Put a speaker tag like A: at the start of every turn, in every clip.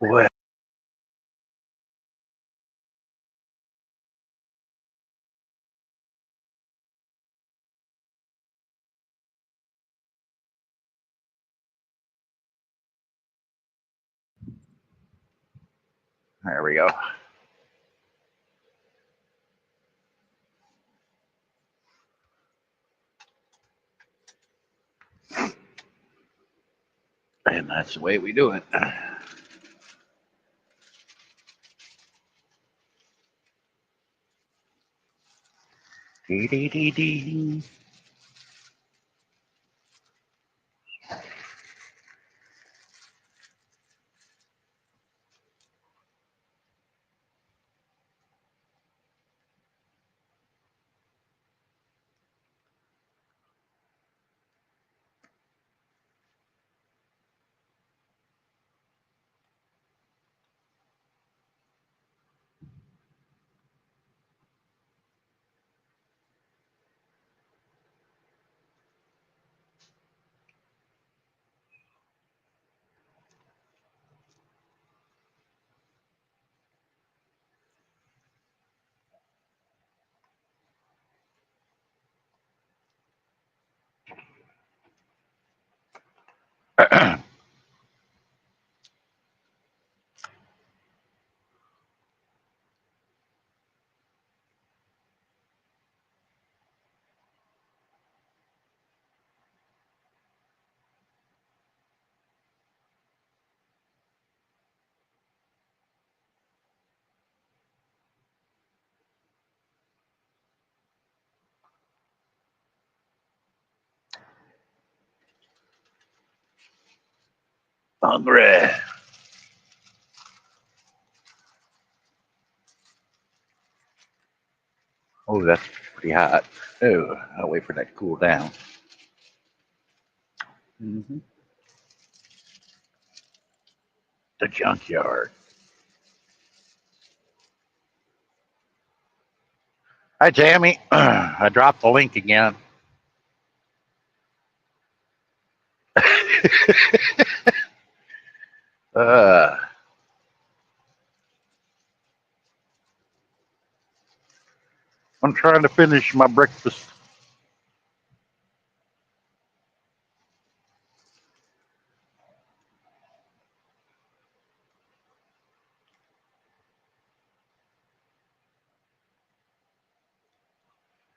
A: Well, there we go. And that's the way we do it. Dee, dee, dee, dee. Hungry. Oh, that's pretty hot. Oh, I'll wait for that to cool down. Hmm. The junkyard. Hi, Tammy. I dropped the link again. uh, I'm trying to finish my breakfast.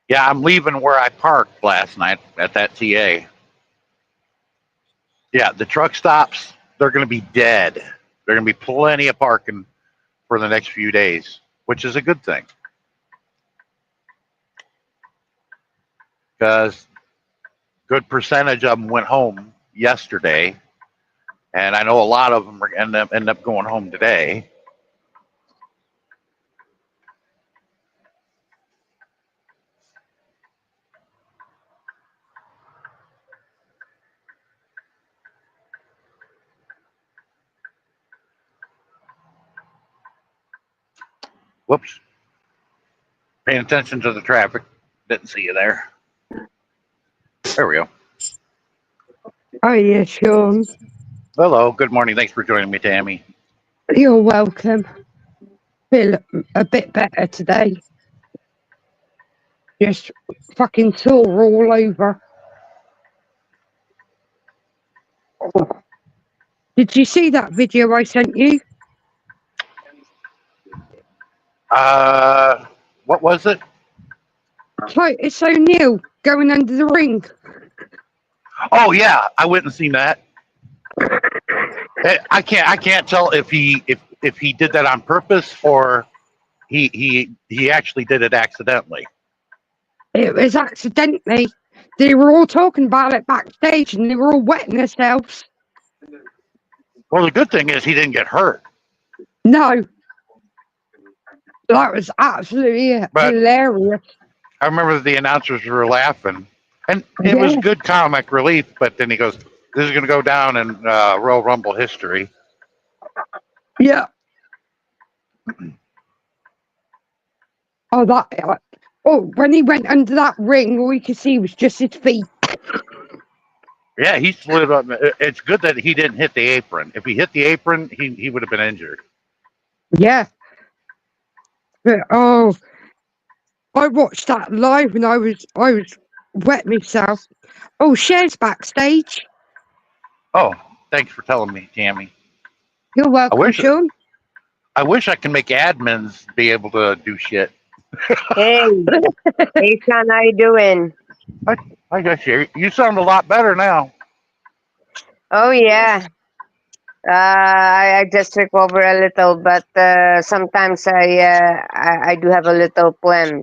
A: Yeah, I'm leaving where I parked last night at that TA. Yeah, the truck stops, they're going to be dead. There are going to be plenty of parking for the next few days, which is a good thing because good percentage of them went home yesterday, and I know a lot of them are end up going home today. Whoops, paying attention to the traffic. Didn't see you there. There we go.
B: Oh, yeah, Sean.
A: Hello, good morning. Thanks for joining me, Tammy.
B: You're welcome. Feel a bit better today. Just fucking sore all over. Did you see that video I sent you?
A: What was it?
B: It's O'Neill going under the ring.
A: Oh yeah, I went and seen that. I can't tell if he did that on purpose or he actually did it accidentally.
B: It was accidentally. They were all talking about it backstage and they were all wetting themselves.
A: Well, the good thing is he didn't get hurt.
B: No. That was absolutely hilarious.
A: I remember the announcers were laughing, and it was good comic relief. But then he goes, "This is going to go down in Royal Rumble history."
B: Yeah. When he went under that ring, all you could see was just his feet.
A: Yeah, he slid up. It's good that he didn't hit the apron. If he hit the apron, he would have been injured.
B: Yeah. But I watched that live and I was wet myself. Oh, Cher's backstage.
A: Oh, thanks for telling me, Tammy.
B: You're
A: I
B: welcome,
A: wish
B: Sean.
A: I wish I can make admins be able to do shit.
C: Hey, hey, Sean, how you doing?
A: I guess you sound a lot better now.
C: Oh yeah, I just recover a little, but sometimes I do have a little plan.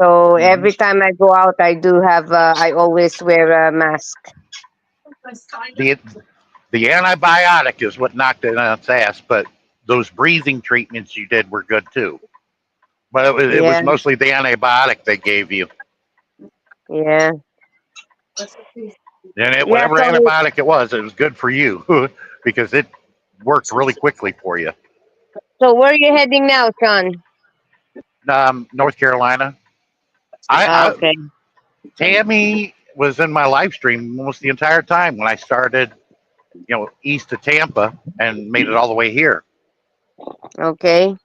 C: So
A: Hmm.
C: every time I go out, I always wear a mask.
A: The the antibiotic is what knocked it on its ass, but those breathing treatments you did were good too. But it was
C: Yeah,
A: mostly the antibiotic they gave you,
C: yeah,
A: and
C: yeah.
A: whatever antibiotic it was good for you because it worked really quickly for you.
C: So where are you heading now, Sean?
A: North Carolina. I
C: Okay,
A: Tammy was in my live stream almost the entire time when I started, east of Tampa and made it all the way here.
C: okay.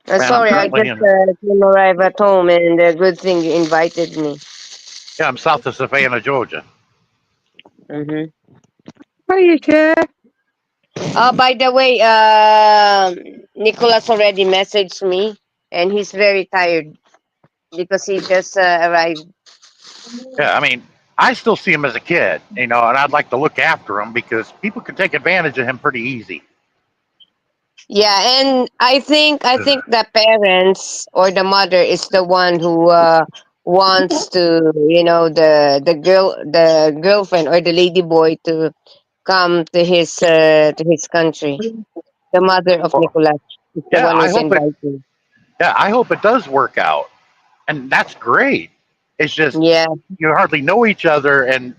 A: And I'm
C: Sorry, I
A: currently
C: just
A: in,
C: came arrive at home, and good thing you invited me.
A: yeah, I'm south of Savannah, Georgia.
C: Mm-hmm.
B: Hiya, Cher.
C: By the way, Nicholas already messaged me, and he's very tired because he just arrived.
A: Yeah, I mean, I still see him as a kid, and I'd like to look after him because people can take advantage of him pretty easy.
C: Yeah, and I think the parents or the mother is the one who wants to, the girlfriend or the lady boy to come to his country. The mother of
A: Well,
C: Nicholas is the
A: yeah,
C: one who's inviting.
A: I hope it does work out, and that's great. It's just
C: Yeah,
A: you hardly know each other, and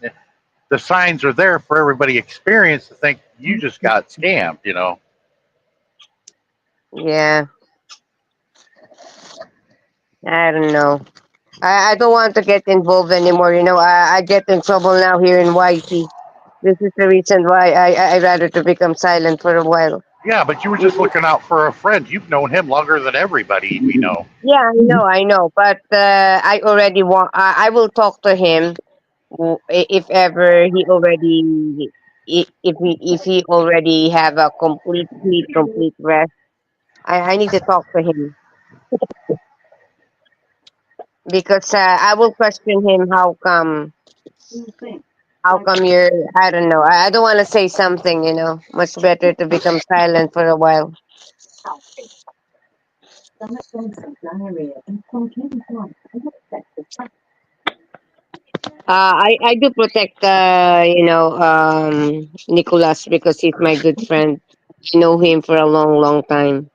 A: the signs are there for everybody experience to think you just got scammed.
C: yeah. I don't know. I don't want to get involved anymore. I get in trouble now here in YC. This is the reason why I rather to become silent for a while.
A: Yeah, but you were just
C: Because,
A: looking out for a friend. You've known him longer than everybody we know.
C: yeah, I know, but I already want. I will talk to him if ever he already if he already have a complete rest. I need to talk to him because I will question him. How come you're? I don't know. I don't want to say something. Much better to become silent for a while. I do protect Nicholas because he's my good friend. I know him for a long time.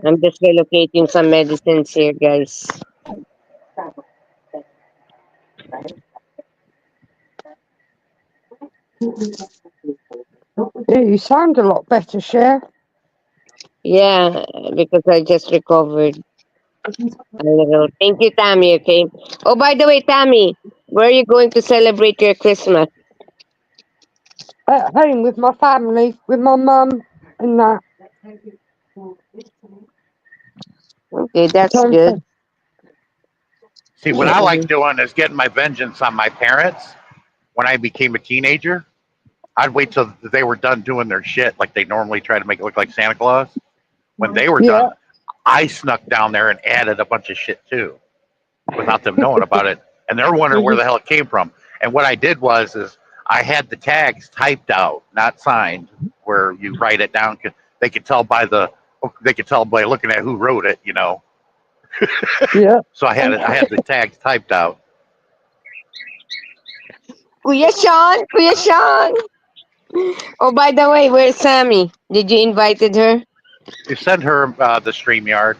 C: I'm just relocating some medicines here, guys.
B: Yeah, you sound a lot better, Cher.
C: Yeah, because I just recovered a little. Thank you, Tammy. Okay. Oh, by the way, Tammy, where are you going to celebrate your Christmas?
B: At home with my family, with my mum and that.
C: Okay, that's
B: So,
C: good.
A: See, what I like
C: Mhm.
A: doing is getting my vengeance on my parents when I became a teenager. I'd wait till they were done doing their shit like they normally try to make it look like Santa Claus. When they were
B: yeah.
A: done, I snuck down there and added a bunch of shit too without them knowing about it. And they're wondering where the hell it came from. And what I did is I had the tags typed out, not signed, where you write it down. They could tell by looking at who wrote it.
B: Yeah.
A: So I had the tags typed out.
C: Kuya Sean. Oh, by the way, where's Sammy? Did you invited her?
A: You send her the StreamYard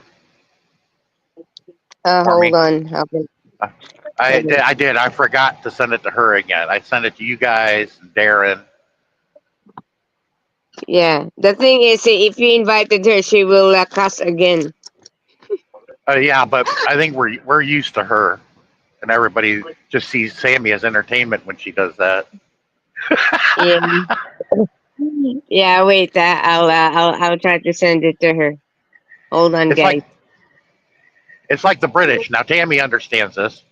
A: for
C: Hold
A: me.
C: on. Okay.
A: Uh, I did. I forgot to send it to her again. I sent it to you guys, Darren.
C: Yeah. The thing is, if you invited her, she will cuss again.
A: Yeah, but I think we're used to her, and everybody just sees Sammy as entertainment when she does that.
C: Yeah. Yeah. Wait. I'll try to send it to her. Hold on,
A: It's
C: guys.
A: like it's like the British. Now Tammy understands this.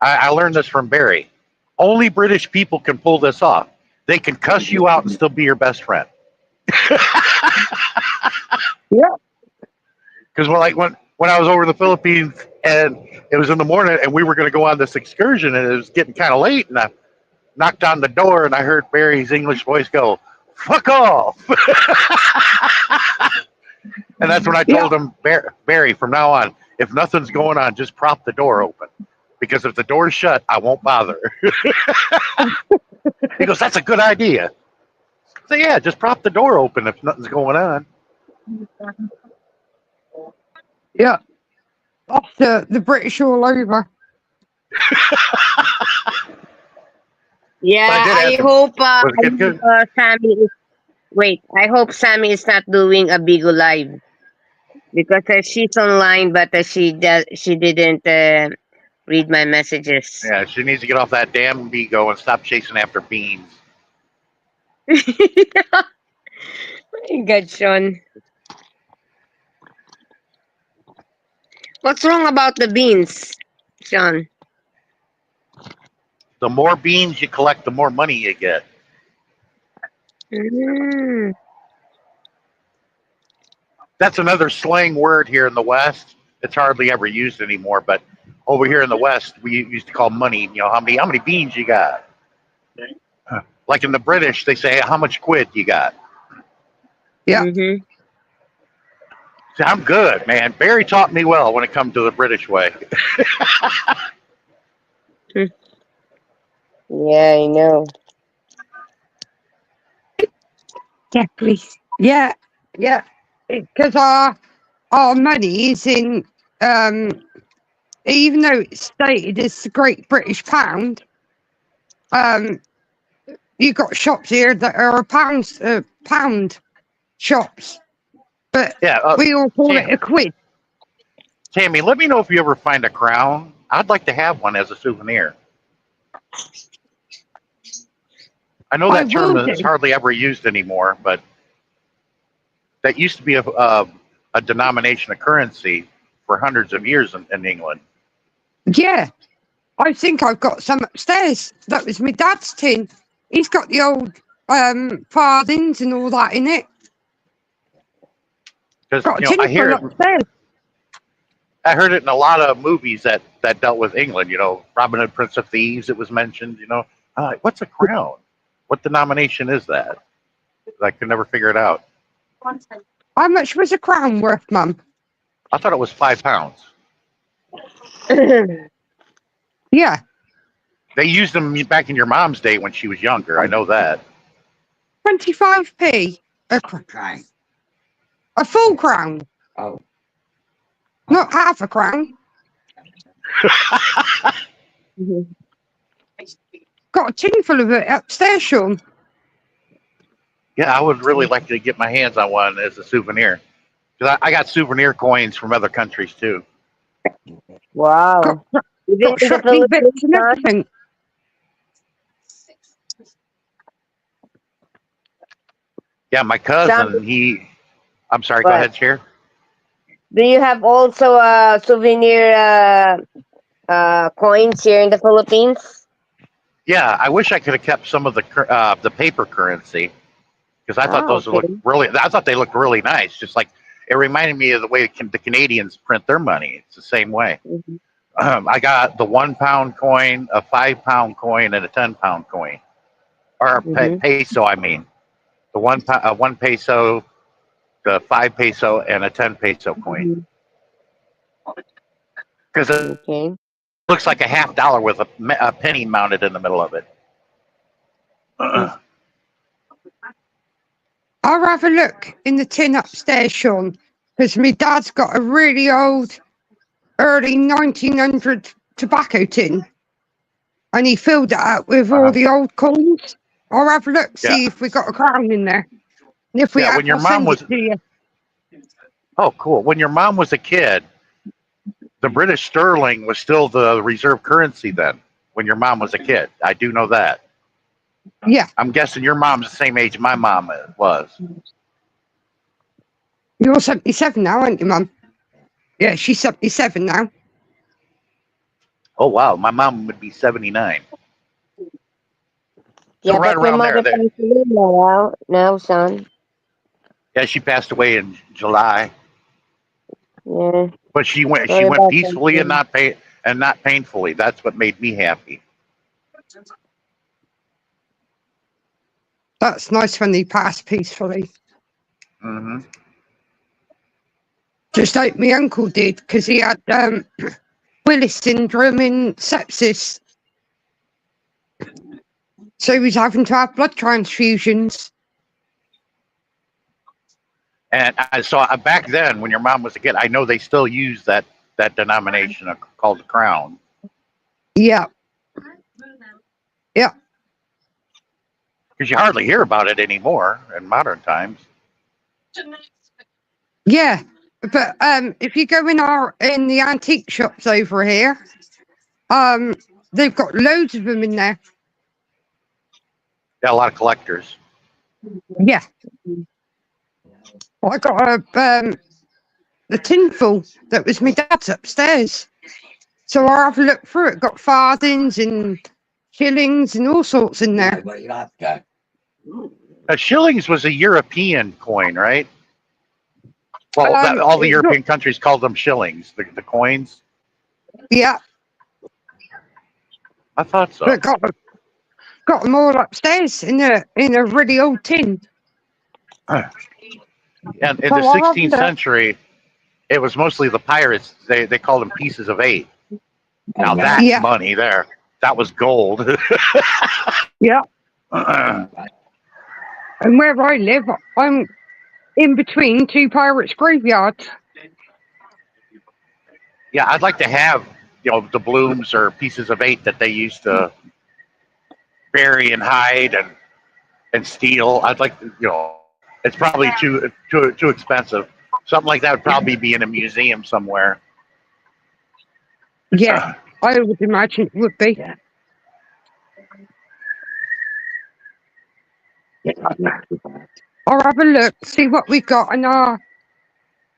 A: I learned this from Barry. Only British people can pull this off. They can cuss you out and still be your best friend.
B: Yeah.
A: Because when I was over in the Philippines and it was in the morning and we were going to go on this excursion and it was getting kind of late and I knocked on the door and I heard Barry's English voice go, "Fuck off!" And that's when I
B: Yeah.
A: told him, Barry, from now on, if nothing's going on, just prop the door open. Because if the door's shut, I won't bother. He goes, "That's a good idea." So yeah, just prop the door open if nothing's going on.
B: Yeah. Off the British all over.
C: Yeah.
A: But I did
C: I
A: ask him,
C: hope.
A: was it good?
C: Sammy is. Wait. I hope Sammy is not doing a Bigo live because she's online, but she didn't read my messages.
A: Yeah, she needs to get off that damn Bigo and stop chasing after beans.
C: My God, Sean. What's wrong about the beans, Sean?
A: The more beans you collect, the more money you get.
C: Mm.
A: That's another slang word here in the West. It's hardly ever used anymore, but over here in the West, we used to call money. You know, how many beans you got? Like in the British, they say, "How much quid you got?"
B: Yeah.
C: Mm-hmm.
A: See, I'm good, man. Barry taught me well when it comes to the British way.
C: Yeah, I know.
B: Definitely. Yeah. Yeah. Because our money is in even though it's stated as the Great British Pound, you got shops here that are pound shops, but
A: Yeah,
B: we all call it
A: Tam,
B: a quid.
A: Tammy, let me know if you ever find a crown. I'd like to have one as a souvenir. I know
B: I
A: that term
B: will
A: is
B: do.
A: hardly ever used anymore, but that used to be a denomination of currency for hundreds of years in England.
B: Yeah, I think I've got some upstairs. That was my dad's tin. He's got the old farthings and all that in it.
A: Because
B: Got a
A: you know,
B: tin full upstairs.
A: I heard it in a lot of movies that dealt with England. You know, Robin Hood, Prince of Thieves. It was mentioned. You know, I'm like, what's a crown? What denomination is that? I could never figure it out.
B: How much was a crown worth, Mum?
A: I thought it was £5.
B: Yeah,
A: They used them back in your mom's day when she was younger. I know that.
B: 25p a crown. A full crown.
D: Oh.
B: Not half a crown. Got a tin full of it upstairs, Sean.
A: Yeah, I would really like to get my hands on one as a souvenir. Because I got souvenir coins from other countries too.
C: Wow.
B: Got,
C: Even
B: got
C: in the
B: Shrapney bits
C: Philippines,
B: and
C: huh?
B: everything.
A: Yeah, my cousin, I'm sorry, go
C: What?
A: ahead, Cher.
C: Do you have also souvenir coins here in the Philippines?
A: Yeah, I wish I could have kept some of the paper currency because I thought those
C: Okay.
A: looked really. I thought they looked really nice. Just like it reminded me of the way the Canadians print their money. It's the same way.
C: Mhm.
A: I got the £1 coin, a £5 coin, and a £10 coin, or
C: Mhm.
A: peso. I mean, the one peso, the 5 peso, and a 10 peso coin.
C: Mhm.
A: Because it
C: Okay.
A: looks like a $50 with a penny mounted in the middle of it.
B: I'll have a look in the tin upstairs, Sean, because my dad's got a really old, early 1900 tobacco tin, and he filled it up with all the old coins. I'll have a look, see if we got a crown in there. And if we
A: Yeah,
B: have,
A: when your
B: I'll
A: mom
B: send
A: was
B: it to you.
A: oh cool. When your mom was a kid, The British sterling was still the reserve currency then when your mom was a kid. I do know that.
B: Yeah,
A: I'm guessing your mom's the same age my mom was.
B: you're 77 now, aren't you, Mum? Yeah, she's 77 now.
A: Oh wow, my mom would be 79. So
C: Yeah,
A: right
C: but my
A: around there.
C: mother passed away now, son.
A: Yeah, she passed away in July,
C: Yeah,
A: but she went
C: sorry about
A: peacefully and
C: that.
A: not painfully. That's what made me happy.
B: That's nice when they pass peacefully.
A: Hmm.
B: Just like my uncle did, because he had Willis syndrome and sepsis. So he was having to have blood transfusions.
A: And I saw back then when your mom was a kid, I know they still use that denomination called the crown.
B: Yeah. Yeah.
A: Because you hardly hear about it anymore in modern times.
B: Yeah. But if you go in the antique shops over here, they've got loads of them in there.
A: Yeah, a lot of collectors.
B: Yeah. I got the tinfoil that was my dad's upstairs. So I have a look through it. Got farthings and shillings and all sorts in there.
A: Shillings was a European coin, right? Well, all the
B: It's
A: European countries called them shillings, the coins.
B: yeah,
A: I thought so.
B: but got them all upstairs in a really old tin.
A: And in the
B: So I have a
A: 16th
B: look.
A: century, it was mostly the pirates. They called them pieces of 8. Now that's
B: Yeah.
A: money there. That was gold.
B: Yeah. And where I live, I'm in between two pirates' graveyards.
A: Yeah, I'd like to have the blooms or pieces of 8 that they used to bury and hide and steal. I'd like to, it's probably too expensive. Something like that would probably be in a museum somewhere.
B: Yeah, I would imagine it would be. I'll have a look, see what we've got, and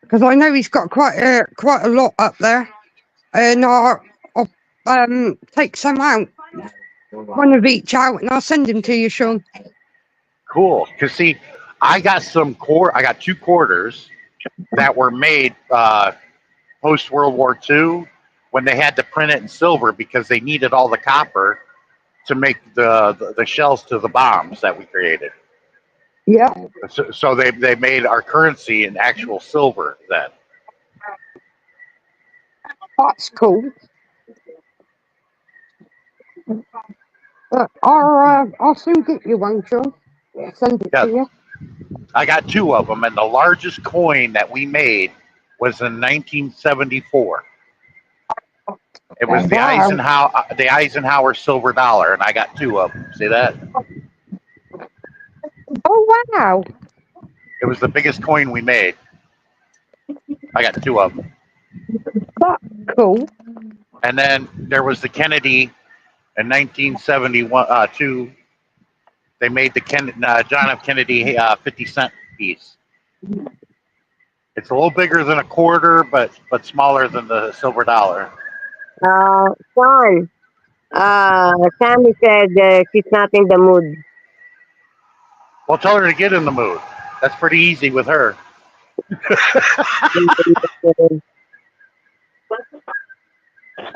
B: because I know he's got quite a lot up there, and I'll take some out, one of each out, and I'll send them to you, Sean.
A: Cool. Because see, I got two quarters that were made post World War II when they had to print it in silver because they needed all the copper to make the shells to the bombs that we created.
B: Yeah,
A: So they made our currency in actual silver then.
B: that's cool. I'll soon get you one, Sean. Send it
A: Yeah,
B: to you.
A: I got 2 of them, and the largest coin that we made was in 1974. It was the
B: Wow.
A: Eisenhower silver dollar, and I got 2 of them. See that?
B: Oh, wow.
A: It was the biggest coin we made. I got 2 of them.
B: That's cool.
A: And then there was the Kennedy in 1972. They made the John F. Kennedy 50-cent piece. It's a little bigger than a quarter, but smaller than the silver dollar.
C: Son, Sammy said she's not in the mood.
A: Well, tell her to get in the mood. That's pretty easy with her.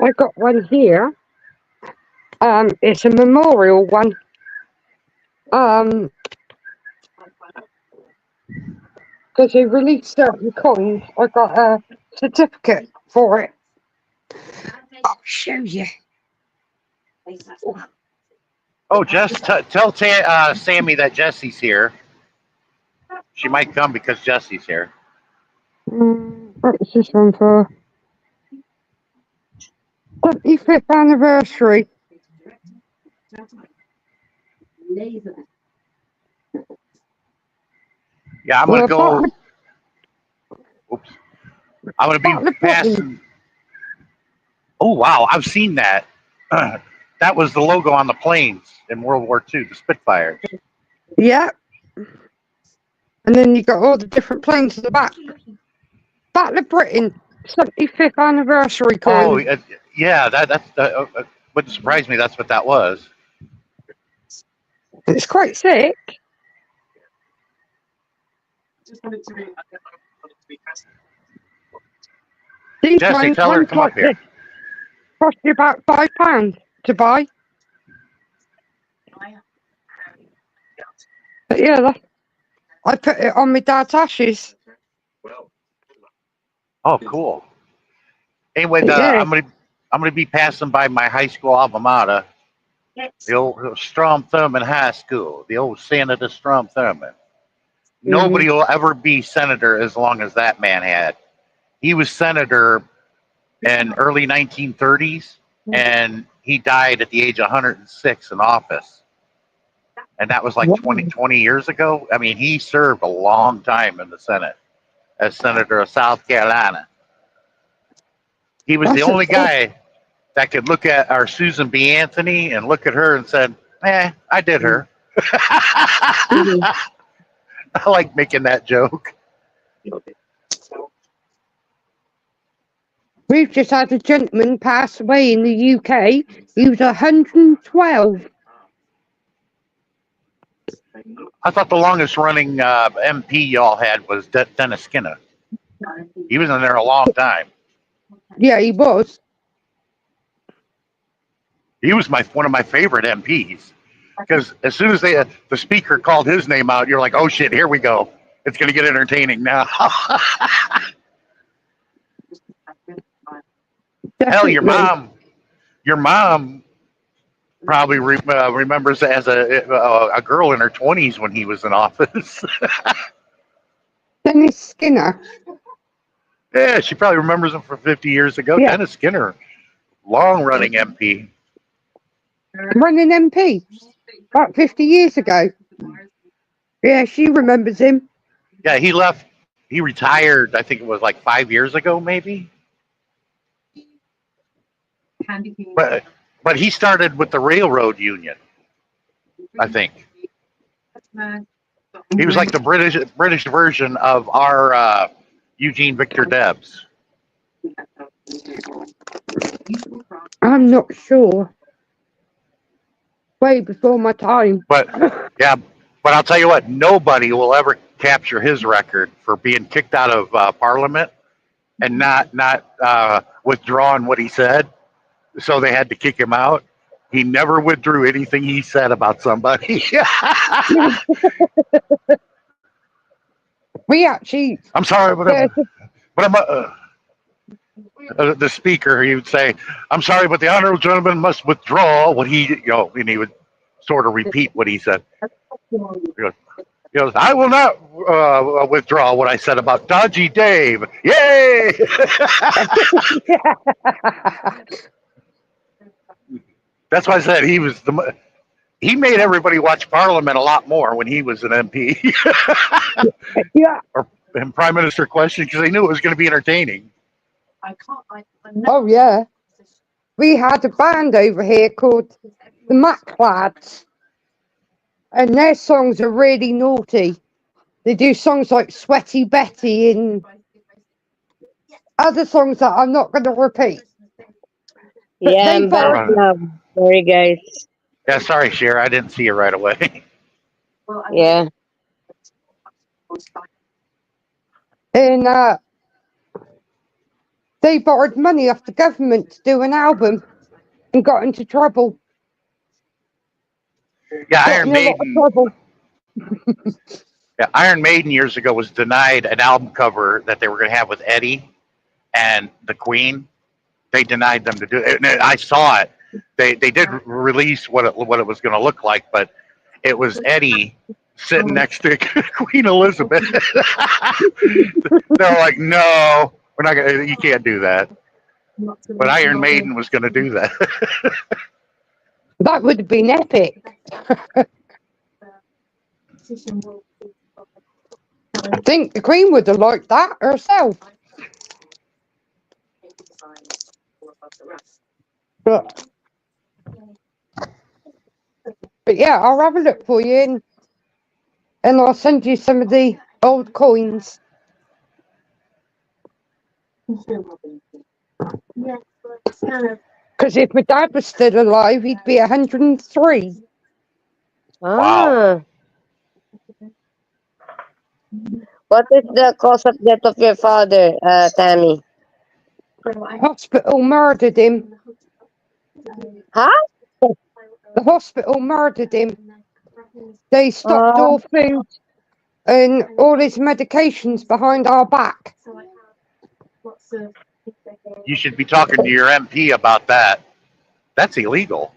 B: I got one here. It's a memorial one. Because they released certain coins, I got a certificate for it. I'll show you.
A: Oh, tell Sammy that Jesse's here. She might come because Jesse's here.
B: What's this one for? 25th anniversary.
A: Yeah, I'm gonna go. Oops. I'm gonna be passing. Oh wow, I've seen that. That was the logo on the planes in World War II, the Spitfires.
B: Yeah. And then you got all the different planes at the back. Battle of Britain, 75th anniversary
A: Oh
B: coin.
A: yeah, that's wouldn't surprise me. That's what that was.
B: It's quite sick. These
A: Jesse,
B: ones,
A: tell her to
B: ones
A: come
B: like
A: up here.
B: this cost you about £5 to buy. But yeah, I put it on my dad's ashes.
A: Oh, cool. Anyway,
B: Yeah.
A: I'm gonna be passing by my high school alma mater, the old Strom Thurmond High School, the old Senator Strom Thurmond. Nobody will ever be senator as long as that man had. He was senator in early 1930s, and he died at the age of 106 in office. And that was like
B: Wow.
A: 20 years ago. I mean, he served a long time in the Senate as Senator of South Carolina. He was the
B: That's
A: only guy that could look at our Susan B. Anthony and look at her and said, I did her. I like making that joke.
B: We've just had a gentleman pass away in the UK. He was 112.
A: I thought the longest running MP y'all had was Dennis Skinner. He was in there a long time.
B: Yeah, he was.
A: He was one of my favorite MPs because as soon as the speaker called his name out, you're like, oh shit, here we go. It's going to get entertaining now. Hell, your mom probably remembers as a girl in her 20s when he was in office.
B: Dennis Skinner.
A: Yeah, she probably remembers him from 50 years ago.
B: Yeah.
A: Dennis Skinner, long-running MP.
B: Running MP about 50 years ago. Yeah, she remembers him.
A: Yeah, he left. He retired, I think it was like 5 years ago, maybe. But he started with the railroad union, I think. He was like the British version of our Eugene Victor Debs.
B: I'm not sure. Way before my time.
A: But yeah, but I'll tell you what, nobody will ever capture his record for being kicked out of Parliament and not withdrawing what he said. So they had to kick him out. He never withdrew anything he said about somebody.
B: We actually.
A: I'm sorry, but the speaker, he would say, "I'm sorry, but the honorable gentleman must withdraw what he, and he would sort of repeat what he said. He goes, I will not withdraw what I said about Dodgy Dave. Yay! That's why I said he made everybody watch Parliament a lot more when he was an MP.
B: Yeah.
A: And Prime Minister question because they knew it was going to be entertaining.
B: Oh yeah. We had a band over here called the Maclads, and their songs are really naughty. They do songs like Sweaty Betty and other songs that I'm not going to repeat. But
C: Yeah,
B: they
C: I'm back
B: borrowed-
C: now. Sorry, guys.
A: Yeah, sorry, Cher, I didn't see you right away.
C: Yeah.
B: And they borrowed money off the government to do an album and got into trouble.
A: Yeah,
B: Got
A: Iron
B: in a lot of
A: Maiden.
B: trouble.
A: Yeah, Iron Maiden years ago was denied an album cover that they were going to have with Eddie and the Queen. They denied them to do it. And I saw it. They did release what it was going to look like, but it was Eddie sitting next to Queen Elizabeth. They're like, no, we're not going to. You can't do that. But Iron Maiden was going to do that.
B: That would have been epic. I think the Queen would have liked that herself. But, but yeah, I'll have a look for you and I'll send you some of the old coins. Because if my dad was still alive, he'd be 103.
C: Ah. What is the cause of death of your father, Tammy?
B: Hospital murdered him.
C: Huh?
B: The hospital murdered him. They stopped
C: Oh.
B: all food and all his medications behind our back.
A: You should be talking to your MP about that. That's illegal.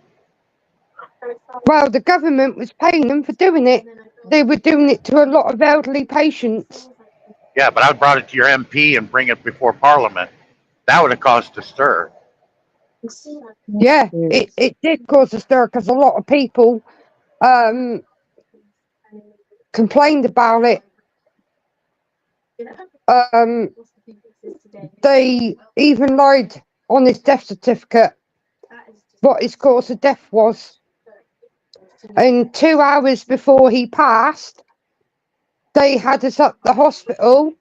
B: Well, the government was paying them for doing it. They were doing it to a lot of elderly patients.
A: Yeah, but I would brought it to your MP and bring it before Parliament. That would have caused a stir.
B: Yeah, it did cause a stir because a lot of people complained about it. They even lied on his death certificate what his cause of death was. And 2 hours before he passed, they had us up the hospital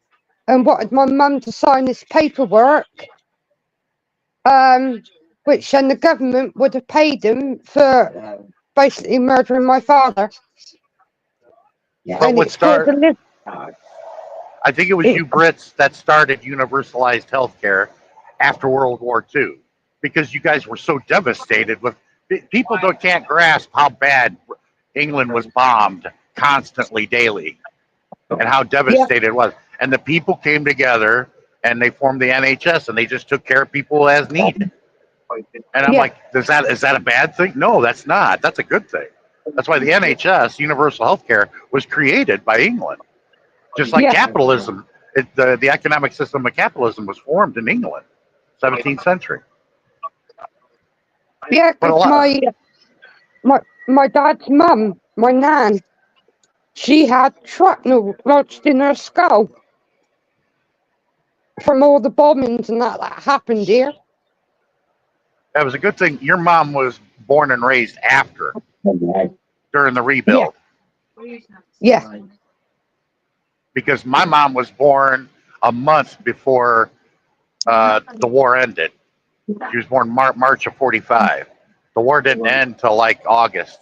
B: and wanted my mum to sign this paperwork, which then the government would have paid them for basically murdering my father.
A: But what started? I think it was you Brits that started universalized healthcare after World War II, because you guys were so devastated with people can't grasp how bad England was bombed constantly, daily, and how devastated it was. And the people came together and they formed the NHS and they just took care of people as needed. And I'm like, is that a bad thing? No, that's not. That's a good thing. That's why the NHS, universal healthcare, was created by England. Just like capitalism, the economic system of capitalism was formed in England, 17th century.
B: Yeah, because my dad's mum, my nan, she had shrapnel lodged in her skull from all the bombings and that happened here.
A: That was a good thing. Your mom was born and raised after, during the rebuild.
B: Yeah.
A: Because my mom was born a month before the war ended. She was born March of '45. The war didn't end till like August.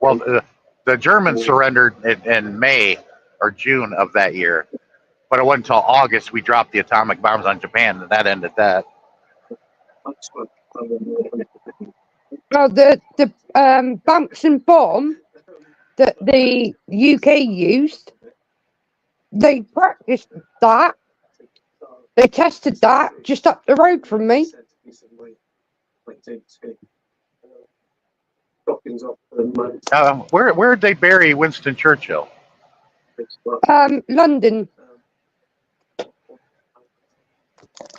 A: Well, the Germans surrendered in May or June of that year, but it wasn't until August we dropped the atomic bombs on Japan, and that ended that.
B: Well, the Bunsen bomb that the UK used, they practiced that. They tested that just up the road from me.
A: Where did they bury Winston Churchill?
B: London.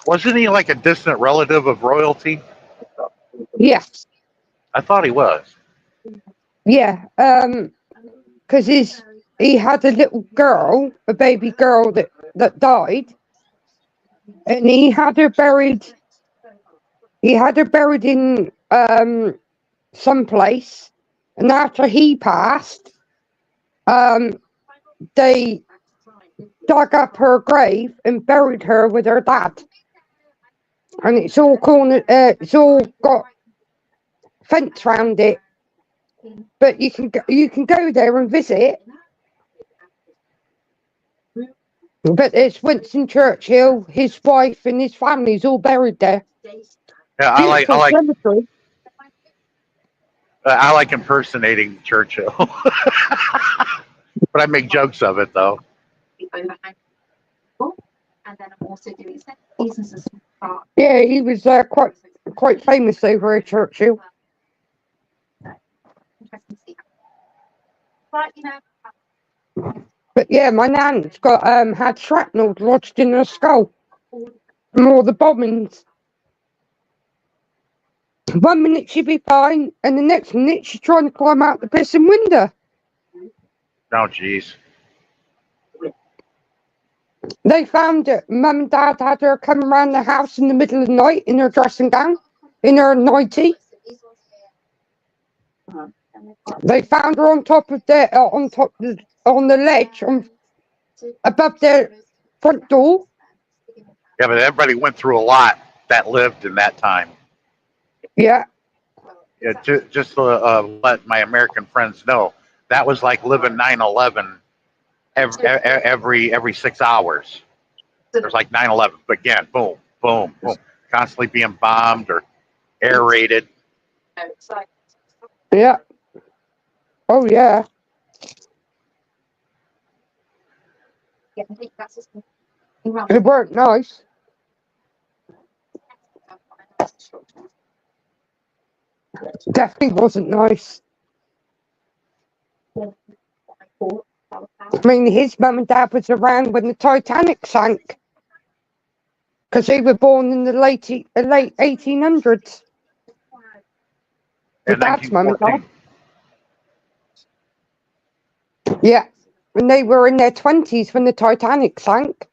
A: Wasn't he like a distant relative of royalty?
B: Yes.
A: I thought he was.
B: Yeah. Because he had a little girl, a baby girl that died, and he had her buried. He had her buried in someplace, and after he passed, they dug up her grave and buried her with her dad. And it's all it's all got fence around it, but you can go there and visit. But it's Winston Churchill, his wife, and his family's all buried there.
A: Yeah, I like impersonating Churchill, but I make jokes of it though.
B: Yeah, he was quite famous over at Churchill. But yeah, my nan's got had shrapnel lodged in her skull from all the bombings. 1 minute she'd be fine, and the next minute she's trying to climb out the pissing window.
A: Oh, jeez.
B: They found it. Mum and Dad had her come around the house in the middle of the night in her dressing gown, in her nightie. They found her on top of the on the ledge above their front door.
A: Yeah, but everybody went through a lot that lived in that time.
B: Yeah,
A: Yeah, just to let my American friends know, that was like living 9/11 every 6 hours. There's like 9/11, but again, boom, boom, boom, constantly being bombed or air raided.
B: yeah. Oh yeah. It weren't nice. Definitely wasn't nice. I mean, his mum and dad was around when the Titanic sank because they were born in the late 1800s. The
A: In
B: dad's mum and
A: 1914.
B: dad. Yeah, and they were in their 20s when the Titanic sank.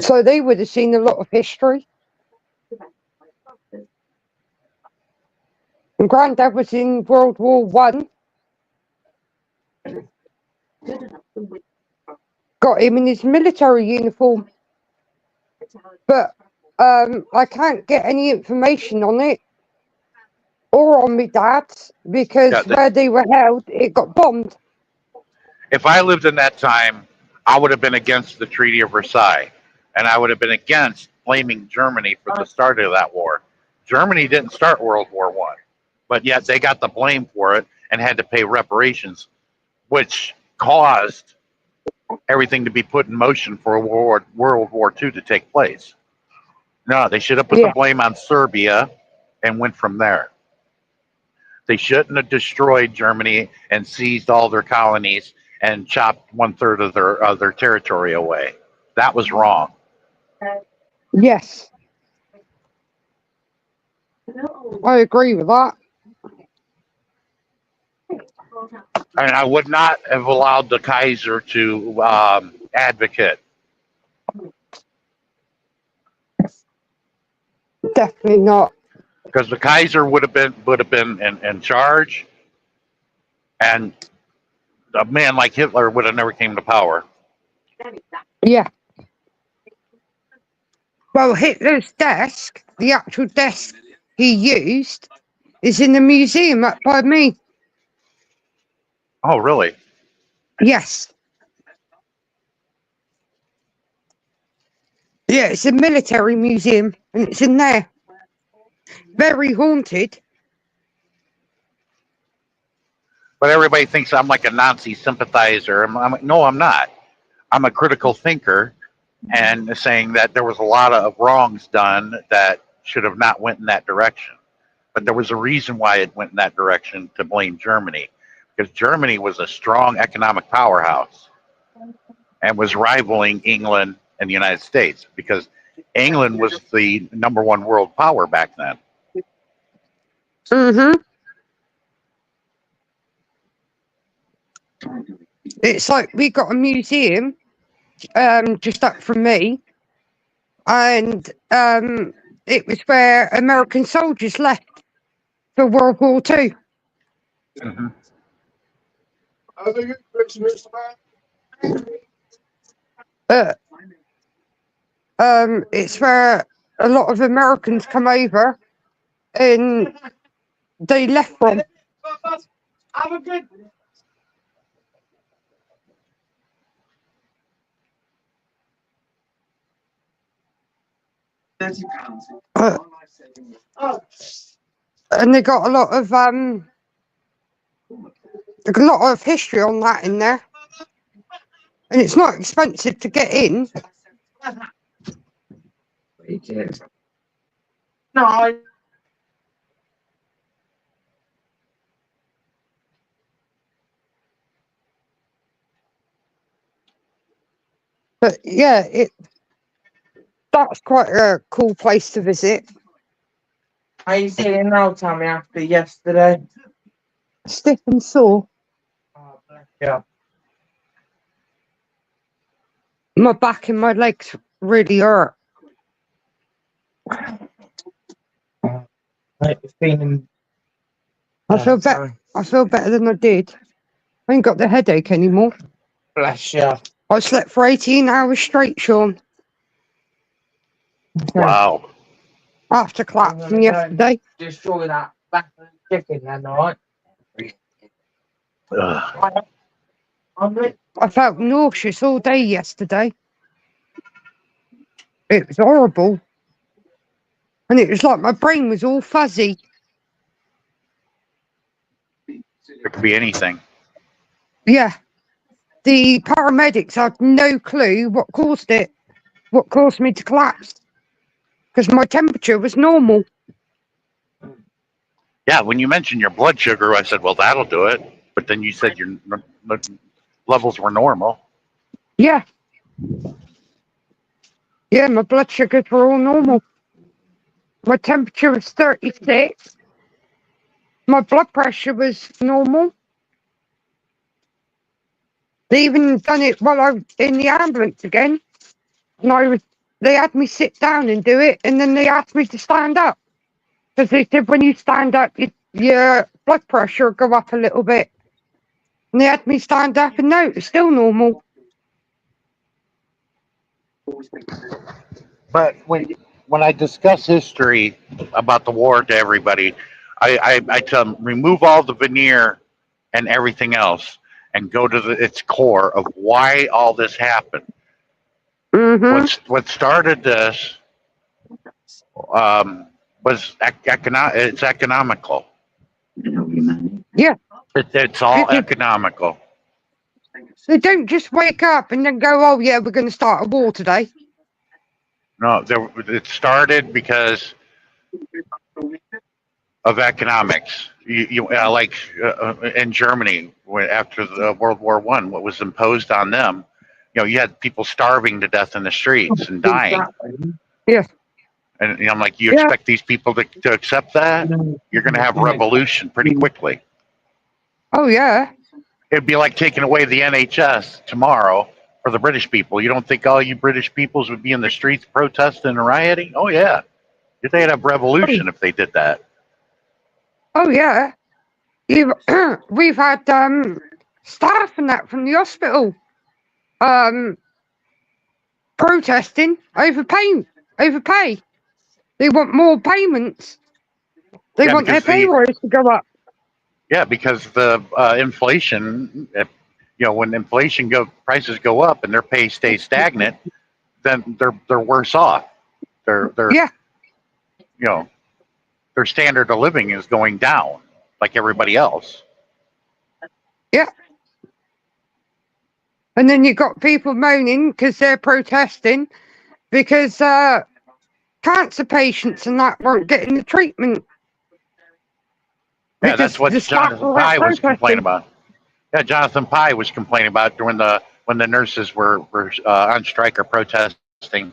B: So they would have seen a lot of history. And Granddad was in World War One. Got him in his military uniform. But I can't get any information on it or on my dad's because
A: Yeah,
B: where they were held, it got bombed.
A: if I lived in that time, I would have been against the Treaty of Versailles, and I would have been against blaming Germany for the start of that war. Germany didn't start World War One, but yet they got the blame for it and had to pay reparations, which caused everything to be put in motion for World War II to take place. No, they should have put the
B: Yeah,
A: blame on Serbia and went from there. They shouldn't have destroyed Germany and seized all their colonies and chopped 1/3 of their territory away. That was wrong.
B: yes, I agree with that.
A: And I would not have allowed the Kaiser to advocate.
B: Definitely not.
A: Because the Kaiser would have been in charge, and a man like Hitler would have never came to power.
B: Yeah. Well, Hitler's desk, the actual desk he used, is in the museum up by me.
A: Oh, really?
B: Yes. Yeah, it's a military museum and it's in there. Very haunted.
A: But everybody thinks I'm like a Nazi sympathizer. No, I'm not. I'm a critical thinker and saying that there was a lot of wrongs done that should have not went in that direction. But there was a reason why it went in that direction to blame Germany, because Germany was a strong economic powerhouse and was rivaling England and the United States because England was the number one world power back then.
B: Mm-hmm. It's like we got a museum just up from me, and it was where American soldiers left for World War Two.
A: Mm-hmm.
B: It's where a lot of Americans come over and they left from. Uh, and they got a lot of history on that in there, and it's not expensive to get in. No. But yeah, that's quite a cool place to visit.
D: How you feeling now, Tammy, after yesterday?
B: Stiff and sore.
D: Oh, bless you.
B: My back and my legs really hurt.
D: Like you're feeling.
B: I feel better.
D: sorry.
B: I feel better than I did. I ain't got the headache anymore.
D: Bless you.
B: I slept for 18 hours straight, Sean,
A: Wow.
B: after collapsing yesterday.
D: Destroy that back of the chicken then, alright?
A: Ugh.
B: I felt nauseous all day yesterday. It was horrible. And it was like my brain was all fuzzy.
A: It could be anything.
B: Yeah. The paramedics had no clue what caused it, what caused me to collapse. Because my temperature was normal.
A: Yeah, when you mentioned your blood sugar, I said, well, that'll do it. But then you said your levels were normal.
B: Yeah. Yeah, my blood sugars were all normal. My temperature was 36. My blood pressure was normal. They even done it while I was in the ambulance again. And they had me sit down and do it, and then they asked me to stand up. Because they said when you stand up, your blood pressure will go up a little bit. And they had me stand up, and no, it's still normal.
A: But when I discuss history about the war to everybody, I tell them remove all the veneer and everything else and go to its core of why all this happened.
B: Mm-hmm.
A: What started this was it's economical.
B: Yeah.
A: It's all
B: It-
A: economical.
B: They don't just wake up and then go, oh, yeah, we're going to start a war today.
A: No, it started because of economics. Like in Germany, after the World War I, what was imposed on them, you had people starving to death in the streets and dying.
B: Yeah.
A: And I'm like, you
B: Yeah.
A: expect these people to accept that? You're going to have revolution pretty quickly.
B: Oh, yeah.
A: It'd be like taking away the NHS tomorrow for the British people. You don't think all you British peoples would be in the streets protesting and rioting? Oh, yeah. They'd have revolution if they did that.
B: Oh, yeah. We've had staff and that from the hospital protesting over pay. They want more payments. They
A: Yeah,
B: want their
A: because
B: pay rise to go up.
A: Yeah, because the inflation, when inflation prices go up and their pay stays stagnant, then they're worse off.
B: Yeah.
A: Their standard of living is going down like everybody else.
B: Yeah. And then you got people moaning because they're protesting because cancer patients and that weren't getting the treatment.
A: Yeah, that's what Jonathan Pye was complaining about. Yeah, Jonathan Pye was complaining about when the nurses were on strike or protesting.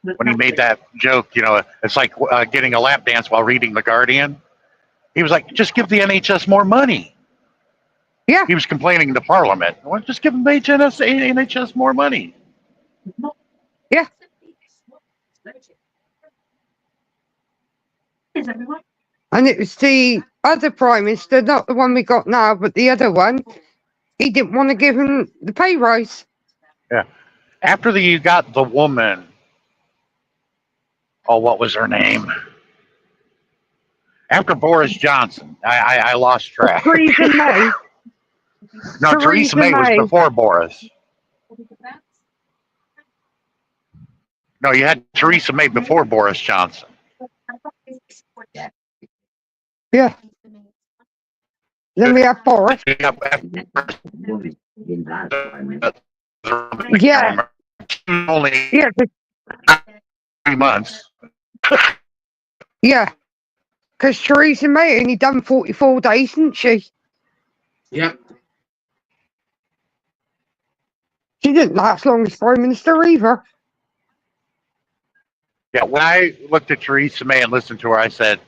A: When he made that joke, it's like getting a lap dance while reading The Guardian. He was like, just give the NHS more money.
B: Yeah.
A: He was complaining to Parliament. Well, just give them NHS more money.
B: Yeah. And it was the other Prime Minister, not the one we got now, but the other one. He didn't want to give him the pay rise.
A: Yeah. After you got the woman, what was her name? After Boris Johnson, I lost track.
B: Theresa May.
A: No, Theresa May was before Boris. No, you had Theresa May before Boris Johnson.
B: Yeah. Then we have Boris. Yeah.
A: Only 3 months.
B: Yeah. Because Theresa May only done 44 days, didn't she?
D: Yep.
B: She didn't last long as Prime Minister either.
A: Yeah, when I looked at Theresa May and listened to her, I said,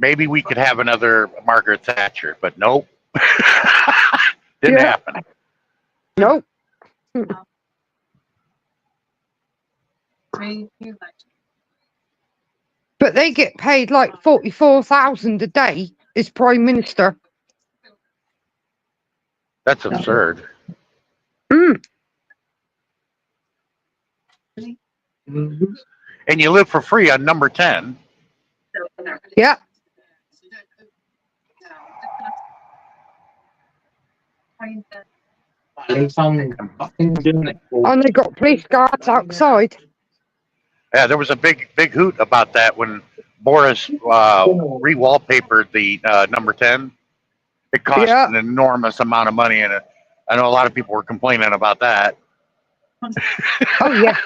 A: maybe we could have another Margaret Thatcher, but nope. Didn't
B: Yeah.
A: happen.
B: Nope. But they get paid like 44,000 a day as Prime Minister.
A: That's absurd.
B: Mm.
D: Mhm.
A: And you live for free on number 10.
B: Yeah.
D: At least I'm fucking doing it for
B: And they got police guards outside.
A: Yeah, there was a big hoot about that when Boris re-wallpapered the number 10. It cost
B: Yeah.
A: an enormous amount of money, and I know a lot of people were complaining about that.
B: Oh, yeah.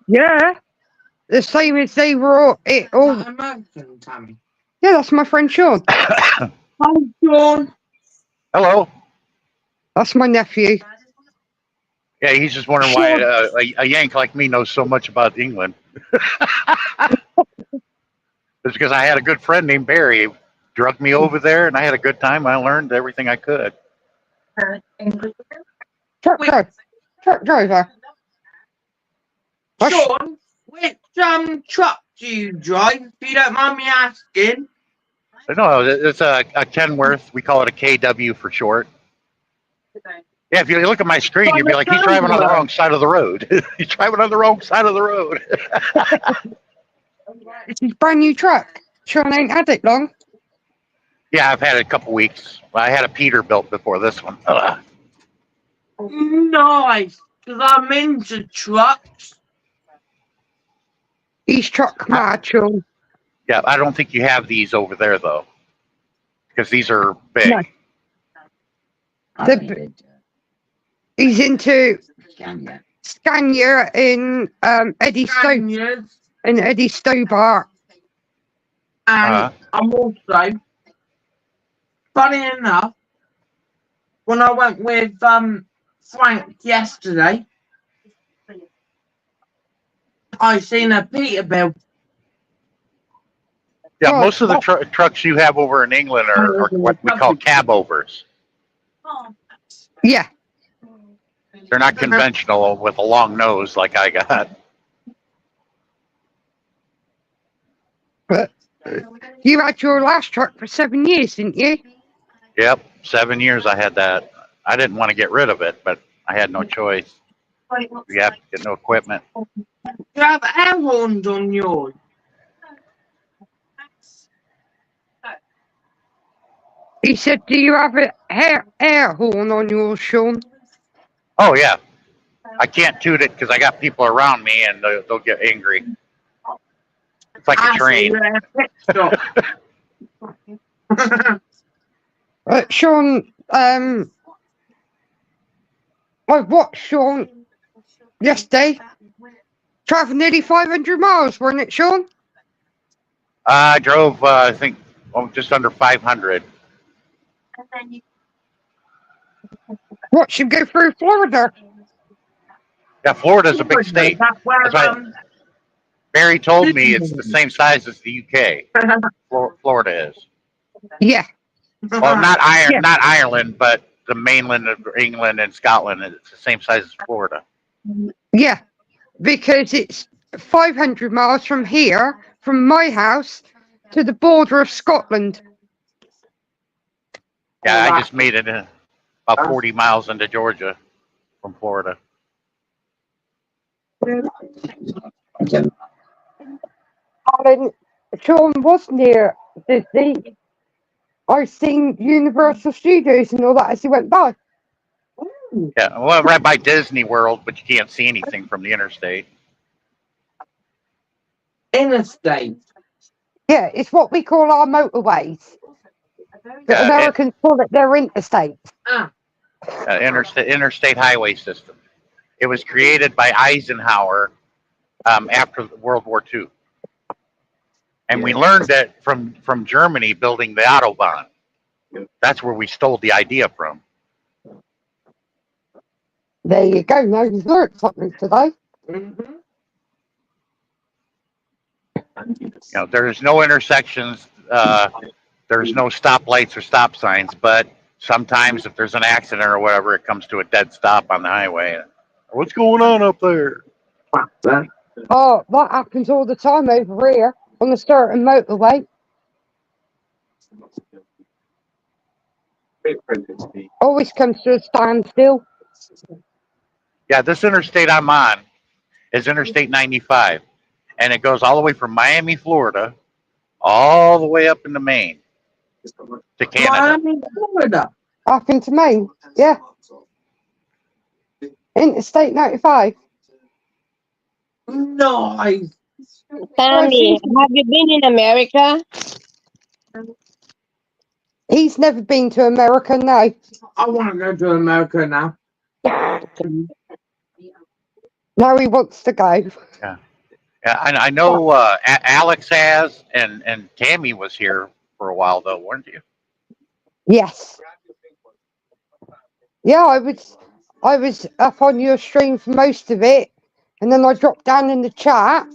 B: Yeah. The same as they were all.
D: American, Tammy.
B: Yeah, that's my friend Sean.
D: Hi, Sean.
A: Hello.
B: That's my nephew.
A: Yeah, he's just wondering why a Yank like me knows so much about England. It's because I had a good friend named Barry. He drugged me over there, and I had a good time. I learned everything I could.
B: Truck driver. What?
D: Sean, which truck do you drive, if you don't mind me asking?
A: No, it's a Kenworth. We call it a KW for short. Yeah, if you look at my screen, you'd be like, he's driving on the wrong side of the road. He's driving on the wrong side of the road.
B: It's his brand new truck. Sean ain't had it long.
A: Yeah, I've had it a couple weeks. I had a Peterbilt before this one.
D: Nice, because I'm into trucks.
B: He's truck mad, Sean.
A: Yeah, I don't think you have these over there, though, because these are big.
B: No. He's into Scania in Eddie
D: Spaniards,
B: Stobart.
D: and I'm also, funny enough, when I went with Frank yesterday, I seen a Peterbilt.
A: Yeah,
B: Oh,
A: most of the trucks you have over in England are what we call cabovers.
B: Yeah.
A: They're not conventional with a long nose like I got.
B: But you had your last truck for 7 years, didn't you?
A: Yep, 7 years I had that. I didn't want to get rid of it, but I had no choice. You have to get no equipment.
D: Do you have air horns on yours?
B: He said, do you have an air horn on yours, Sean?
A: Oh, yeah. I can't toot it because I got people around me and they'll get angry. It's like a train.
B: Sean, I watched Sean yesterday. Traveled nearly 500 miles, wasn't it, Sean?
A: I drove, I think, just under 500.
B: Watched him go through Florida.
A: Yeah, Florida's a big state.
D: That's where,
A: That's right. Barry told me it's the same size as the UK. Florida is.
B: Yeah.
A: Well, not Ireland, but the mainland of England and Scotland. It's the same size as Florida.
B: Yeah. Because it's 500 miles from here, from my house, to the border of Scotland.
A: Yeah, I just made it about 40 miles into Georgia from Florida.
B: Sean was near Disney. I've seen Universal Studios and all that as he went by.
A: Yeah, well, right by Disney World, but you can't see anything from the interstate.
D: interstate.
B: Yeah, it's what we call our motorways. The Americans call it their interstates.
A: Interstate highway system. It was created by Eisenhower after World War II. And we learned that from Germany building the Autobahn. That's where we stole the idea from.
B: There you go. Now you've learned something today.
D: Mm-hmm.
A: You know, there's no intersections there's no stoplights or stop signs, but sometimes if there's an accident or whatever, it comes to a dead stop on the highway. What's going on up there?
B: Oh, that happens all the time over here on a certain motorway. Always comes to a standstill.
A: Yeah, this interstate I'm on is Interstate 95, and it goes all the way from Miami, Florida, all the way up into Maine to Canada.
D: Miami, Florida.
B: Up into Maine. Yeah. Interstate 95.
D: Nice.
C: Tommy, have you been in America?
B: He's never been to America, no.
D: I want to go to America now.
B: Now he wants to go.
A: Yeah, I know Alex has, and Tammy was here for a while though, weren't you?
B: Yes. Yeah, I was up on your stream for most of it, and then I dropped down in the chat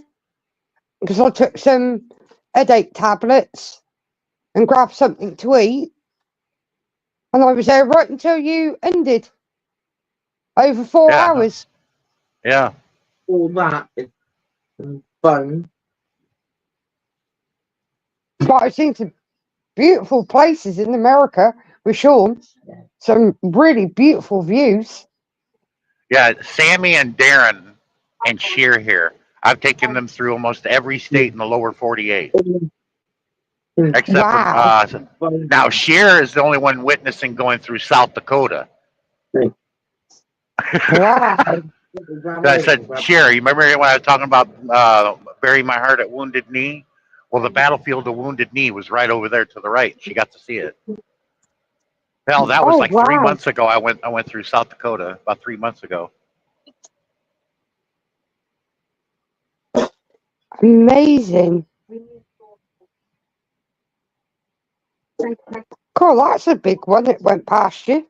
B: because I took some headache tablets and grabbed something to eat, and I was there right until you ended. Over 4
A: Yeah.
B: hours.
A: Yeah.
D: All that is fun.
B: But I've seen some beautiful places in America with Sean. Some really beautiful views.
A: Yeah, Sammy and Darren and Sheer here. I've taken them through almost every state in the lower 48, except
B: Wow.
A: for now. Sheer is the only one witnessing going through South Dakota.
B: Wow.
A: I said, Sheer, you remember when I was talking about burying my heart at Wounded Knee? Well, the battlefield of Wounded Knee was right over there to the right. She got to see it. Hell, that was
B: Oh,
A: like 3
B: wow.
A: months ago. I went through South Dakota about 3 months ago.
B: Amazing. Cool, that's a big one that went past you.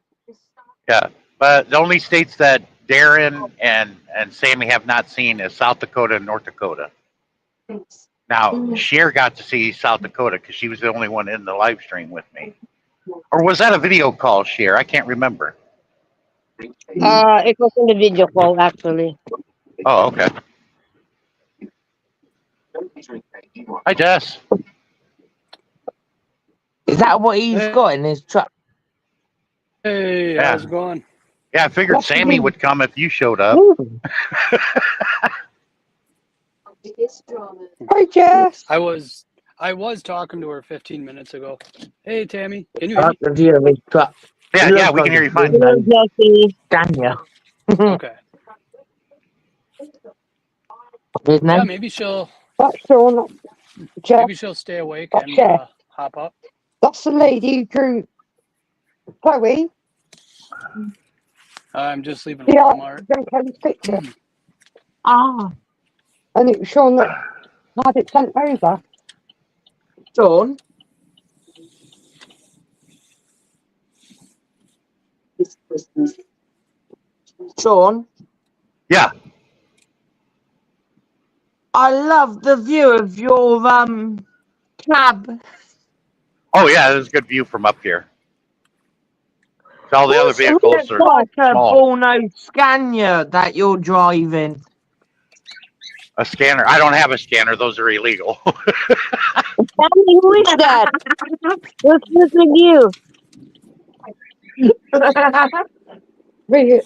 A: Yeah, but the only states that Darren and Sammy have not seen is South Dakota and North Dakota. Now, Cher got to see South Dakota because she was the only one in the live stream with me. Or was that a video call, Cher? I can't remember.
C: It was in the video call actually.
A: Oh, okay. Hi, Jess.
D: Is that what he's got in his truck?
E: Hey,
A: Yeah.
E: how's it going?
A: Yeah, I figured Sammy would come if you showed up.
B: Hi, Jess.
E: I was talking to her 15 minutes ago. Hey, Tammy, can you hear me?
D: The view of his truck.
A: Yeah, we can hear you fine.
C: Hello, Jesse.
D: Daniel.
E: Okay.
D: His
E: Yeah,
D: name?
E: maybe she'll
B: That's Sean. Jess.
E: stay awake
B: That's
E: and
B: Jeff.
E: hop up.
B: That's the lady who drew Chloe.
E: I'm just leaving
B: Yeah,
E: Walmart.
B: Chloe's picture.
D: Ah.
B: And it was Sean that had it sent over.
D: Sean? Sean?
A: Yeah.
D: I love the view of your cab.
A: Oh, yeah, there's a good view from up here. So all the other vehicles are
D: like a
A: small.
D: Borno Scania that you're driving.
A: A scanner. I don't have a scanner. Those are illegal.
C: Tell me, who is that? What's with you?
B: Really,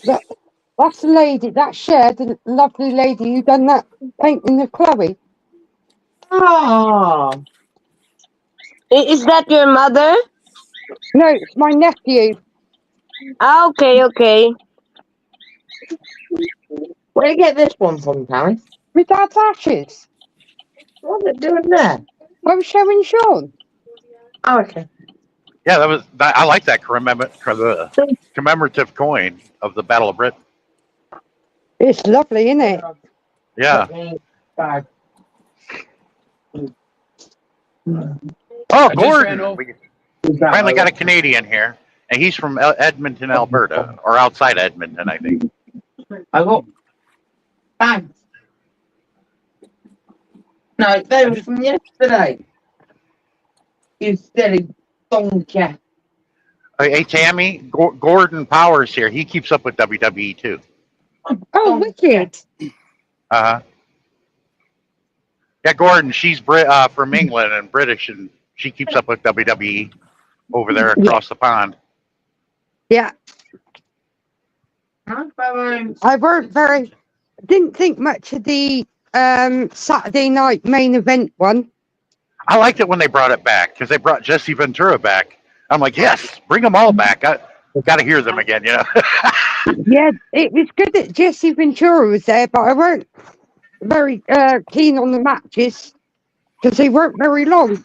B: that's the lady, that Cher, the lovely lady who done that painting of Chloe.
D: Oh.
C: Is that your mother?
B: No, it's my nephew.
C: Ah, okay.
D: Where do you get this one from, Tammy?
B: My dad's ashes.
D: What's it doing there?
B: I was showing Sean.
D: Oh, okay.
A: Yeah, I like that commemorative coin of the Battle of Britain.
B: It's lovely, isn't it?
A: Yeah.
D: Bye.
A: Oh,
E: I just ran
A: Gordon.
E: over-
A: We finally got a Canadian here, and he's from Edmonton, Alberta, or outside Edmonton, I think.
D: I got bags. No, they were from yesterday. You silly donkey.
A: Hey, Tammy, Gordon Powers here. He keeps up with WWE too.
B: Oh, wicked.
A: Uh huh. Yeah, Gordon. She's from England and British, and she keeps up with WWE over there across the pond.
B: Yeah,
D: Huh, Baron?
B: I didn't think much of the Saturday night main event one.
A: I liked it when they brought it back because they brought Jesse Ventura back. I'm like, yes, bring them all back. I got to hear them again, you know.
B: Yeah, it was good that Jesse Ventura was there, but I weren't very keen on the matches because they weren't very long.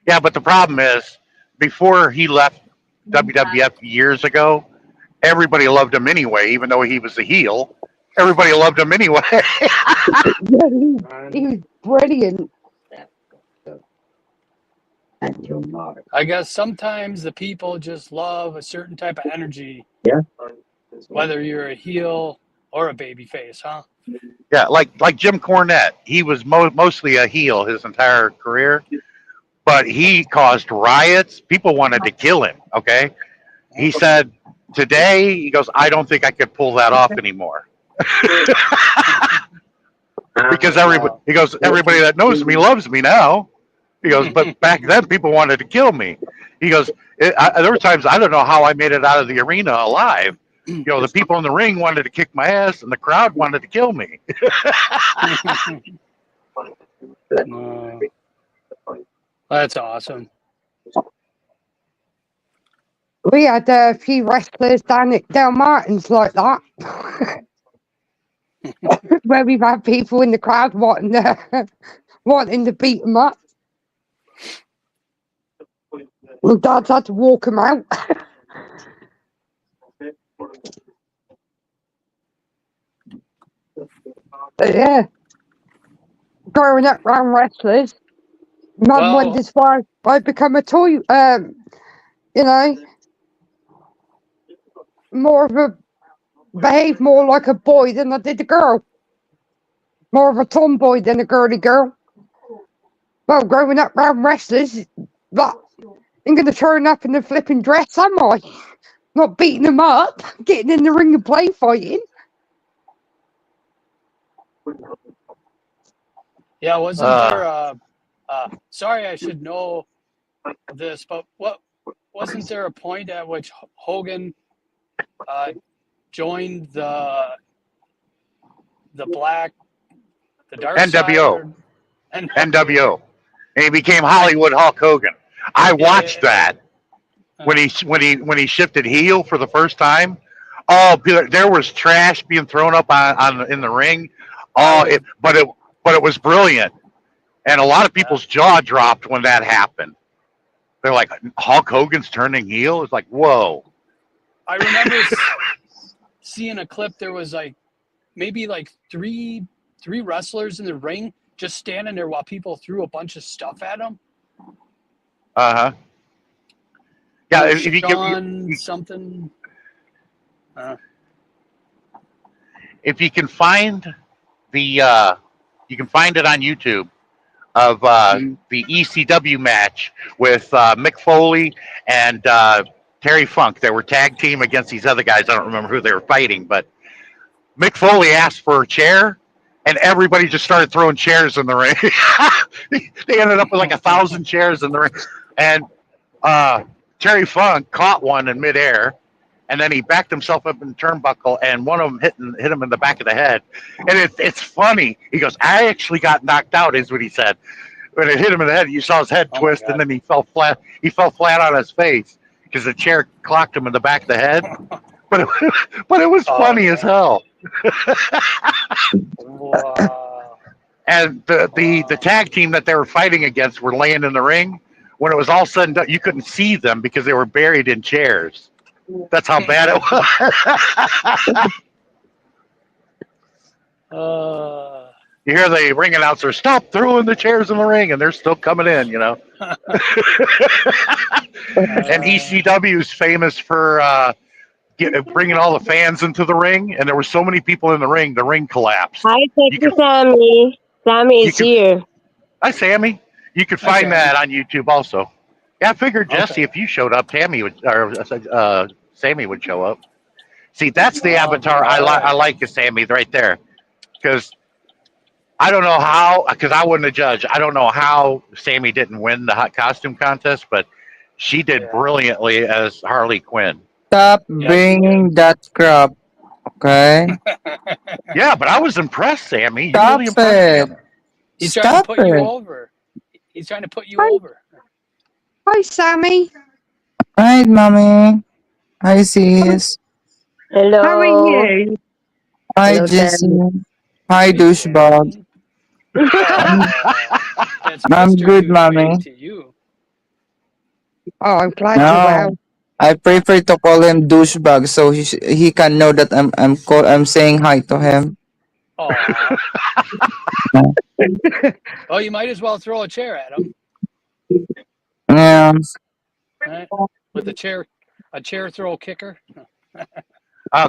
A: Yeah, but the problem is, before he left WWF years ago, everybody loved him anyway, even though he was a heel. Everybody loved him anyway.
B: Yeah, he was brilliant.
E: I guess sometimes the people just love a certain type of energy.
F: Yeah.
E: Whether you're a heel or a baby face, huh?
A: Yeah, like Jim Cornette. He was mostly a heel his entire career, but he caused riots. People wanted to kill him, okay? He said, today, he goes, I don't think I could pull that off anymore. Because everybody that knows me loves me now. He goes, but back then people wanted to kill me. He goes, there were times I don't know how I made it out of the arena alive. You know, the people in the ring wanted to kick my ass, and the crowd wanted to kill me.
E: That's awesome.
B: We had a few wrestlers down at Del Martin's like that, where we've had people in the crowd wanting to beat them up. My dad's had to walk them out. But yeah, growing up around wrestlers, Mum
E: Well-
B: wonders why I become a toy. You know, behave more like a boy than I did a girl. More of a tomboy than a girly girl. Well, growing up around wrestlers, but I'm going to turn up in a flipping dress, am I? Not beating them up, getting in the ring and play fighting.
E: Yeah, wasn't there? Sorry, I should know this, but wasn't there a point at which Hogan joined the dark
A: NWO.
E: side?
A: NWO. And he became Hollywood Hulk Hogan. I watched that when he shifted heel for the first time. Oh, there was trash being thrown up in the ring. Oh, but it was brilliant, and a lot of people's jaw dropped when that happened. They're like, Hulk Hogan's turning heel. It's like, whoa.
E: I remember seeing a clip. There was maybe three wrestlers in the ring just standing there while people threw a bunch of stuff at them.
A: Yeah, if you
E: Sean something.
A: If you can find you can find it on YouTube of the ECW match with Mick Foley and Terry Funk. They were tag team against these other guys. I don't remember who they were fighting, but Mick Foley asked for a chair, and everybody just started throwing chairs in the ring. They ended up with 1,000 chairs in the ring, and Terry Funk caught one in midair, and then he backed himself up in the turnbuckle, and one of them hit him in the back of the head. And it's funny. He goes, I actually got knocked out, is what he said. When it hit him in the head, you saw his head twist, and then he fell flat. He fell flat on his face because the chair clocked him in the back of the head. But it was funny as hell.
E: Wow.
A: And the tag team that they were fighting against were laying in the ring. When it was all said and done, you couldn't see them because they were buried in chairs. That's how bad it
E: Uh,
A: You hear the ring announcer, stop throwing the chairs in the ring, and they're still coming in, you know. And ECW is famous for bringing all the fans into the ring, and there were so many people in the ring collapsed.
C: Hi, thank you,
A: can-
C: Sammy. Sammy is
A: can-
C: here.
A: Hi, Sammy. You can find
E: Sammy.
A: that on YouTube also. Yeah, I figured Jesse,
E: Okay.
A: if you showed up, Tammy would, or Sammy would show up. See, that's the
E: Oh,
A: avatar I like. I
E: right.
A: like is Sammy right there, because I don't know how, because I wouldn't have judged. I don't know how Sammy didn't win the hot costume contest, but she did
E: Yeah.
A: brilliantly as Harley Quinn.
F: Stop
E: Yeah, she did.
F: bringing that crap. Okay.
A: Yeah, but I was impressed, Sammy. You
F: Stop
A: really impressed me
F: it.
A: on that.
E: He's trying to
F: Stop
E: put you
F: it.
E: over. He's trying to put you
B: Hi,
E: over.
B: hi, Sammy.
F: Hi, mommy. Hi,
B: Hi,
F: sis.
B: how are
C: Hello.
B: you?
F: Hi,
C: Hello,
F: Jesse.
C: Sammy.
F: Hi,
E: Hey,
F: douchebag.
E: Sammy. Oh, that's
F: I'm
E: Mr.
F: good,
E: Douchebag
F: mommy.
E: to you.
B: Oh, I'm glad you're
F: No,
B: well.
F: I prefer to call him douchebag so he can know that I'm saying hi to him.
E: Aw. Oh, you might as well throw a chair at him,
F: Yeah.
E: right? With a chair throw kicker.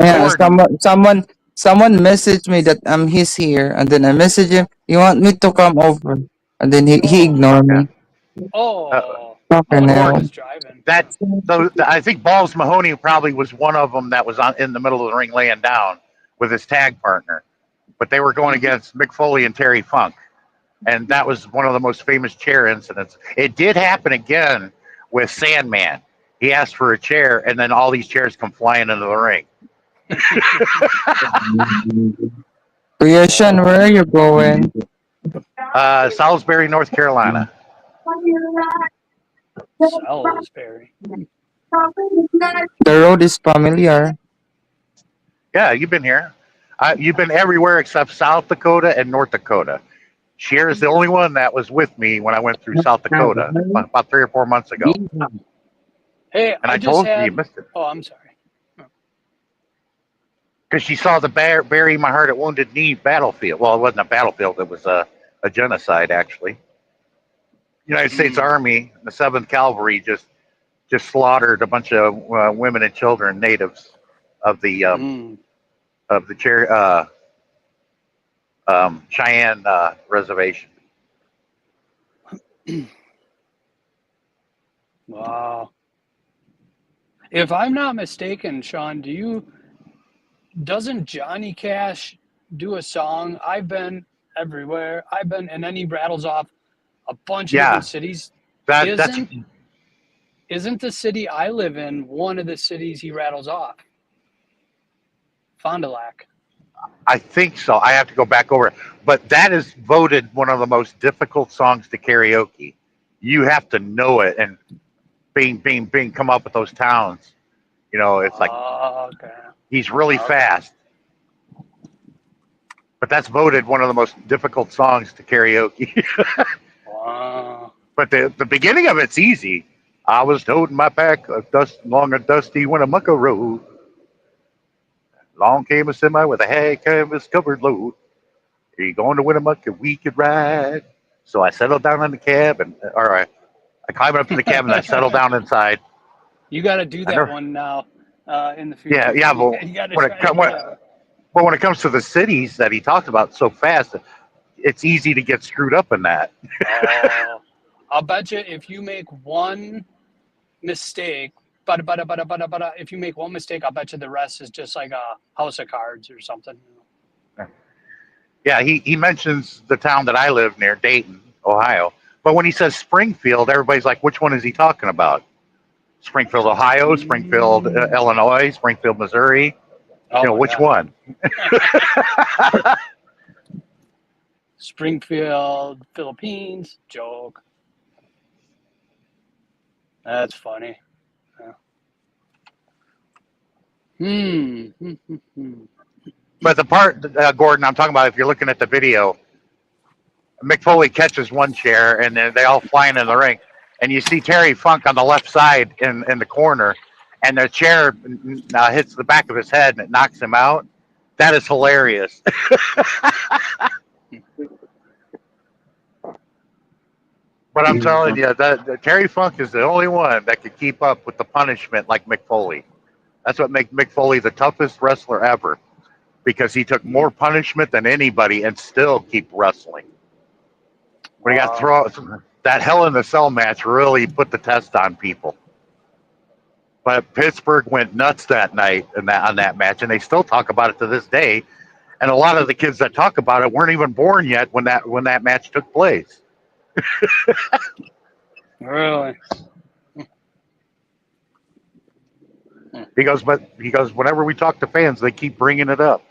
F: Yeah,
A: Gordon.
F: someone messaged me that he's here, and then I messaged him. You want me to come over? And then he
E: Oh,
F: ignored
A: Yeah.
F: me.
E: oh,
F: Fucking
E: he
F: hell.
E: was driving.
A: That I think Balls Mahoney probably was one of them that was on in the middle of the ring laying down with his tag partner, but they were going against Mick Foley and Terry Funk, and that was one of the most famous chair incidents. It did happen again with Sandman. He asked for a chair, and then all these chairs come flying into the ring.
F: Creation, where are you going?
A: Salisbury, North Carolina.
E: Salisbury.
F: The road is familiar.
A: Yeah, you've been here. You've been everywhere except South Dakota and North Dakota. Cher is the only one that was with me when I went through South Dakota about 3 or 4 months ago,
E: Hey,
A: and
E: I
A: I
E: just
A: told you
E: had.
A: missed it
E: Oh, I'm sorry.
A: because she saw the bury my heart at Wounded Knee battlefield. Well, it wasn't a battlefield; it was a genocide actually. United States Army, the Seventh Cavalry, just slaughtered a bunch of women and children, natives of the
E: Mm.
A: Cheyenne reservation.
E: Wow. If I'm not mistaken, Sean, doesn't Johnny Cash do a song? I've been everywhere. And then he rattles off a bunch of
A: Yeah,
E: different cities.
A: that's
E: Isn't the city I live in one of the cities he rattles off? Fond du Lac.
A: I think so. I have to go back over it, but that is voted one of the most difficult songs to karaoke. You have to know it and bing, come up with those towns. You know, it's like
E: Oh, okay.
A: he's really
E: Okay.
A: fast, but that's voted one of the most difficult songs to karaoke.
E: Wow.
A: But the beginning of it's easy. I was toting my pack along a dusty Winnemucca road. Long came a semi with a hay canvas covered load. Are you going to Winnemucca? We could ride. So I settled down in the cab, I climbed up to the cab and I settled down inside.
E: You got to do
A: I
E: that
A: never,
E: one now in the
A: yeah,
E: future.
A: yeah. But
E: You got to
A: when
E: try
A: it
E: to
A: come,
E: do that.
A: but when it comes to the cities that he talks about so fast, it's easy to get screwed up in that.
E: Oh, I'll bet you if you make one mistake, if you make one mistake, I'll bet you the rest is just like a house of cards or something.
A: Yeah, he mentions the town that I live near, Dayton, Ohio. But when he says Springfield, everybody's like, which one is he talking about? Springfield, Ohio, Springfield, Illinois, Springfield, Missouri.
E: Oh my
A: Which
E: God.
A: one?
E: Springfield, Philippines. Joke. That's funny. Yeah.
A: But the part, Gordon, I'm talking about, if you're looking at the video, Mick Foley catches one chair and they all flying in the ring. And you see Terry Funk on the left side in the corner, and the chair hits the back of his head and it knocks him out. That is hilarious. But I'm telling you, that Terry Funk is the only one that could keep up with the punishment like Mick Foley. That's what makes Mick Foley the toughest wrestler ever, because he took more punishment than anybody and still keep wrestling. When he got thrown, that Hell in the Cell match really put the test on people. But Pittsburgh went nuts that night on that match, and they still talk about it to this day. And a lot of the kids that talk about it weren't even born yet when that match took place.
E: Really?
A: He goes, whenever we talk to fans, they keep bringing it up.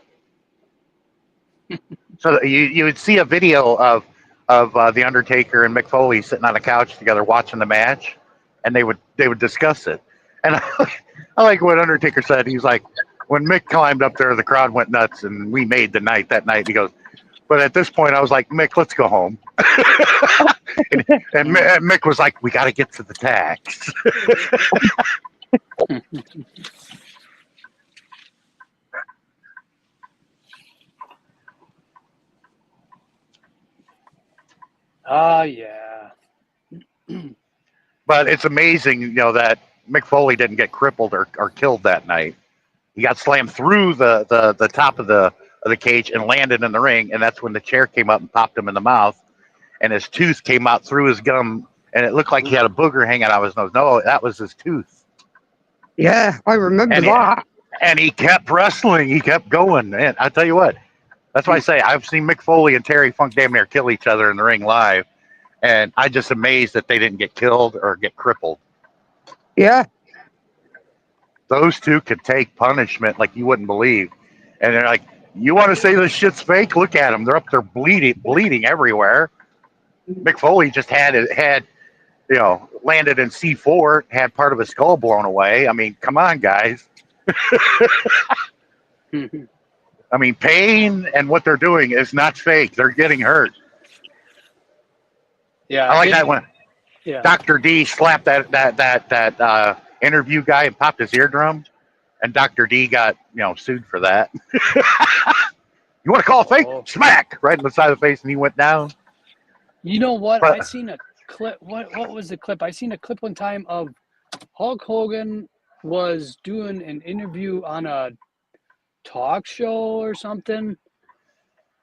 A: So you would see a video of the Undertaker and Mick Foley sitting on a couch together watching the match, and they would discuss it. And I like what Undertaker said. He's like, when Mick climbed up there, the crowd went nuts, and we made the night that night. He goes, but at this point, I was like, Mick, let's go home. and Mick was like, we got to get to the tags.
E: Yeah.
A: But it's amazing, that Mick Foley didn't get crippled or killed that night. He got slammed through the top of the cage and landed in the ring, and that's when the chair came up and popped him in the mouth, and his tooth came out through his gum, and it looked like he had a booger hanging out of his nose. No, that was his tooth.
B: Yeah, I remember that.
A: And he kept wrestling. He kept going. And I tell you what, that's why I say I've seen Mick Foley and Terry Funk damn near kill each other in the ring live, and I'm just amazed that they didn't get killed or get crippled.
B: Yeah.
A: Those two could take punishment like you wouldn't believe. And they're like, you want to say this shit's fake? Look at them. They're up there bleeding everywhere. Mick Foley just had landed in C4, had part of his skull blown away. I mean, come on, guys. I mean, pain and what they're doing is not fake. They're getting hurt.
E: Yeah.
A: I like that one.
E: Yeah.
A: Dr. D slapped that interview guy and popped his eardrum, and Dr. D got sued for that. You want to call it fake?
E: Oh.
A: Smack right in the side of the face, and he went down.
E: You know what?
A: But-
E: I seen a clip. What was the clip? I seen a clip one time of Hulk Hogan was doing an interview on a talk show or something,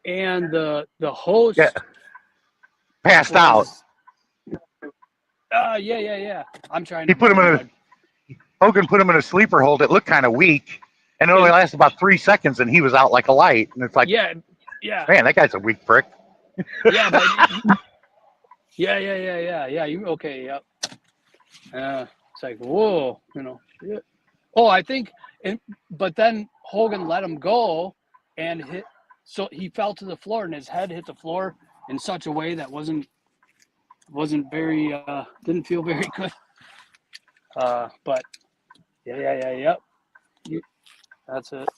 E: and the host
A: Passed out.
E: Yeah. I'm trying.
A: He put him in Hogan put him in a sleeper hold. It looked kind of weak, and it only lasted about 3 seconds, and he was out like a light. And it's like,
E: yeah.
A: Man, that guy's a weak prick.
E: Yeah, but yeah. You okay? Yep. It's like whoa, Yeah. Oh, I think, but then Hogan let him go, and so he fell to the floor, and his head hit the floor in such a way that wasn't very didn't feel very good. But yep. That's it.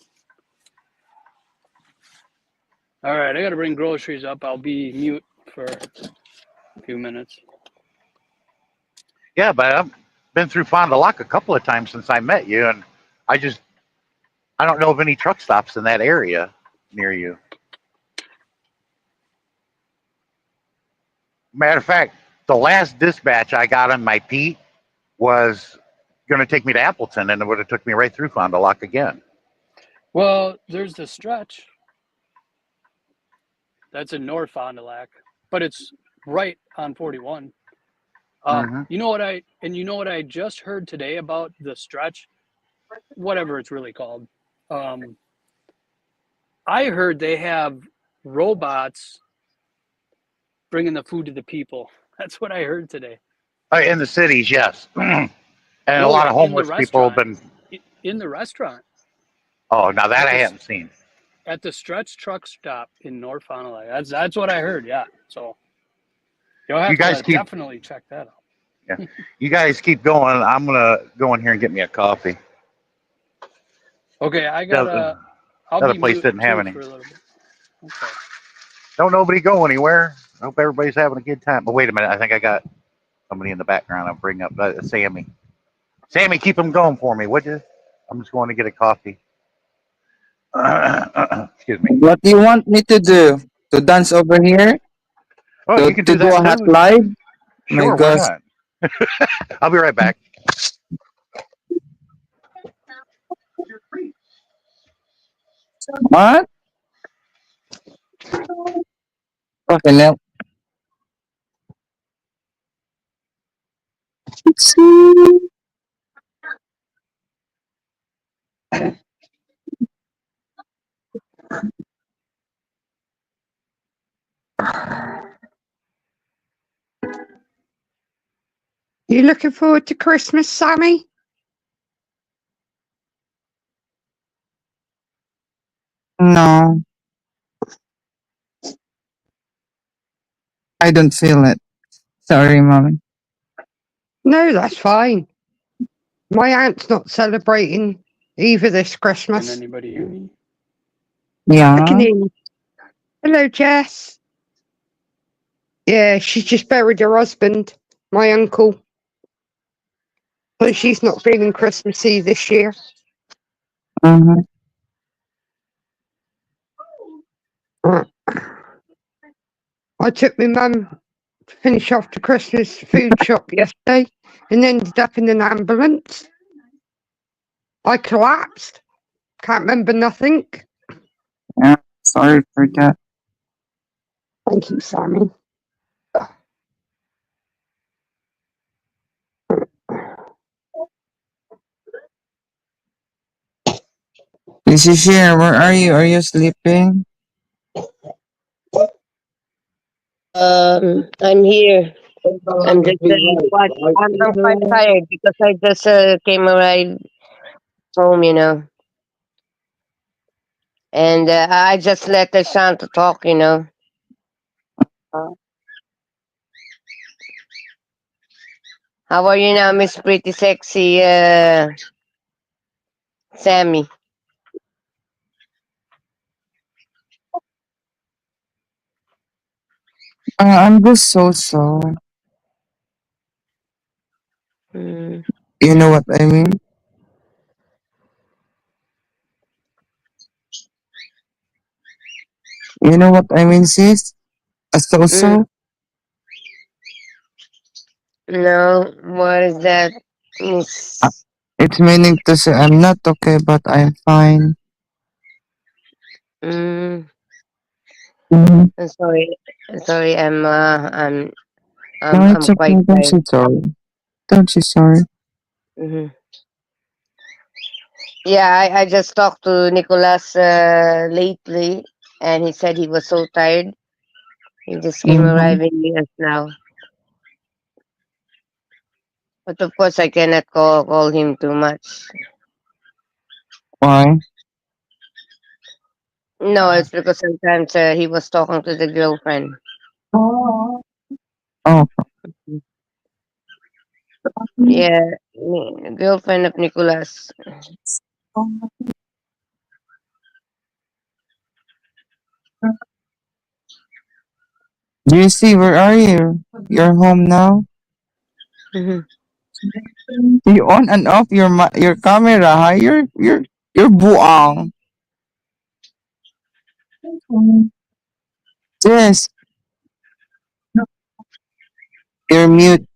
E: All right, I got to bring groceries up. I'll be mute for a few minutes.
A: Yeah, but I've been through Fond du Lac a couple of times since I met you, and I don't know of any truck stops in that area near you. Matter of fact, the last dispatch I got on my Pete was going to take me to Appleton, and it would have took me right through Fond du Lac again.
E: Well, there's the stretch. That's in North Fond du Lac, but it's right on 41. You know what I just heard today about the stretch, whatever it's really called. I heard they have robots bringing the food to the people. That's what I heard today.
A: In the cities, yes. And a lot of homeless people have been
E: in the restaurant.
A: Oh, now that I haven't seen.
E: At the stretch truck stop in North Fond du Lac. That's what I heard. Yeah. So you'll have to definitely check that out.
A: Yeah. You guys keep going. I'm gonna go in here and get me a coffee.
E: Okay, I got
A: Another place didn't have any.
E: For a little bit. Okay.
A: Don't nobody go anywhere. I hope everybody's having a good time. But wait a minute, I think I got somebody in the background. I'll bring up Sammy. Sammy, keep them going for me, would you? I'm just going to get a coffee. Excuse me.
F: What do you want me to do? To dance over here?
A: Oh, you can do
F: to do a
A: that
F: hot live?
A: Sure,
F: My gosh.
A: why not? I'll be right back.
F: What? Okay, now.
B: You looking forward to Christmas, Sammy?
F: No, I don't feel it. Sorry, mommy.
B: No, that's fine. My aunt's not celebrating either this
E: Can
B: Christmas.
E: anybody hear me?
B: I
F: Yeah.
B: can hear you. Hello, Jess. Yeah, she just buried her husband, my uncle. But she's not feeling Christmassy this year.
F: Uh-huh.
B: I took my mum to finish off the Christmas food shop yesterday and ended up in an ambulance. I collapsed. Can't remember nothing.
F: Yeah. Sorry for that.
B: Thank you, Sammy.
F: This is here. Where are you? Are you sleeping?
C: I'm here. I'm just I'm quite tired because I just came arrived home, and I just let the Shanta talk. How are you now, Miss Pretty Sexy Sammy?
F: I'm just so.
C: Mm.
F: You know what I mean? You know what I mean, sis? A
C: Mm.
F: so.
C: No, what is that? Miss?
F: It's meaning to say I'm not okay, but I'm fine.
C: Mm,
F: Mhm.
C: I'm sorry. I'm sorry.
F: No,
C: I'm
F: it's okay.
C: quite
F: Don't
C: tired.
F: say sorry. Don't say sorry.
C: Hmm. Yeah, I just talked to Nicholas lately, and he said he was so tired. He just came
F: Mhm.
C: arriving just now. But of course, I cannot call him too much.
F: Why?
C: No, it's because sometimes he was talking to the girlfriend.
F: Oh.
C: Yeah, girlfriend of Nicholas.
F: Do you see? Where are you? You're home now.
C: Hmm.
F: You on and off your camera, huh? You're buang. Yes, you're mute.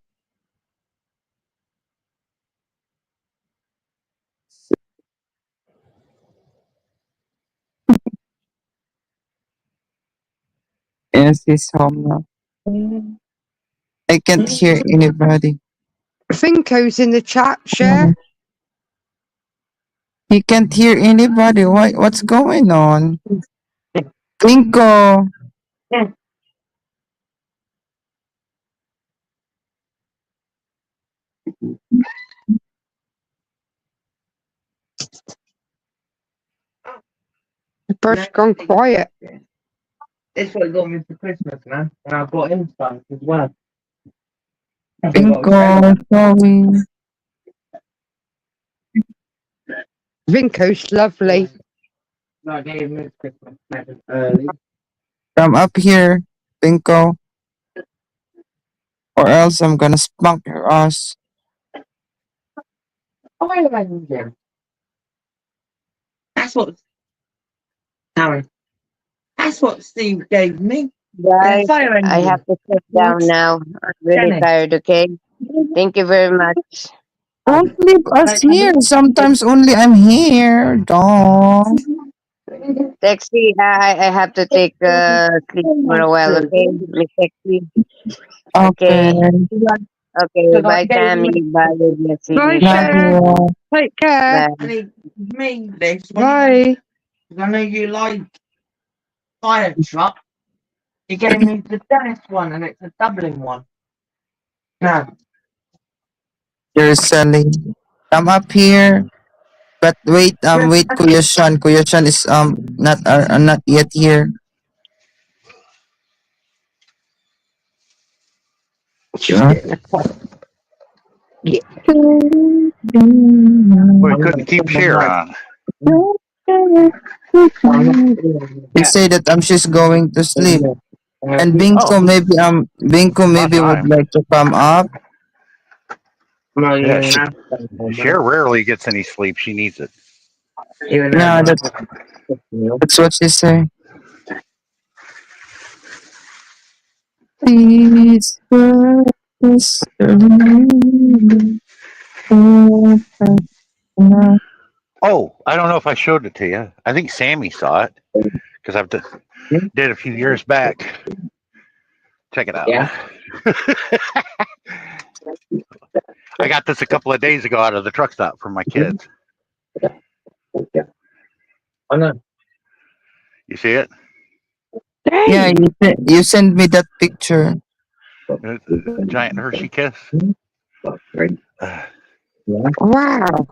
F: Yes, he's home now. I can't hear anybody.
B: Finko's in the chat, share.
F: He can't hear anybody. What's going on? Twinkle.
B: The bird's gone quiet.
D: This what got me for Christmas, man. And I got him stuff as well. I got a
F: Twinkle.
D: present.
F: Sorry.
B: Vinco's lovely.
D: So I gave him his Christmas present early.
F: Come up here, Twinkle, or else I'm gonna spunk your ass.
D: Fire engine. That's what Aaron. That's what Steve gave me. A
C: Guys,
D: fire
C: I
D: engine.
C: have to sit down now. I'm really
D: Dennis.
C: tired, okay? Thank you very much.
F: Don't leave us here. Sometimes only I'm here. Don't.
C: Sexy, I have to take sleep for a while, okay? Miss Sexy.
F: Okay.
C: Okay. Okay,
D: Because I
C: bye,
D: gave him
C: Sammy. Bye, Jesse.
B: Bye,
F: Love
B: Sharon.
F: you.
B: Take care.
C: Bye.
D: and he me this
B: Bye.
D: because I know you like fire truck. He gave me the Dennis one, and it's a doubling one. No,
F: You're selling. Come up here. But wait, wait, Kuya Sean. Kuya Sean is not yet here.
B: She's getting a pot.
A: We
D: I'm
A: couldn't
D: not
A: keep
D: saying
A: share
D: like
A: on.
D: I'm not
F: He say that she's going to sleep. And
A: Oh,
F: Binko
A: about
F: maybe would
A: time.
F: like to come up.
D: no, you
A: Yeah,
D: don't have to.
A: Cher rarely gets any sleep. She needs it.
D: Even
F: Yeah,
D: though
F: that's what she say. Please, purpose,
A: Oh, I don't know if I showed it to you. I think Sammy saw it because did a few years back. Check it out.
D: Yeah.
A: I got this a couple of days ago out of the truck stop for my kids.
D: I know.
A: You see it?
F: Yeah, you send me that picture.
A: It's a giant Hershey kiss.
B: Wow.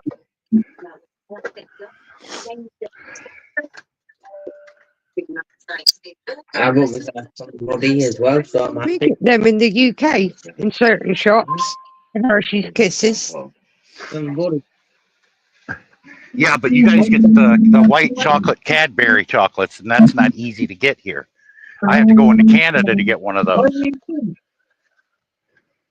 D: I got with somebody as well, so I'm
B: We
D: happy.
B: get them in the UK in certain shops. Hershey's Kisses.
D: Somebody.
A: Yeah, but you guys get the white chocolate Cadbury chocolates, and that's not easy to get here. I have to go into Canada to get one of those.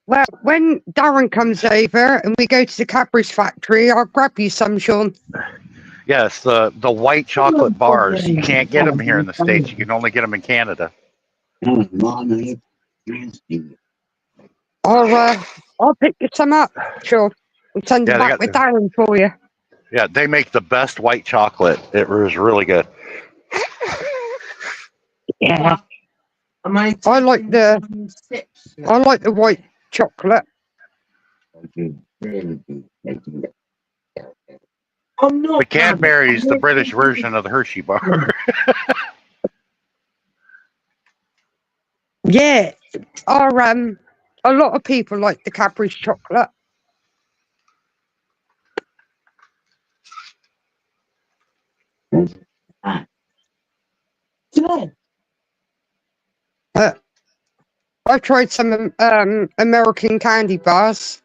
B: Well, when Darren comes over and we go to the Cadbury's factory, I'll grab you some, Sean.
A: Yes, the white chocolate bars. You can't get them here in the States. You can only get them in Canada.
B: I'll pick you some up, sure, and send
A: Yeah,
B: them
A: they
B: back
A: got
B: with Darren for you.
A: Yeah, they make the best white chocolate. It was really good.
B: Yeah.
D: I like
B: I like the white chocolate.
D: I'm not.
A: The Cadbury's the British version of the Hershey bar.
B: Yeah. A lot of people like the Cadbury's chocolate. I tried some American candy bars.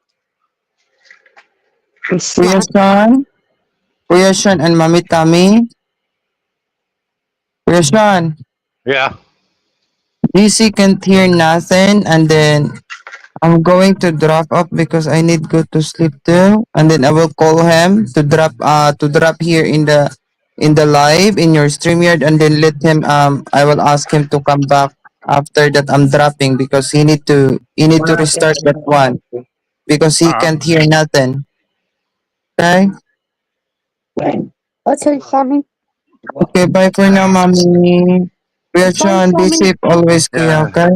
B: And
F: Kuya
B: snack.
F: Sean? Kuya Sean and Mami Tami? Kuya Sean,
A: Yeah.
F: DC can't hear nothing, and then I'm going to drop off because I need go to sleep too, and then I will call him to drop here in the live in your StreamYard, and then let him I will ask him to come back after that I'm dropping because he need to restart that one because he
A: Uh-huh.
F: can't hear nothing. Okay?
B: Okay, Sammy.
F: Okay, bye for now, mommy. Kuya
B: Bye,
F: Sean, be
B: Sammy.
F: safe always, kuya,
A: Yeah.
F: okay?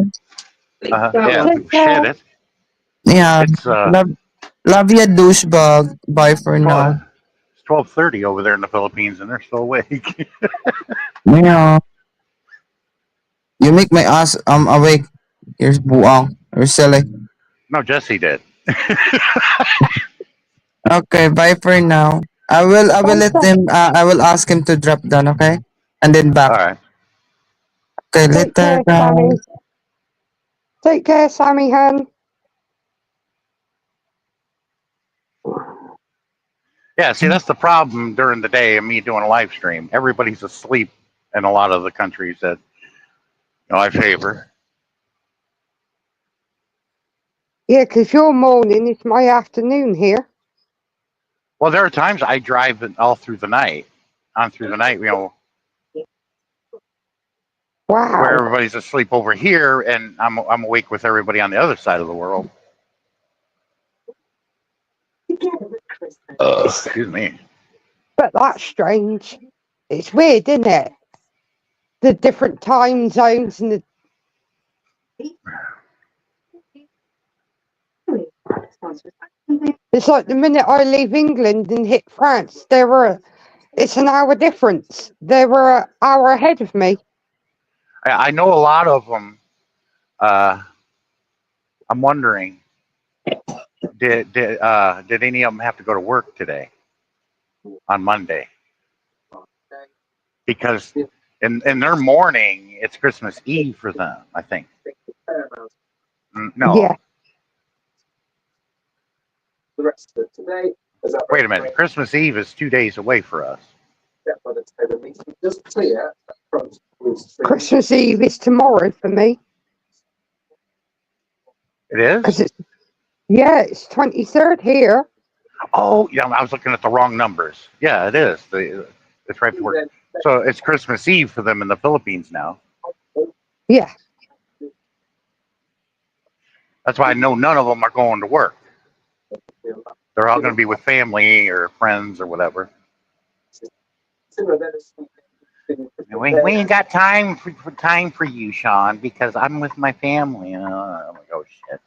A: Yeah.
B: Take care.
A: Shit.
F: Yeah.
A: It's
F: Love you, douchebag. Bye for now.
A: it's 12:30 over there in the Philippines, and they're still awake.
F: Yeah. You make my ass awake. Here's buang. You're silly.
A: No, Jesse did.
F: Okay, bye for now. I will let them I will ask him to drop down, okay? And then
A: All
F: back.
A: right.
F: Okay,
B: Take
F: later
B: care, Sammy.
F: guys.
B: Take care, Sammy hun.
A: Yeah. See, that's the problem during the day of me doing a live stream. Everybody's asleep in a lot of the countries that I favor.
B: Yeah, 'cause your morning is my afternoon here.
A: Well, there are times I drive all through the night, on through the night. Where
B: Wow.
A: everybody's asleep over here, and I'm awake with everybody on the other side of the world. Excuse me.
B: But that's strange. It's weird, isn't it? The different time zones and the It's like the minute I leave England and hit France, it's an hour difference. They were an hour ahead of me.
A: I know a lot of them. I'm wondering, did any of them have to go to work today on Monday? Because in their morning, it's Christmas Eve for them, I think. No.
B: Yeah.
A: Wait a minute. Christmas Eve is 2 days away for us.
B: Christmas Eve is tomorrow for me.
A: It is?
B: 'Cause it's 23rd here.
A: Oh, yeah. I was looking at the wrong numbers. Yeah, it is. It's right before. So it's Christmas Eve for them in the Philippines now.
B: Yeah.
A: That's why I know none of them are going to work. They're all going to be with family or friends or whatever. We ain't got time for you, Sean, because I'm with my family. I'm like, oh shit.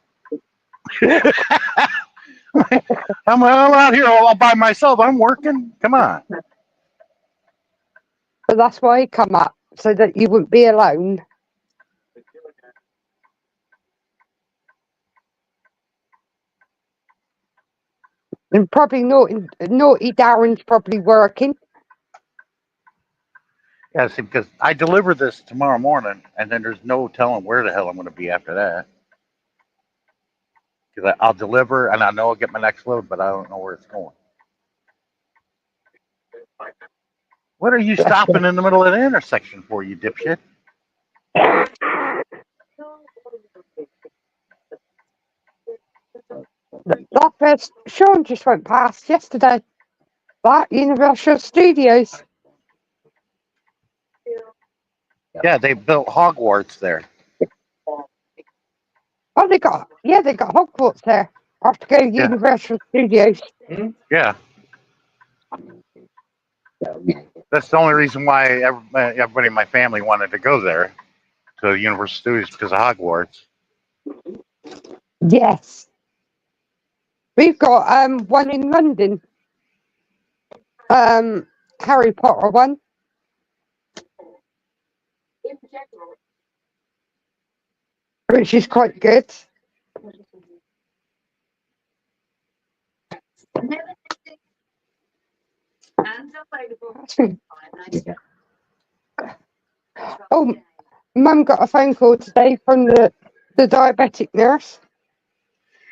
A: I'm out here all by myself. I'm working. Come on.
B: But that's why I come up, so that you wouldn't be alone. And probably naughty Darren's probably working.
A: Yeah, see, because I deliver this tomorrow morning, and then there's no telling where the hell I'm going to be after that. Because I'll deliver, and I know I'll get my next load, but I don't know where it's going. What are you stopping in the middle of the intersection for, you dipshit?
B: That first Sean just went past yesterday. That Universal Studios.
A: Yeah, they built Hogwarts there.
B: Oh, they got Hogwarts there. I have to go to
A: Yeah.
B: Universal Studios.
A: Yeah. That's the only reason why everybody in my family wanted to go there to Universal Studios, because of Hogwarts.
B: Yes. We've got one in London. Harry Potter one. Which is quite good. Oh, Mum got a phone call today from the diabetic nurse.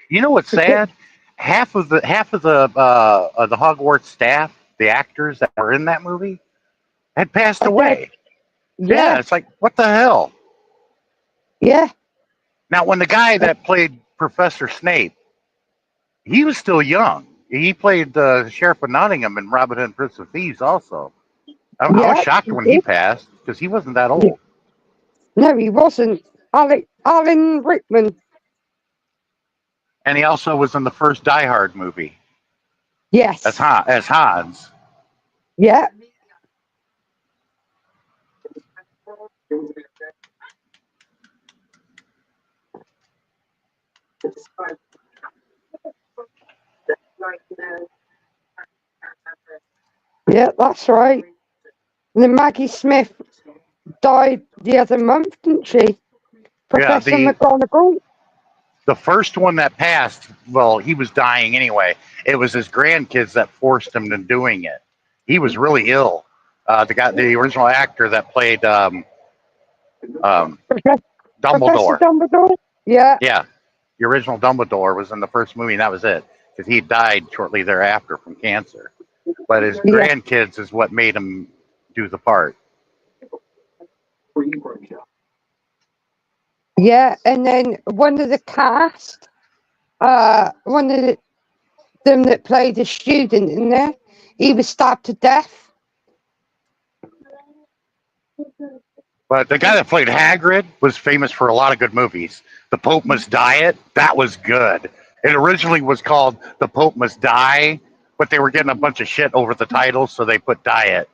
A: You know what's sad? Half of the Hogwarts staff, the actors that were in that movie, had passed away. Yeah, it's like, what the hell?
B: Yeah.
A: Now, when the guy that played Professor Snape, he was still young. He played the Sheriff of Nottingham in Robin Hood and Prince of Thieves also. I was shocked when he passed, because he wasn't that old.
B: No, he wasn't. Alan Rickman.
A: And he also was in the first Die Hard movie.
B: Yes.
A: As Hans.
B: Yeah. Yeah, that's right. And then Maggie Smith died the other month, didn't she? Professor McGonagall.
A: The first one that passed, well, he was dying anyway. It was his grandkids that forced him to doing it. He was really ill. The original actor that played Dumbledore.
B: Professor Dumbledore? Yeah.
A: Yeah. The original Dumbledore was in the first movie, and that was it. Because he died shortly thereafter from cancer. But his grandkids is what made him do the part.
B: Yeah, and then one of the cast, one of them that played a student in there, he was stabbed to death.
A: But the guy that played Hagrid was famous for a lot of good movies. The Pope Must Diet, that was good. It originally was called The Pope Must Die, but they were getting a bunch of shit over the title, so they put Diet.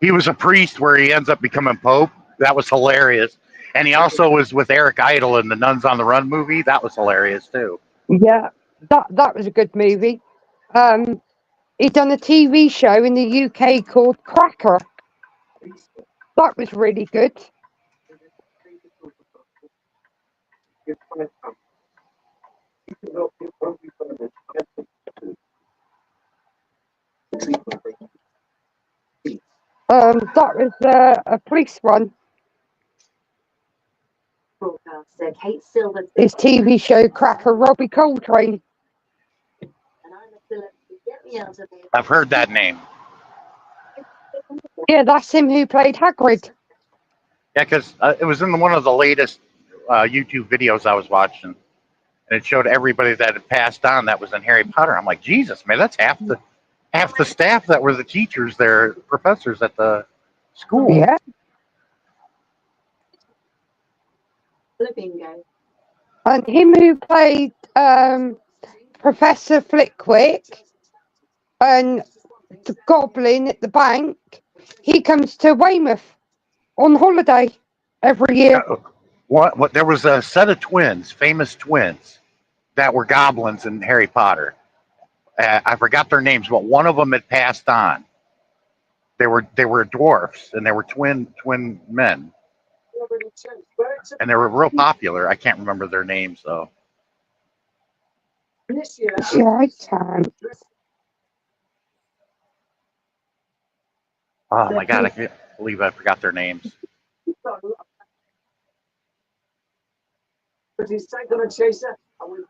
A: He was a priest where he ends up becoming Pope. That was hilarious. And he also was with Eric Idle in the Nuns on the Run movie. That was hilarious too.
B: Yeah, that was a good movie. He done a TV show in the UK called Cracker. That was really good. That was a police one.
G: Broadcaster Kate Silver
B: His TV show Cracker, Robbie Coltrane.
G: and I'm a Philip. Get me out of here.
A: I've heard that name.
B: Yeah, that's him who played Hagrid.
A: Yeah, because it was in one of the latest YouTube videos I was watching, and it showed everybody that had passed on that was in Harry Potter. I'm like, Jesus, man, that's half the staff that were the teachers there, professors at the school.
B: Yeah.
G: Bingo.
B: And him who played Professor Flickwick and the Goblin at the bank, he comes to Weymouth on holiday every year.
A: What? There was a set of twins, famous twins, that were goblins in Harry Potter. I forgot their names, but one of them had passed on. They were dwarfs, and they were twin men, and they were real popular. I can't remember their names though.
B: Yeah, I can.
A: Oh my God, I can't believe I forgot their names.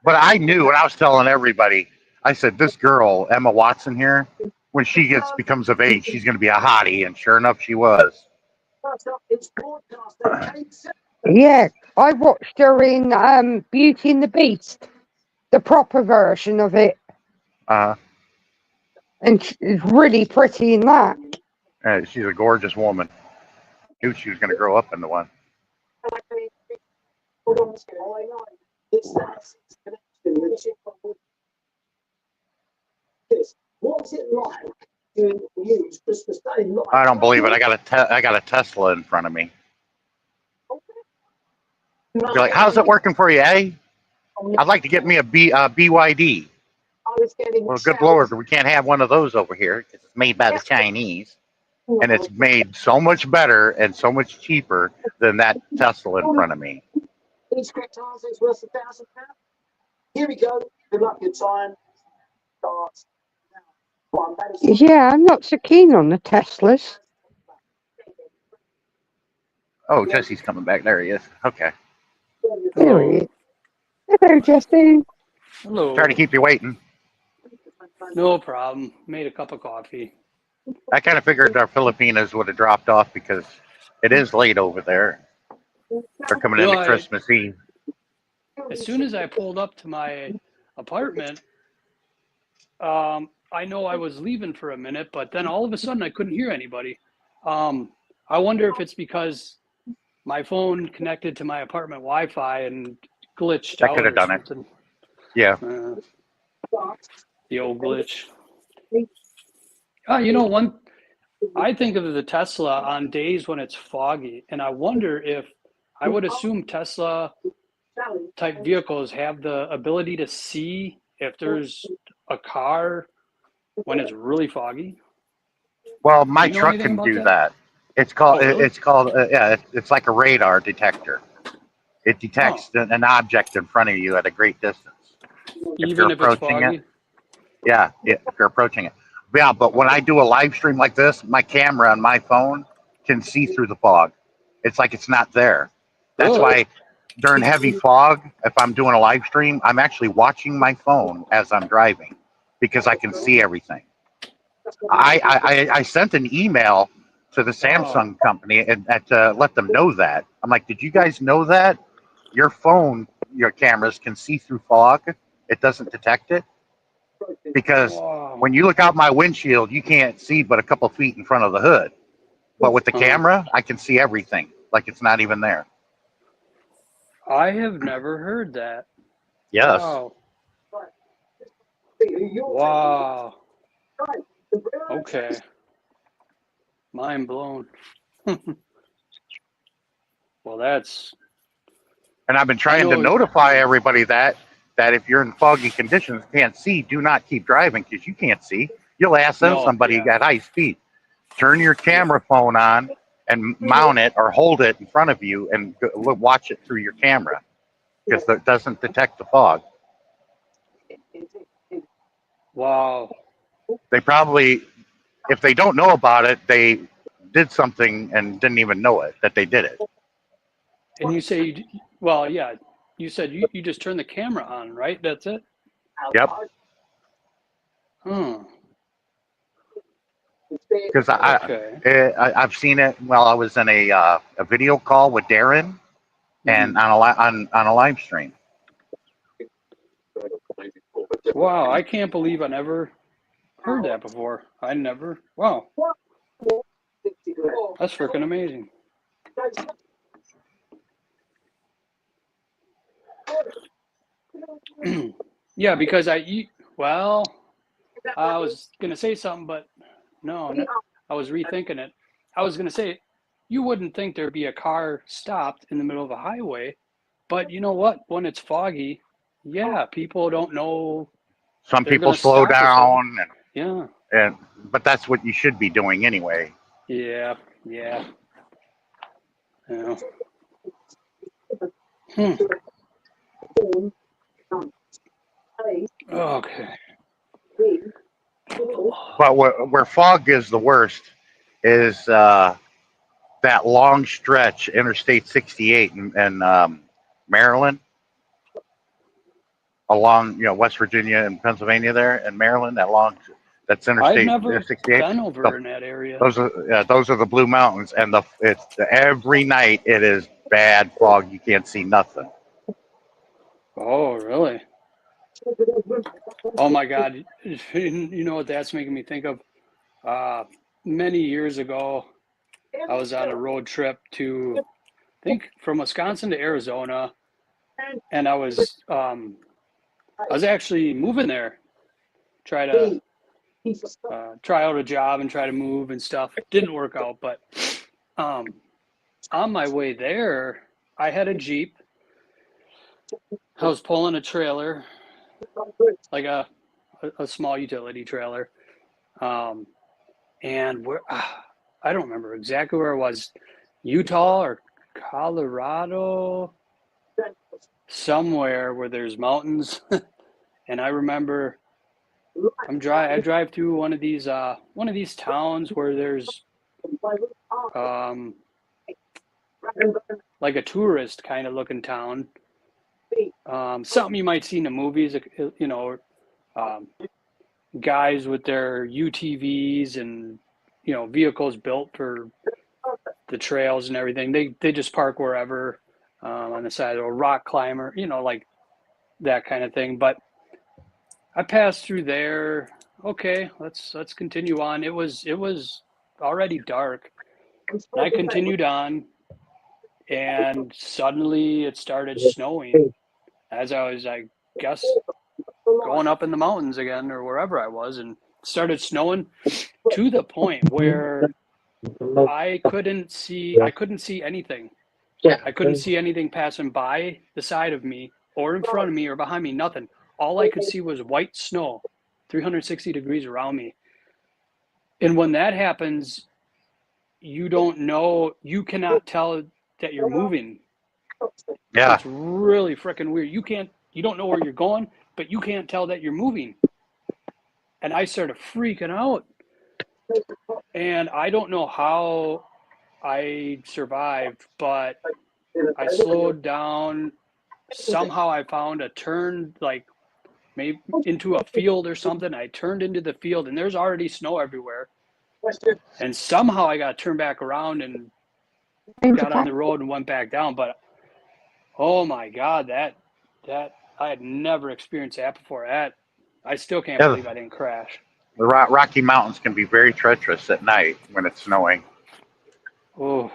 A: But I knew when I was telling everybody, I said, this girl, Emma Watson here, when she becomes of age, she's going to be a hottie. And sure enough, she was.
B: Yeah, I watched her in Beauty and the Beast, the proper version of it. And she's really pretty in that.
A: She's a gorgeous woman. Knew she was going to grow up into one.
H: What's it like to use Christmas Day?
A: I don't believe it. I got a Tesla in front of me. You're like, how's it working for you, eh? I'd like to get me a BYD. Well, good Lord, we can't have one of those over here because it's made by the Chinese. And it's made so much better and so much cheaper than that Tesla in front of me.
H: Each correct answer is worth £1,000. Here we go. Good luck. Your time starts now.
B: Yeah, I'm not so keen on the Teslas.
A: Oh, Jesse's coming back. There he is. Okay.
B: There he is. Hello, Jesse.
E: Hello.
A: Sorry to keep you waiting.
E: No problem. Made a cup of coffee.
A: I kind of figured our Filipinos would have dropped off because it is late over there. They're coming into Christmas Eve.
E: As soon as I pulled up to my apartment, I know I was leaving for a minute, but then all of a sudden I couldn't hear anybody. I wonder if it's because my phone connected to my apartment Wi-Fi and glitched out.
A: That could have done
E: something.
A: it. Yeah.
E: The old glitch. You know, I think of the Tesla on days when it's foggy, and I wonder if I would assume Tesla type vehicles have the ability to see if there's a car when it's really foggy.
A: Well, my
E: Do you know
A: truck
E: anything
A: can
E: about
A: do
E: that?
A: that. It's called.
E: Oh, really?
A: It's called. It's like a radar detector. It detects an object in front of you at a great distance.
E: Even if it's foggy?
A: Yeah, if you're approaching it. Yeah, but when I do a live stream like this, my camera on my phone can see through the fog. It's like it's not there. That's why during heavy fog, if I'm doing a live stream, I'm actually watching my phone as I'm driving because I can see everything. I sent an email to the Samsung company and let them know that. I'm like, did you guys know that your phone, your cameras can see through fog? It doesn't detect it. Because when you look out my windshield, you can't see but a couple feet in front of the hood. But with the camera, I can see everything, like it's not even there.
E: I have never heard that.
A: Yes.
E: Wow. Okay. Mind blown. Well, that's
A: And I've been trying to
E: know-
A: notify everybody that if you're in foggy conditions, can't see, do not keep driving because you can't see. You'll ask
E: No,
A: somebody
E: yeah.
A: at high speed. Turn your camera phone on and mount it or hold it in front of you and watch it through your camera because it doesn't detect the fog.
E: wow.
A: They probably, if they don't know about it, they did something and didn't even know it, that they did it.
E: And you say, well, yeah, you said you just turn the camera on, right? That's it?
A: Yep.
E: Hmm.
A: Because
E: Okay.
A: I've seen it while I was in a video call with Darren and on a live stream.
E: Wow, I can't believe I never heard that before. I never. Wow, that's freaking amazing. Yeah, because I was gonna say something, but no, I was rethinking it. I was gonna say you wouldn't think there'd be a car stopped in the middle of a highway, but you know what? When it's foggy, yeah, people don't know.
A: Some
E: They're
A: people
E: gonna
A: slow
E: stop or something.
A: down,
E: Yeah,
A: but that's what you should be doing anyway.
E: yeah. Okay.
A: But where fog is the worst is that long stretch, Interstate 68 in Maryland, along West Virginia and Pennsylvania there, and Maryland. That's
E: I've
A: Interstate
E: never
A: 68.
E: been over in that area.
A: Those are the Blue Mountains, and every night it is bad fog. You can't see nothing.
E: Oh, really? Oh my God. You know what that's making me think of? Many years ago, I was on a road trip to, I think, from Wisconsin to Arizona, and I was actually moving there, try to try out a job and try to move and stuff. Didn't work out, but on my way there, I had a Jeep. I was pulling a trailer, like a small utility trailer, and I don't remember exactly where it was, Utah or Colorado, somewhere where there's mountains. And I remember I drive through one of these towns where there's like a tourist kind of looking town, something you might see in the movies, guys with their UTVs and vehicles built for the trails and everything. They just park wherever, on the side of a rock climber, like that kind of thing. But I passed through there. Okay, let's continue on. It was already dark. And I continued on, and suddenly it started snowing as I was, I guess, going up in the mountains again or wherever I was, and it started snowing to the point where I couldn't see anything. I couldn't see anything passing by the side of me or in front of me or behind me, nothing. All I could see was white snow, 360 degrees around me. And when that happens, you don't know, you cannot tell that you're moving.
A: Yeah.
E: It's really freaking weird. You don't know where you're going, but you can't tell that you're moving. And I started freaking out. And I don't know how I survived, but I slowed down. Somehow I found a turn, like maybe into a field or something. I turned into the field and there's already snow everywhere. And somehow I got turned back around and got on the road and went back down. But oh my God, that I had never experienced that before. I still can't believe I didn't crash.
A: The Rocky Mountains can be very treacherous at night when it's snowing.
E: Oh,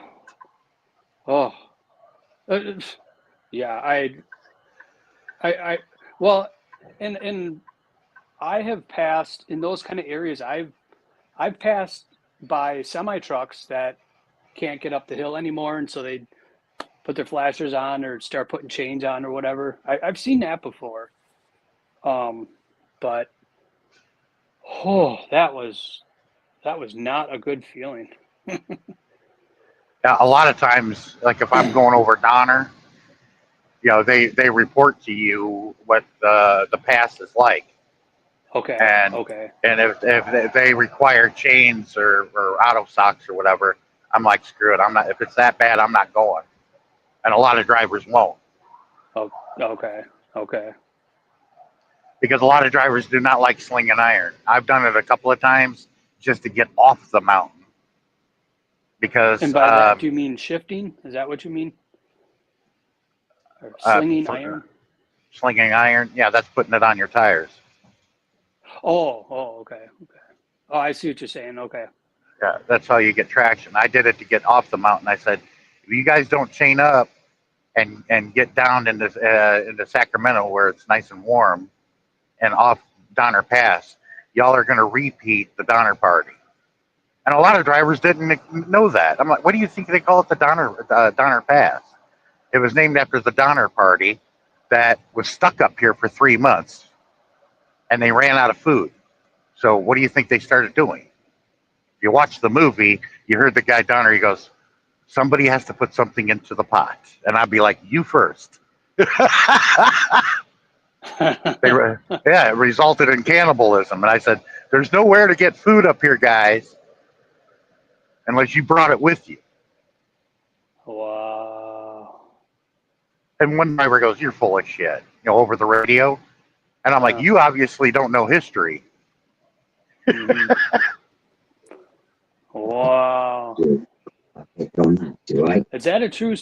E: yeah. I well, and I have passed in those kind of areas. I've passed by semi trucks that can't get up the hill anymore, and so they put their flashers on or start putting chains on or whatever. I've seen that before. But that was not a good feeling.
A: Yeah, a lot of times, like if I'm going over Donner, they report to you what the pass is like,
E: Okay.
A: and
E: Okay.
A: and if they require chains or auto socks or whatever, I'm like, screw it, I'm not. If it's that bad, I'm not going. And a lot of drivers won't,
E: Oh, okay. Okay.
A: because a lot of drivers do not like slinging iron. I've done it a couple of times just to get off the mountain, because
E: And by that, do you mean shifting? Is that what you mean? Or slinging iron?
A: slinging iron, yeah, that's putting it on your tires.
E: Okay. Okay. Oh, I see what you're saying. Okay.
A: Yeah, that's how you get traction. I did it to get off the mountain. I said, if you guys don't chain up and get down into Sacramento where it's nice and warm and off Donner Pass, y'all are going to repeat the Donner Party. And a lot of drivers didn't know that. I'm like, what do you think they call it, the Donner Pass? It was named after the Donner Party that was stuck up here for 3 months, and they ran out of food. So what do you think they started doing? You watch the movie, you heard the guy Donner, he goes, somebody has to put something into the pot. And I'd be like, you first. It resulted in cannibalism. And I said, there's nowhere to get food up here, guys, unless you brought it with you.
E: Wow.
A: And one driver goes, you're full of shit, over the radio. And I'm like, you obviously don't know history.
E: Mhm. Wow. Is that a true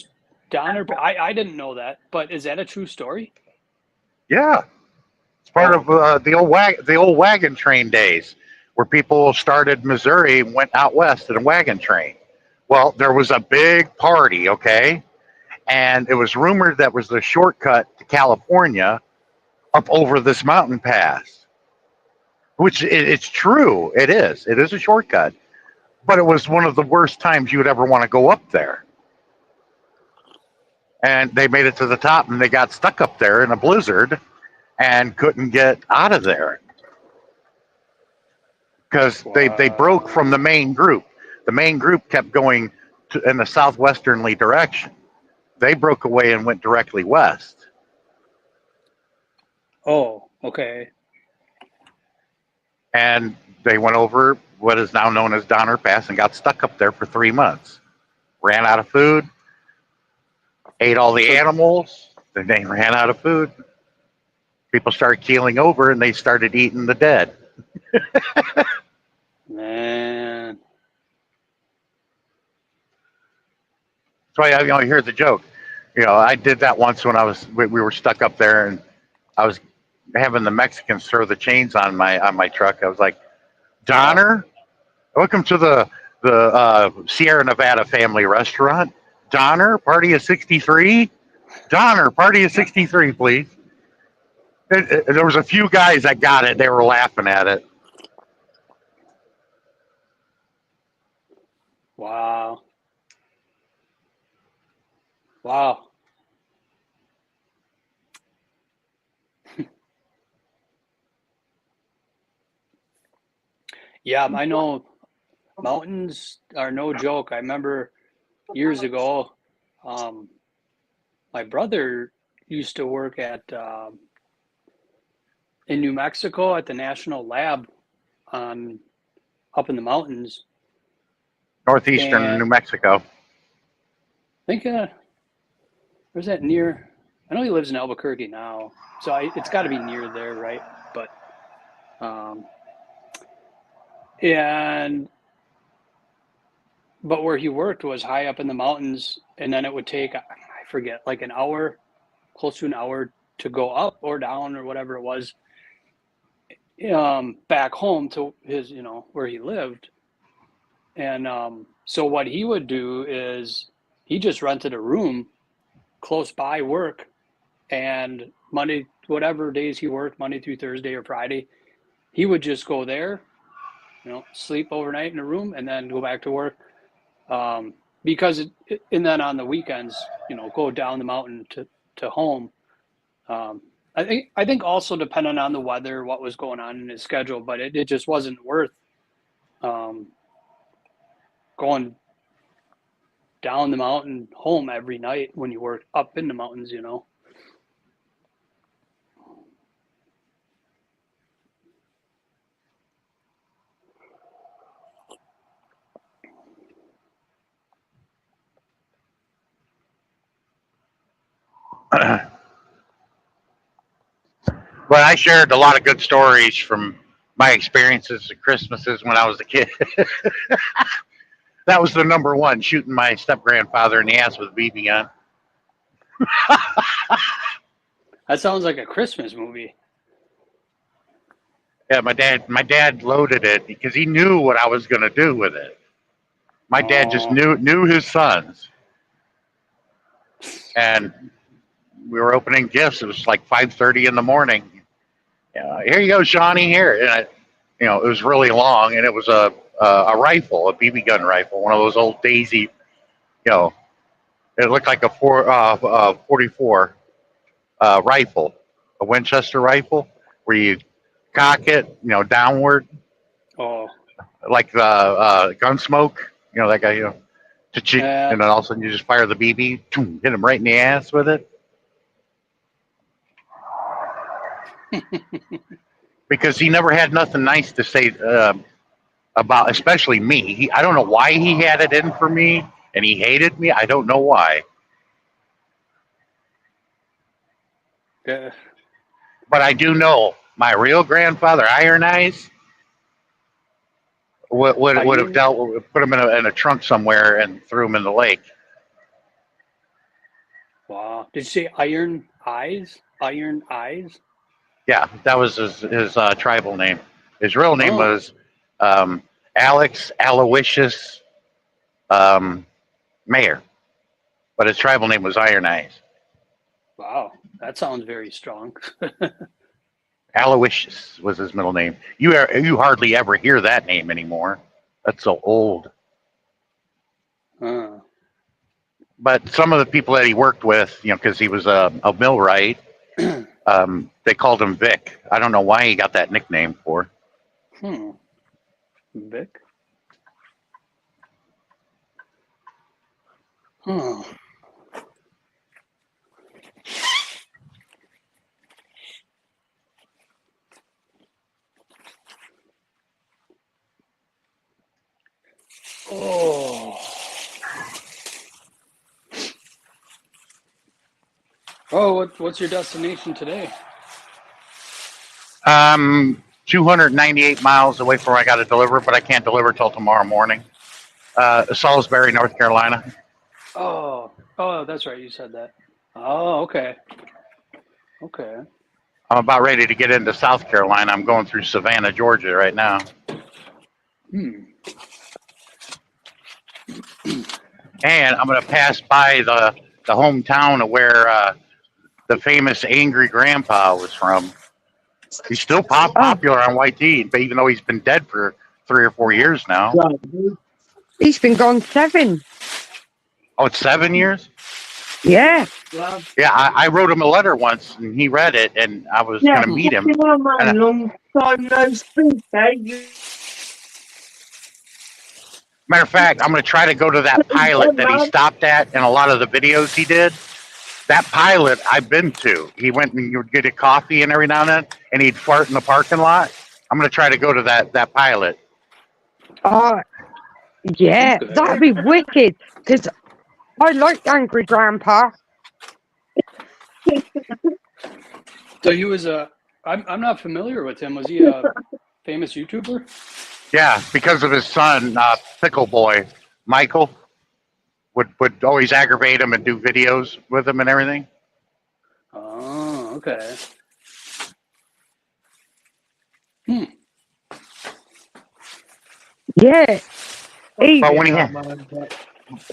E: Donner? I didn't know that, but is that a true story?
A: Yeah. It's part of the old wagon train days, where people started Missouri and went out west in a wagon train. Well, there was a big party, okay? And it was rumored that was the shortcut to California up over this mountain pass, which it's true. It is. It is a shortcut. But it was one of the worst times you would ever want to go up there. And they made it to the top, and they got stuck up there in a blizzard and couldn't get out of there because they broke from the main group. The main group kept going in the southwesternly direction. They broke away and went directly west.
E: Oh, okay.
A: And they went over what is now known as Donner Pass and got stuck up there for 3 months. Ran out of food, ate all the animals, then they ran out of food. People started keeling over and they started eating the dead.
E: Man.
A: So here's the joke. I did that once when we were stuck up there, and I was having the Mexicans throw the chains on my truck. I was like, Donner, welcome to the Sierra Nevada family restaurant. Donner, party of 63. Donner, party of 63, please. There was a few guys that got it. They were laughing at it.
E: Wow. Wow. Yeah, I know mountains are no joke. I remember years ago, my brother used to work at in New Mexico at the National Lab up in the mountains.
A: Northeastern
E: And
A: New Mexico.
E: I think where's that near? I know he lives in Albuquerque now, so it's got to be near there, right? But but where he worked was high up in the mountains, and then it would take, I forget, like an hour, close to an hour to go up or down or whatever it was, back home to his, where he lived. And so what he would do is he just rented a room close by work, and Monday, whatever days he worked, Monday through Thursday or Friday, he would just go there, sleep overnight in a room and then go back to work. because and then on the weekends, go down the mountain to home. I think also depending on the weather, what was going on in his schedule, but it just wasn't worth going down the mountain home every night when you were up in the mountains,
A: But I shared a lot of good stories from my experiences at Christmases when I was a kid. That was the number one, shooting my step grandfather in the ass with a BB gun.
E: That sounds like a Christmas movie.
A: Yeah, my dad loaded it because he knew what I was going to do with it. My dad just knew his sons. And we were opening gifts. It was like 5:30 in the morning. Here you go, Shawnee. Here, and it was really long, and it was a rifle, a BB gun rifle, one of those old Daisy. It looked like a 44 rifle, a Winchester rifle, where you cock it, downward, like the Gunsmoke. That guy, and then all of a sudden you just fire the BB, hit him right in the ass with it. Because he never had nothing nice to say about, especially me. I don't know why he had it in for me, and he hated me. I don't know why.
E: Yeah.
A: But I do know my real grandfather, Iron Eyes, would have put him in a trunk somewhere and threw him in the lake.
E: Wow. Did you say Iron Eyes? Iron Eyes?
A: Yeah, that was his tribal name. His real name was Alex Aloysius Mayer, but his tribal name was Iron Eyes.
E: Wow, that sounds very strong.
A: Aloysius was his middle name. You hardly ever hear that name anymore. That's so old. But some of the people that he worked with, because he was a millwright, they called him Vic. I don't know why he got that nickname for.
E: Vic? What's your destination today?
A: 298 miles away from where I got to deliver, but I can't deliver till tomorrow morning. Salisbury, North Carolina.
E: Oh, that's right. You said that. Oh, okay. Okay.
A: I'm about ready to get into South Carolina. I'm going through Savannah, Georgia right now. And I'm going to pass by the hometown of where the famous Angry Grandpa was from. He's still popular on YT, even though he's been dead for 3 or 4 years now.
B: He's been gone 7.
A: Oh, it's 7 years?
B: Yeah.
A: Yeah, I wrote him a letter once, and he read it, and I was going to meet him.
D: Long time no speak,
A: Matter of fact, I'm going to try to go to that pilot that he stopped at in a lot of the videos he did. That pilot I've been to. He went and would get a coffee and every now and then, and he'd fart in the parking lot. I'm going to try to go to that pilot.
B: Oh, yeah, that'd be wicked, because I like Angry Grandpa.
E: So he was I'm not familiar with him. Was he a famous YouTuber?
A: Yeah, because of his son, Pickle Boy, Michael, would always aggravate him and do videos with him and everything.
E: Oh, okay.
B: Yeah.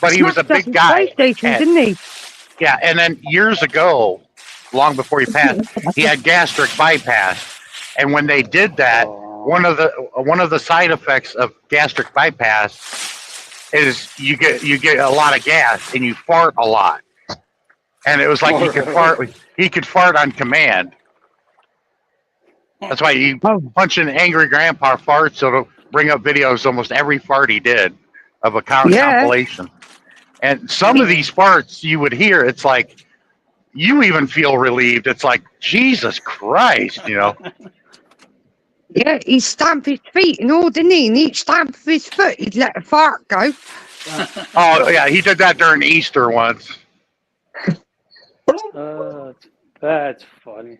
A: But he was a big guy.
B: PlayStation, didn't he?
A: Yeah, and then years ago, long before he passed, he had gastric bypass. And when they did that, one of the side effects of gastric bypass is you get a lot of gas and you fart a lot, and it was like he could fart on command. That's why you punch in Angry Grandpa farts, so it'll bring up videos almost every fart he did of a compilation. And some of these farts you would hear, it's like you even feel relieved. It's like Jesus Christ, you know.
B: Yeah, he'd stamp his feet and all, didn't he? And each stamp of his foot, he'd let a fart go.
A: Oh yeah, he did that during Easter once.
E: That's funny.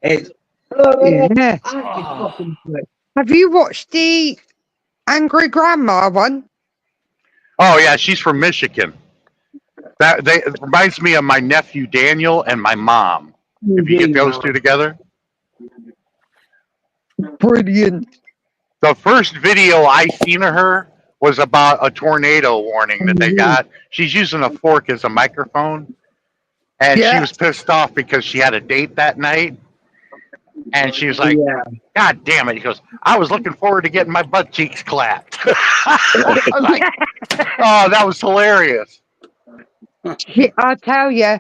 D: It's
B: Yeah.
D: fucking quick.
B: Have you watched the Angry Grandma one?
A: Oh yeah, she's from Michigan. It reminds me of my nephew Daniel and my mom. If you get those two together.
B: Brilliant.
A: The first video I seen of her was about a tornado warning that they got. She's using a fork as a microphone. And she was pissed off because she had a date that night. And she was like, God damn it. He goes, I was looking forward to getting my butt cheeks clapped. I was like, oh, that was hilarious.
B: I tell you,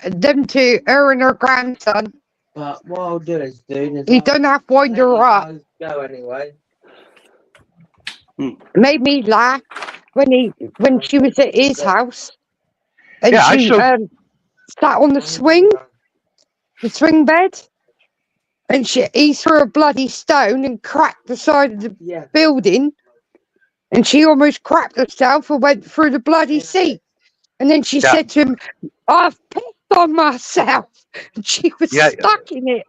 B: them two, her and her grandson,
D: But what I'll do is, dude, is
B: he don't have to wind her up.
D: Go anyway.
B: Made me laugh when she was at his house. And
A: Yeah, I
B: she
A: showed-
B: sat on the swing bed. And he threw a bloody stone and cracked the side of the building. And she almost crapped herself and went through the bloody seat. And then she said to him, I've pissed on myself. And she was stuck in it.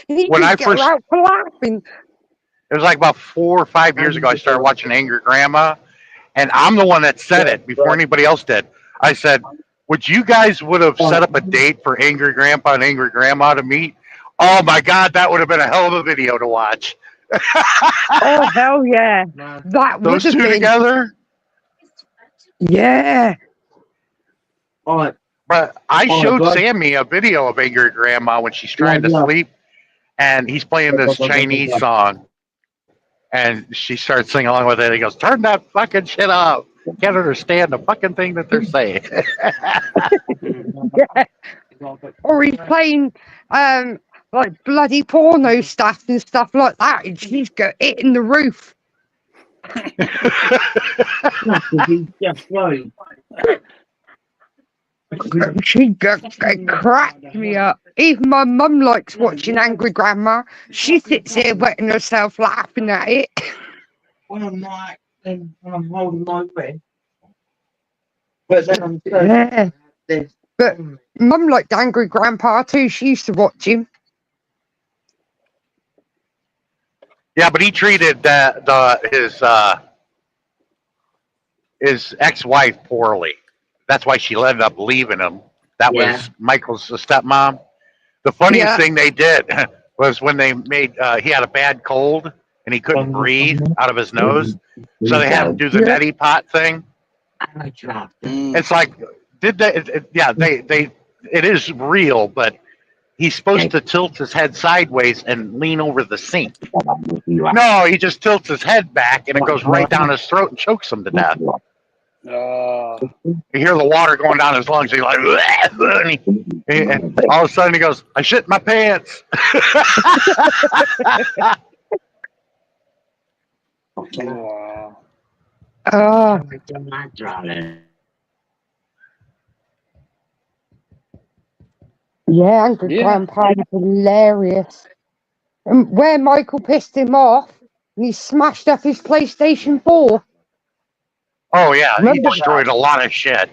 B: And he
A: When I
B: just got
A: first-
B: out for laughing.
A: It was like about 4 or 5 years ago, I started watching Angry Grandma. And I'm the one that said it before anybody else did. I said, would you guys would have set up a date for Angry Grandpa and Angry Grandma to meet? Oh my God, that would have been a hell of a video to watch.
B: Oh, hell yeah. That would
A: Those
B: have
A: two
B: been.
A: together?
B: Yeah.
A: But I showed Sammy a video of Angry Grandma when she's trying to sleep, and he's playing this Chinese song, and she starts singing along with it. He goes, turn that fucking shit up. Can't understand the fucking thing that they're saying.
B: Or he's playing like bloody porno stuff and stuff like that. And she's got it in the roof. She cracked me up. Even my mum likes watching Angry Grandma. She sits there wetting herself laughing at it.
D: When I'm not, when I'm holding my breath. But then I'm
B: Yeah. But Mum liked Angry Grandpa too. She used to watch him.
A: Yeah, but he treated his ex-wife poorly. That's why she ended up leaving him. That was Michael's stepmom. The funniest thing they did was when they made he had a bad cold and he couldn't breathe out of his nose, so they had him do the neti pot thing. It's like, did they? It is real, but he's supposed to tilt his head sideways and lean over the sink. No, he just tilts his head back and it goes right down his throat and chokes him to death. You hear the water going down his lungs. He's like, and all of a sudden he goes, I shit my pants.
B: Yeah, Angry Grandpa is hilarious. And where Michael pissed him off, and he smashed up his PlayStation 4.
A: Oh, yeah. He
B: Remember
A: destroyed a lot of shit.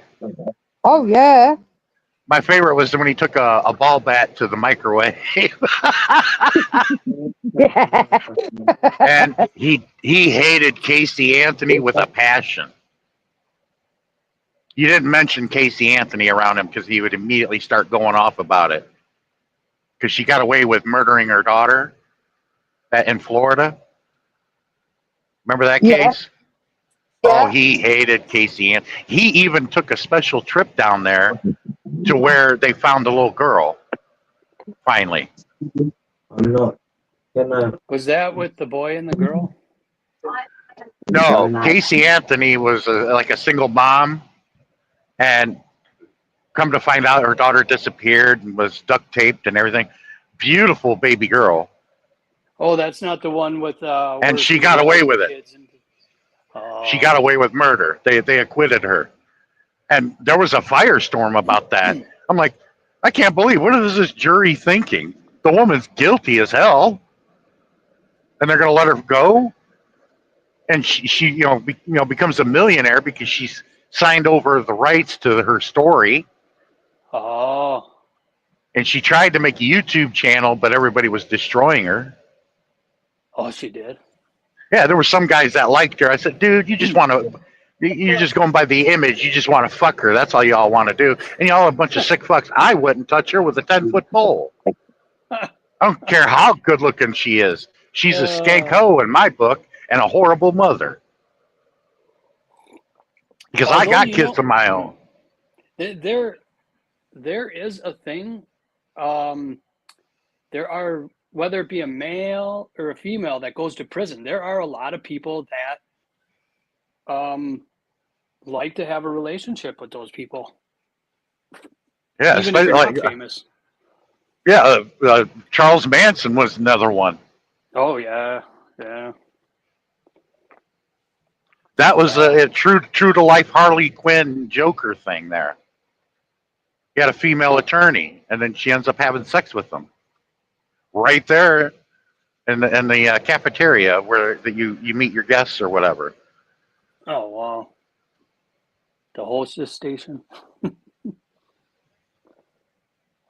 B: Oh, yeah.
A: My favorite was when he took a ball bat to the microwave. And he hated Casey Anthony with a passion. You didn't mention Casey Anthony around him because he would immediately start going off about it. Because she got away with murdering her daughter in Florida. Remember that case? Oh, he hated Casey Anthony. He even took a special trip down there to where they found the little girl. Finally.
E: Was that with the boy and the girl?
A: No, Casey Anthony was like a single mom, and come to find out her daughter disappeared and was duct taped and everything. Beautiful baby girl.
E: Oh, that's not the one with
A: And
E: where
A: she got away
E: yelled
A: with
E: at
A: it.
E: kids and- Oh.
A: She got away with murder. They acquitted her. And there was a firestorm about that. I'm like, I can't believe, what is this jury thinking? The woman's guilty as hell. And they're going to let her go? And she becomes a millionaire because she's signed over the rights to her story.
E: Oh.
A: And she tried to make a YouTube channel, but everybody was destroying her.
E: Oh, she did.
A: Yeah, there were some guys that liked her. I said, dude, you just want to, you're just going by the image. You just want to fuck her. That's all y'all want to do. And y'all are a bunch of sick fucks. I wouldn't touch her with a 10-foot pole. I don't care how good looking she is. She's a skank hoe in my book and a horrible mother. Because I
E: Although,
A: got
E: you
A: kids
E: know,
A: of my own.
E: There is a thing. There are, whether it be a male or a female that goes to prison, there are a lot of people that like to have a relationship with those people.
A: Yeah,
E: Even if you're
A: especially,
E: not famous.
A: yeah. Charles Manson was another one.
E: Oh yeah, yeah.
A: That was a true to life Harley Quinn Joker thing there. He had a female attorney, and then she ends up having sex with him right there in the cafeteria where you meet your guests or whatever.
E: Oh wow. The hostess station.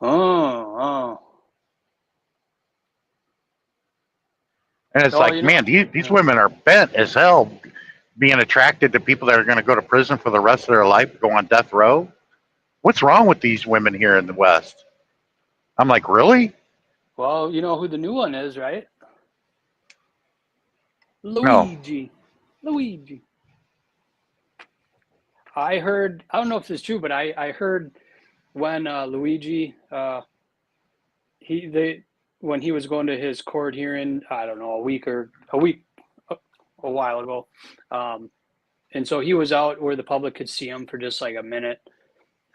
E: oh.
A: And it's
E: Oh,
A: like,
E: you know-
A: man, these women are bent as hell being attracted to people that are going to go to prison for the rest of their life, go on death row. What's wrong with these women here in the West? I'm like, really?
E: Well, you know who the new one is, right?
A: No.
E: Luigi. I heard, I don't know if this is true, but I heard when Luigi when he was going to his court hearing, I don't know, a while ago. And so he was out where the public could see him for just like a minute.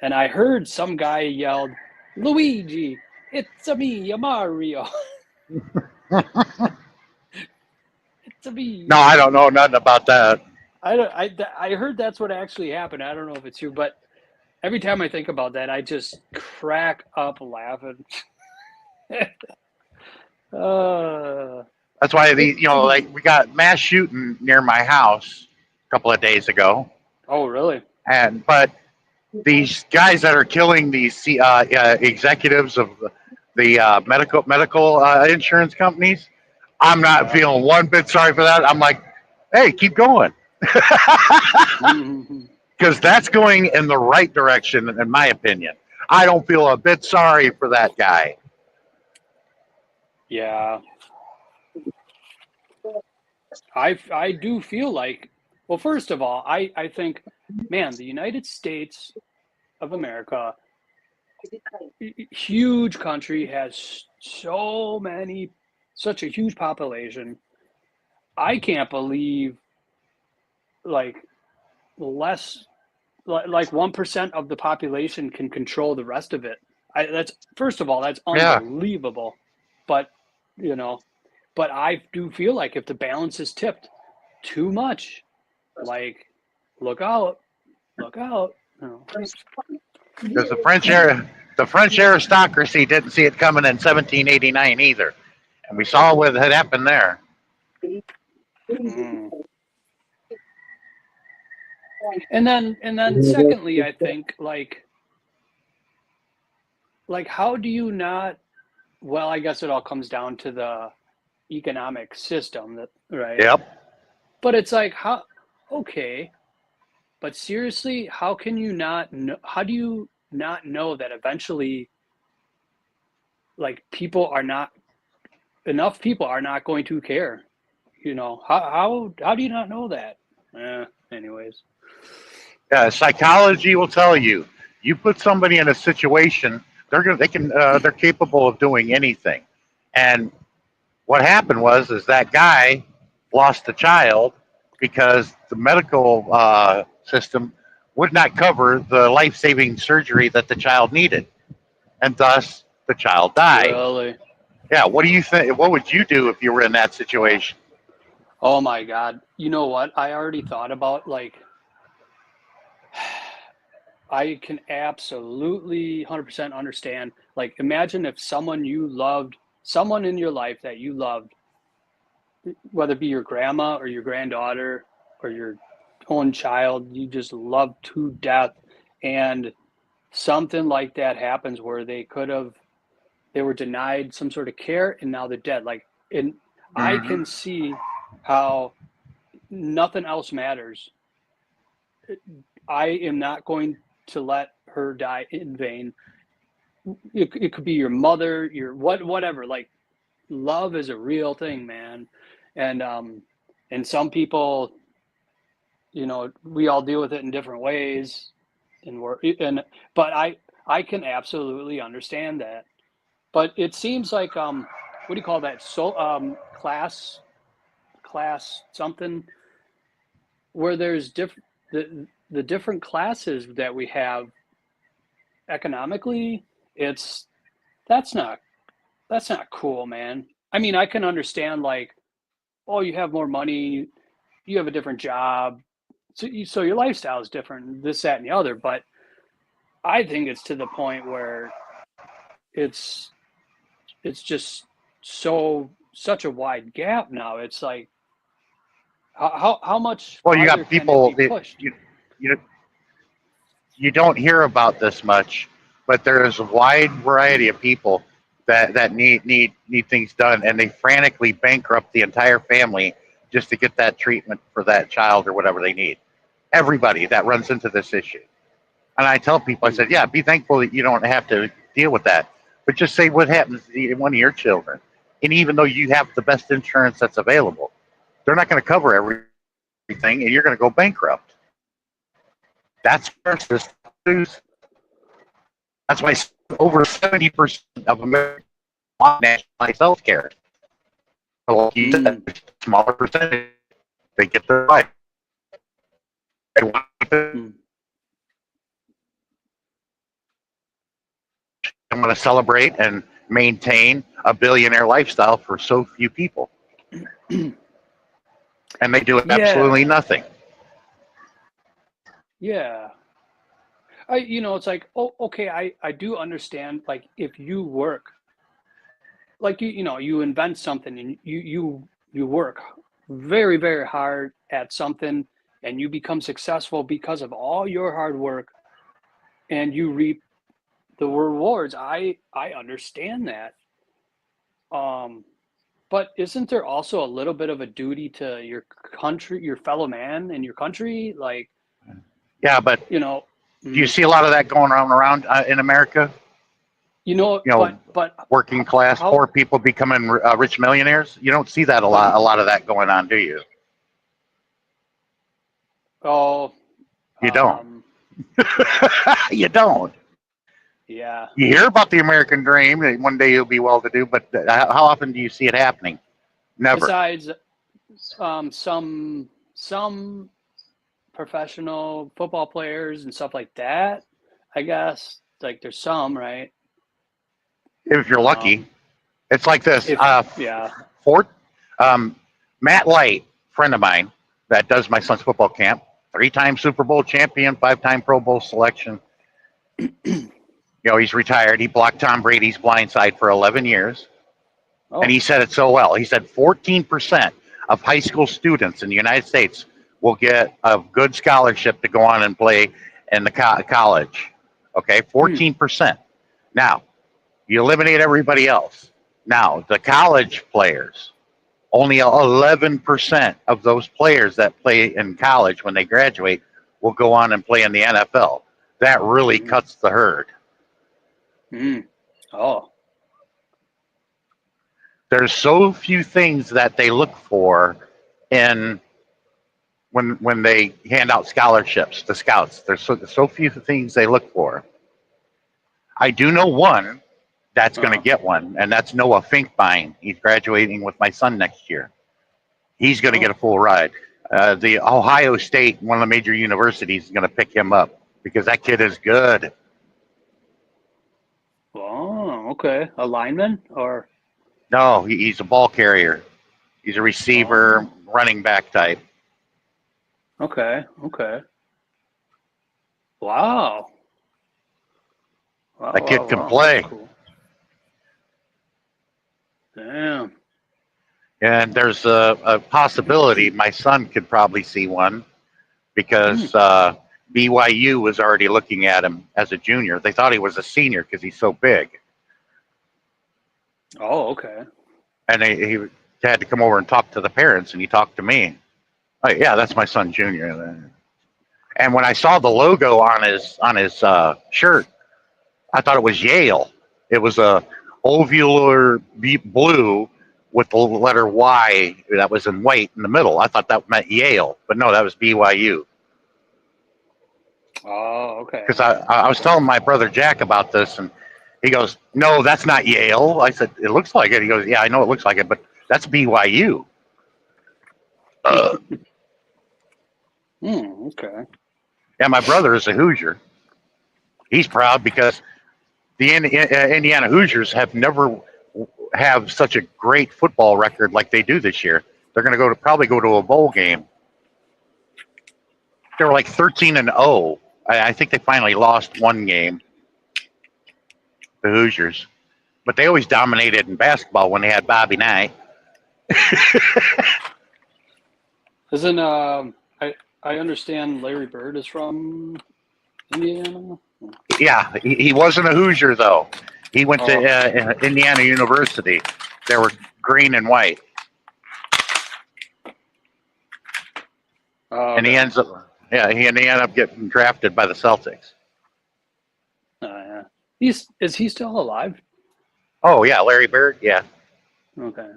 E: And I heard some guy yelled, "Luigi, it's a me, Mario." It's a me.
A: No, I don't know nothing about that.
E: I heard that's what actually happened. I don't know if it's true, but every time I think about that, I just crack up laughing.
A: That's why like we got mass shooting near my house a couple of days ago,
E: Oh, really?
A: but these guys that are killing these executives of the medical insurance companies, I'm not feeling one bit sorry for that. I'm like, hey, keep going. Because that's going in the right direction, in my opinion. I don't feel a bit sorry for that guy.
E: Yeah. I do feel like, well, first of all, I think, man, the United States of America, huge country, has such a huge population. I can't believe like 1% of the population can control the rest of it. That's, first of all, that's
A: Yeah.
E: unbelievable. But but I do feel like if the balance is tipped too much, like look out.
A: Because the French aristocracy didn't see it coming in 1789 either, and we saw what had happened there.
E: Mm. And then secondly, I think like how do you not, well, I guess it all comes down to the economic system, right?
A: Yep.
E: But it's like, okay, but seriously, how do you not know that eventually like enough people are not going to care? How do you not know that? Anyways.
A: Yeah, psychology will tell you. You put somebody in a situation, they're capable of doing anything. And what happened is that guy lost a child because the medical system would not cover the life-saving surgery that the child needed, and thus the child died.
E: Really?
A: Yeah, what do you think? What would you do if you were in that situation?
E: Oh my God. You know what? I already thought about like I can absolutely 100% understand. Like, imagine if someone you loved, someone in your life that you loved, whether it be your grandma or your granddaughter or your own child, you just love to death, and something like that happens where they were denied some sort of care and now they're dead. Like, and I can see how nothing else matters. I am not going to let her die in vain. It could be your mother, your whatever. Like, love is a real thing, man. And some people, we all deal with it in different ways, but I can absolutely understand that. But it seems like what do you call that? So class something, where there's the different classes that we have economically. That's not that's not cool, man. I mean, I can understand, like, oh, you have more money, you have a different job, so your lifestyle is different, this, that, and the other. But I think it's to the point where it's just such a wide gap now. It's like, how much
A: Well, you
E: farther
A: got
E: can it
A: people
E: be
A: that
E: pushed?
A: you don't hear about this much, but there is a wide variety of people that need things done, and they frantically bankrupt the entire family just to get that treatment for that child or whatever they need. Everybody that runs into this issue, and I tell people, I said, yeah, be thankful that you don't have to deal with that, but just say what happens to one of your children, and even though you have the best insurance that's available, they're not going to cover everything, and you're going to go bankrupt. That's our system. That's why over 70% of Americans want nationalized health care. So like you said, a smaller percentage, they get their right. They want to celebrate and maintain a billionaire lifestyle for so few people. And they do absolutely nothing.
E: Yeah. It's like, oh, okay, I do understand. Like, if you work, like, you invent something, and you work very, very hard at something, and you become successful because of all your hard work, and you reap the rewards. I understand that. But isn't there also a little bit of a duty to your country, your fellow man in your country? Like,
A: yeah, but do you see a lot of that going around in America?
E: But
A: working class, poor people becoming rich millionaires. You don't see that a lot of that going on, do you?
E: Oh,
A: you don't. You don't.
E: Yeah.
A: You hear about the American dream that one day you'll be well-to-do, but how often do you see it happening? Never.
E: Besides, some professional football players and stuff like that, I guess. Like, there's some, right?
A: If you're lucky. It's like this.
E: Yeah.
A: Matt Light, friend of mine that does my son's football camp, 3-time Super Bowl champion, 5-time Pro Bowl selection. He's retired. He blocked Tom Brady's blindside for 11 years. Oh. And he said it so well. He said 14% of high school students in the United States will get a good scholarship to go on and play in the college. Okay, 14%. Now, you eliminate everybody else. Now, the college players, only 11% of those players that play in college when they graduate will go on and play in the NFL. That really cuts the herd.
E: Oh.
A: There's so few things that they look for in when they hand out scholarships to scouts. There's so few things they look for. I do know one that's going to get one, and that's Noah Finkbein. He's graduating with my son next year. He's going to get a full ride. The Ohio State, one of the major universities, is going to pick him up because that kid is good.
E: Oh, okay. A lineman or
A: No, he's a ball carrier. He's a receiver, running back type.
E: okay. Wow.
A: That kid can play.
E: That's cool. Damn.
A: And there's a possibility my son could probably see one because BYU was already looking at him as a junior. They thought he was a senior because he's so big.
E: Oh, okay.
A: And he had to come over and talk to the parents, and he talked to me. Oh, yeah, that's my son, Junior. And when I saw the logo on his shirt, I thought it was Yale. It was a ovular blue with the letter Y that was in white in the middle. I thought that meant Yale, but no, that was BYU.
E: Oh, okay.
A: Because I was telling my brother Jack about this, and he goes, "No, that's not Yale." I said, "It looks like it." He goes, "Yeah, I know it looks like it, but that's BYU."
E: Okay.
A: Yeah, my brother is a Hoosier. He's proud because the Indiana Hoosiers have never have such a great football record like they do this year. They're going to probably go to a bowl game. They were like 13-0. I think they finally lost one game, the Hoosiers, but they always dominated in basketball when they had Bobby Knight.
E: Isn't I understand Larry Bird is from Indiana?
A: Yeah, he wasn't a Hoosier though. He went to Indiana University. They were green and white, and he ends up. Yeah, he ended up getting drafted by the Celtics.
E: Yeah. Is he still alive?
A: Oh yeah, Larry Bird. Yeah,
E: Okay.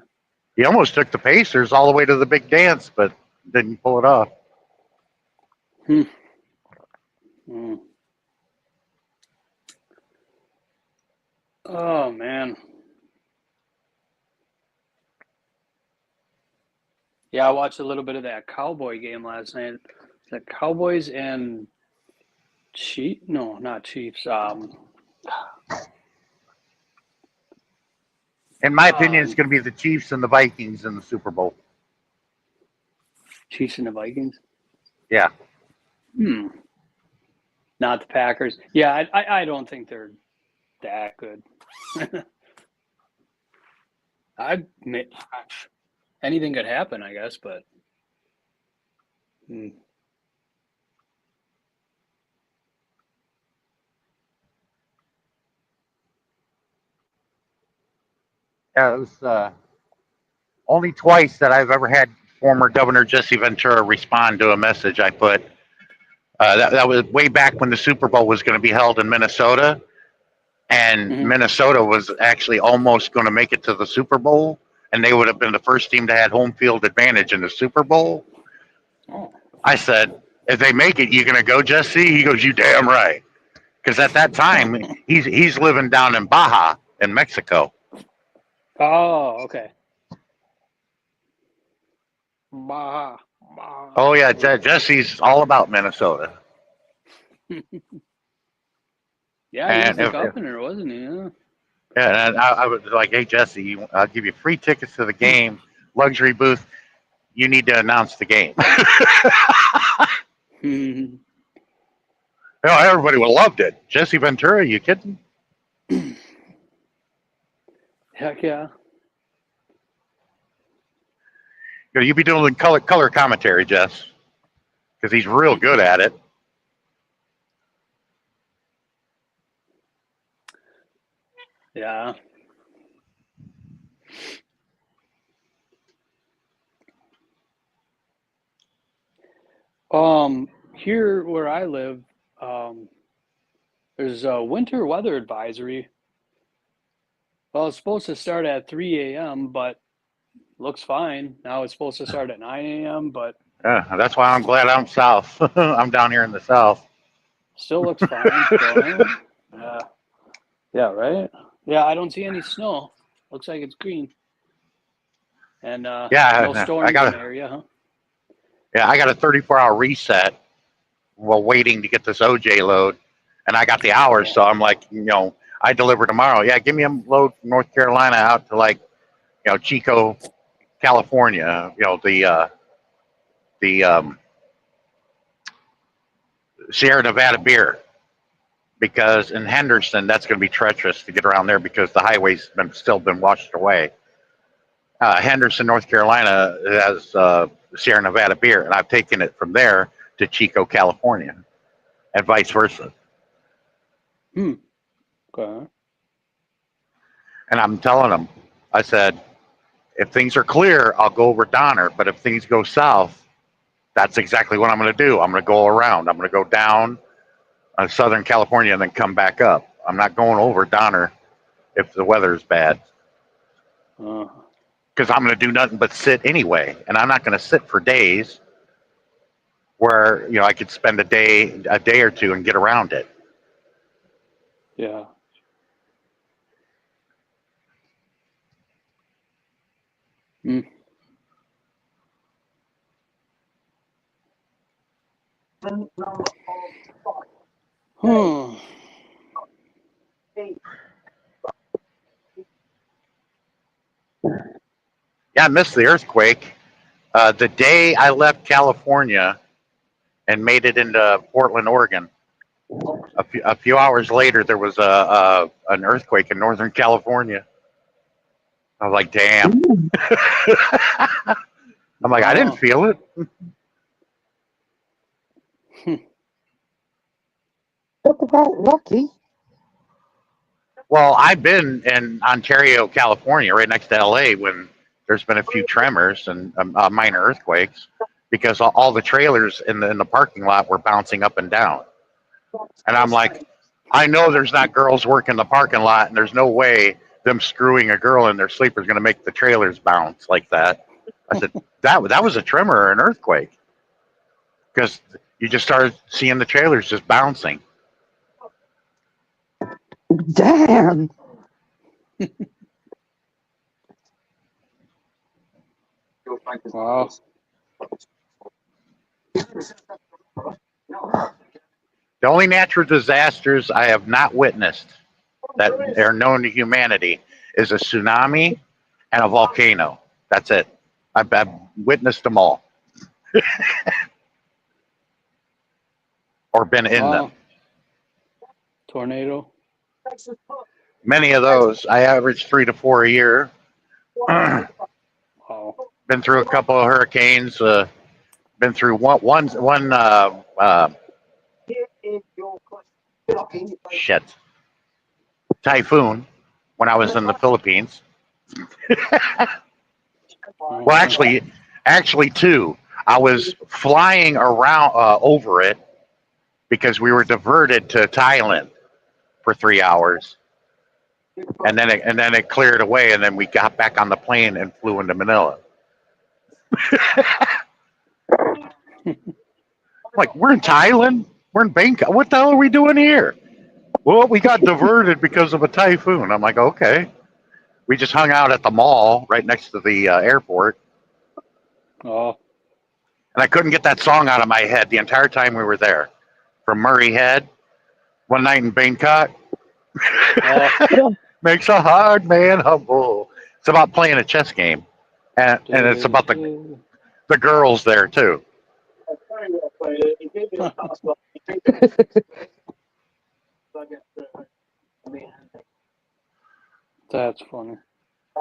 A: he almost took the Pacers all the way to the big dance, but didn't pull it off.
E: Oh man. Yeah, I watched a little bit of that Cowboy game last night. The Cowboys and Chiefs? No, not Chiefs.
A: In my opinion, it's going to be the Chiefs and the Vikings in the Super Bowl.
E: Chiefs and the Vikings.
A: Yeah.
E: Not the Packers. Yeah, I don't think they're that good. Anything could happen, I guess, but.
A: Yeah, it was only twice that I've ever had former Governor Jesse Ventura respond to a message I put. That was way back when the Super Bowl was going to be held in Minnesota, and Minnesota was actually almost going to make it to the Super Bowl, and they would have been the first team to have home field advantage in the Super Bowl. I said, if they make it, you going to go, Jesse? He goes, you damn right. Because at that time, he's living down in Baja in Mexico.
E: Oh, okay. Baja.
A: Oh, yeah, Jesse's all about Minnesota.
E: Yeah, he was the governor, wasn't he? Yeah.
A: Yeah, and I was like, hey, Jesse, I'll give you free tickets to the game, luxury booth. You need to announce the game. You know, everybody would have loved it. Jesse Ventura, you kidding?
E: Heck yeah.
A: You'd be doing color commentary, Jess, because he's real good at it.
E: Yeah. Here where I live, there's a winter weather advisory. Well, it's supposed to start at 3 a.m., but looks fine. Now it's supposed to start at 9 a.m., but
A: that's why I'm glad I'm south. I'm down here in the south.
E: still looks fine. So, yeah, right. Yeah, I don't see any snow. Looks like it's green. And
A: Yeah,
E: no storms in the area, huh?
A: Yeah, I got a 34-hour reset while waiting to get this OJ load, and I got the hours, so I'm like, I deliver tomorrow. Yeah, give me a load from North Carolina out to Chico, California. The Sierra Nevada beer, because in Henderson that's going to be treacherous to get around there because the highway's still been washed away. Henderson, North Carolina has Sierra Nevada beer, and I've taken it from there to Chico, California, and vice versa.
E: Okay.
A: And I'm telling them, I said, if things are clear, I'll go over Donner, but if things go south, that's exactly what I'm going to do. I'm going to go around. I'm going to go down Southern California and then come back up. I'm not going over Donner if the weather is bad, because I'm going to do nothing but sit anyway, and I'm not going to sit for days where I could spend a day or two and get around it.
E: Yeah.
A: Yeah, I missed the earthquake. The day I left California and made it into Portland, Oregon, a few hours later, there was an earthquake in Northern California. I was like, damn. I'm like, I didn't feel it.
B: Talk about lucky.
A: Well, I've been in Ontario, California, right next to LA, when there's been a few tremors and minor earthquakes, because all the trailers in the parking lot were bouncing up and down. And I'm like, I know there's not girls working the parking lot, and there's no way them screwing a girl in their sleeper is going to make the trailers bounce like that. I said, that was a tremor or an earthquake, because you just started seeing the trailers just bouncing.
B: Damn.
E: Wow.
A: The only natural disasters I have not witnessed that are known to humanity is a tsunami and a volcano. That's it. I've witnessed them all. Or been in them.
E: Tornado.
A: Many of those. I average 3 to 4 a year.
E: Wow.
A: Been through a couple of hurricanes. Been through one typhoon when I was in the Philippines. Well, actually two. I was flying around over it because we were diverted to Thailand for 3 hours, and then it cleared away, and then we got back on the plane and flew into Manila. Like, we're in Thailand, we're in Bangkok. What the hell are we doing here? Well, we got diverted because of a typhoon. I'm like, okay. We just hung out at the mall right next to the airport.
E: Oh.
A: And I couldn't get that song out of my head the entire time we were there. From Murray Head, One Night in Bangkok. Makes a hard man humble. It's about playing a chess game. And it's about the girls there, too.
E: That's funny.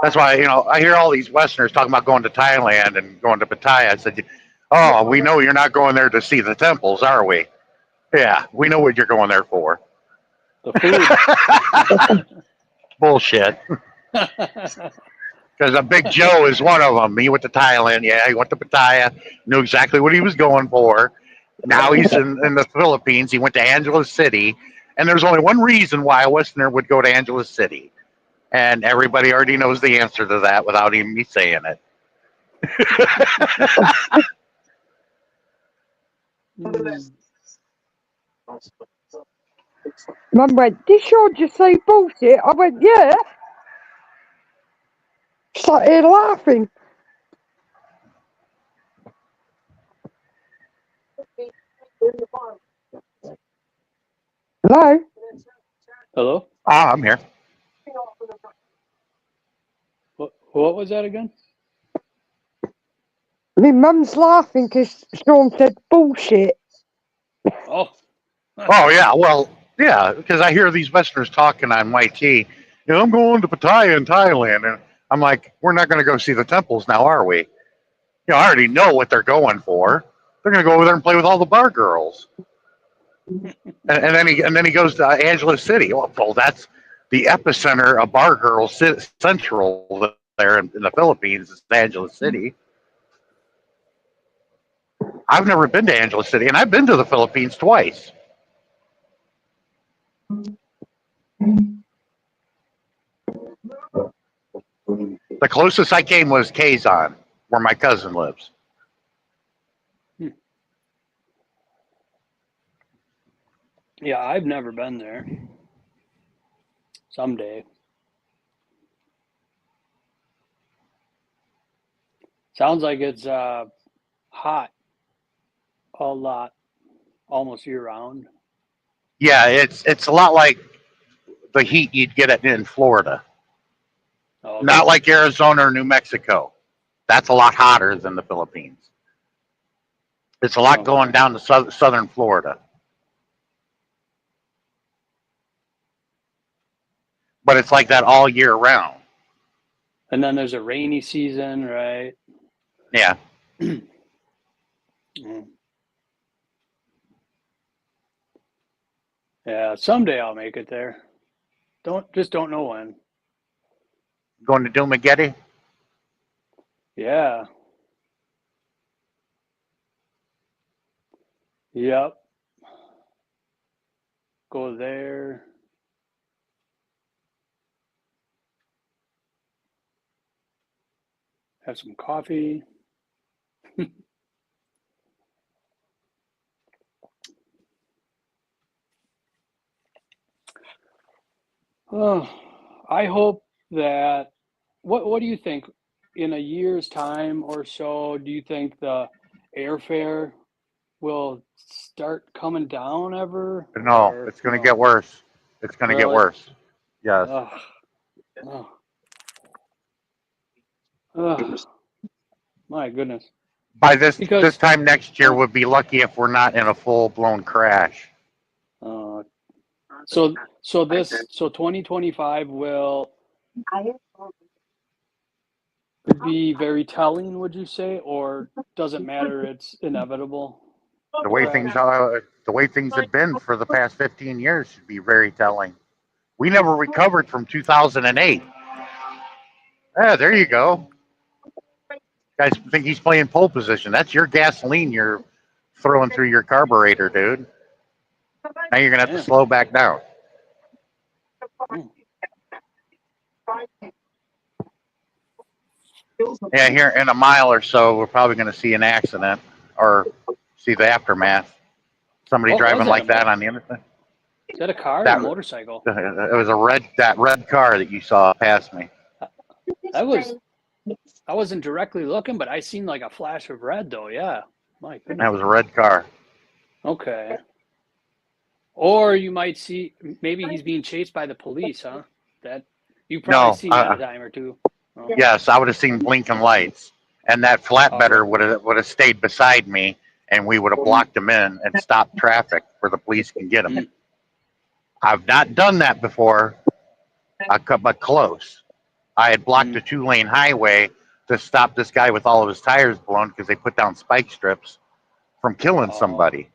A: That's why, I hear all these Westerners talking about going to Thailand and going to Pattaya. I said, oh, we know you're not going there to see the temples, are we? Yeah, we know what you're going there for.
E: The food.
A: Bullshit. Because a Big Joe is one of them. He went to Thailand. Yeah, he went to Pattaya. Knew exactly what he was going for. Now he's in the Philippines. He went to Angeles City. And there's only one reason why a Westerner would go to Angeles City. And everybody already knows the answer to that without even me saying it.
B: Mum went, did Sean just say bullshit? I went, yeah. Started laughing. Hello?
E: Hello?
A: Ah, I'm here.
E: What was that again?
B: My mum's laughing because Sean said bullshit.
E: Oh.
A: Oh yeah, well, yeah, because I hear these Westerners talking on YT. You know, I'm going to Pattaya in Thailand, and I'm like, we're not going to go see the temples now, are we? You know, I already know what they're going for. They're going to go over there and play with all the bar girls. And then he goes to Angeles City. Well, that's the epicenter of bar girls central there in the Philippines. Is Angeles City. I've never been to Angeles City, and I've been to the Philippines twice. The closest I came was Quezon, where my cousin lives.
E: Yeah, I've never been there. Someday. Sounds like it's hot a lot, almost year round.
A: Yeah, it's a lot like the heat you'd get in Florida.
E: Okay.
A: Not like Arizona or New Mexico. That's a lot hotter than the Philippines. It's a lot going down to southern Florida. But it's like that all year round.
E: And then there's a rainy season, right?
A: Yeah.
E: Yeah, someday I'll make it there. Don't know when.
A: Going to Dumaguete?
E: Yeah. Yep. Go there. Have some coffee. Oh, I hope that. What do you think? In a year's time or so, do you think the airfare will start coming down ever?
A: No,
E: Or
A: it's going to
E: no?
A: get worse. It's going to get
E: Really?
A: worse. Yes.
E: Ugh. Oh. Ugh. My goodness.
A: By this
E: Because
A: time next year, we'll be lucky if we're not in a full blown crash.
E: so 2025 will be very telling, would you say, or doesn't matter? It's inevitable.
A: The way things have been for the past 15 years should be very telling. We never recovered from 2008. Yeah, there you go. Guys think he's playing pole position. That's your gasoline you're throwing through your carburetor, dude. Now you're gonna have to slow back down. Yeah, here in a mile or so, we're probably gonna see an accident or see the aftermath. Somebody driving like that on the internet.
E: Is that a car or a motorcycle?
A: It was that red car that you saw pass me.
E: I wasn't directly looking, but I seen like a flash of red though. Yeah, my goodness.
A: That was a red car.
E: Okay. Or you might see maybe he's being chased by the police, huh? That you probably seen that a time or two.
A: Oh. Yes, I would have seen blinking lights, and that flatbedder would have stayed beside me, and we would have blocked him in and stopped traffic where the police can get him. I've not done that before, but close. I had blocked a 2-lane highway to stop this guy with all of his tires blown because they put down spike strips from killing somebody.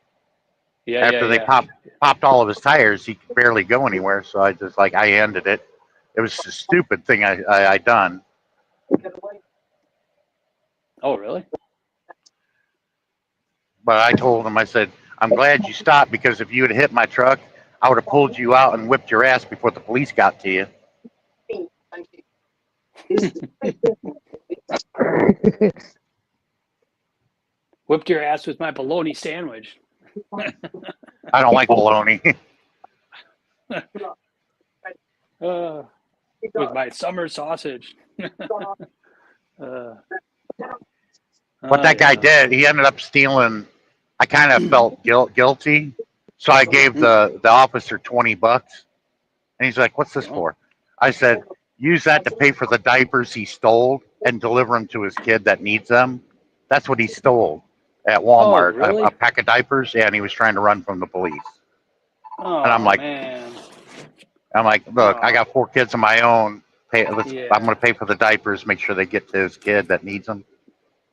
E: Yeah,
A: After they popped all of his tires, he could barely go anywhere. So I ended it. It was a stupid thing I done.
E: Oh, really?
A: But I told him, I said, I'm glad you stopped because if you had hit my truck, I would have pulled you out and whipped your ass before the police got to you.
E: Whipped your ass with my bologna sandwich.
A: I don't like bologna.
E: With my summer sausage.
A: What that guy
E: yeah.
A: did, he ended up stealing. I kind of felt guilty, so I gave the officer $20, and he's like, "What's this
E: Oh.
A: for?" I said, "Use that to pay for the diapers he stole and deliver them to his kid that needs them." That's what he stole at Walmart.
E: really?
A: A pack of diapers, yeah, and he was trying to run from the police.
E: Oh,
A: And I'm like,
E: man.
A: look, I
E: Oh.
A: got 4 kids of my own. I'm
E: Yeah.
A: going to pay for the diapers, make sure they get to his kid that needs them.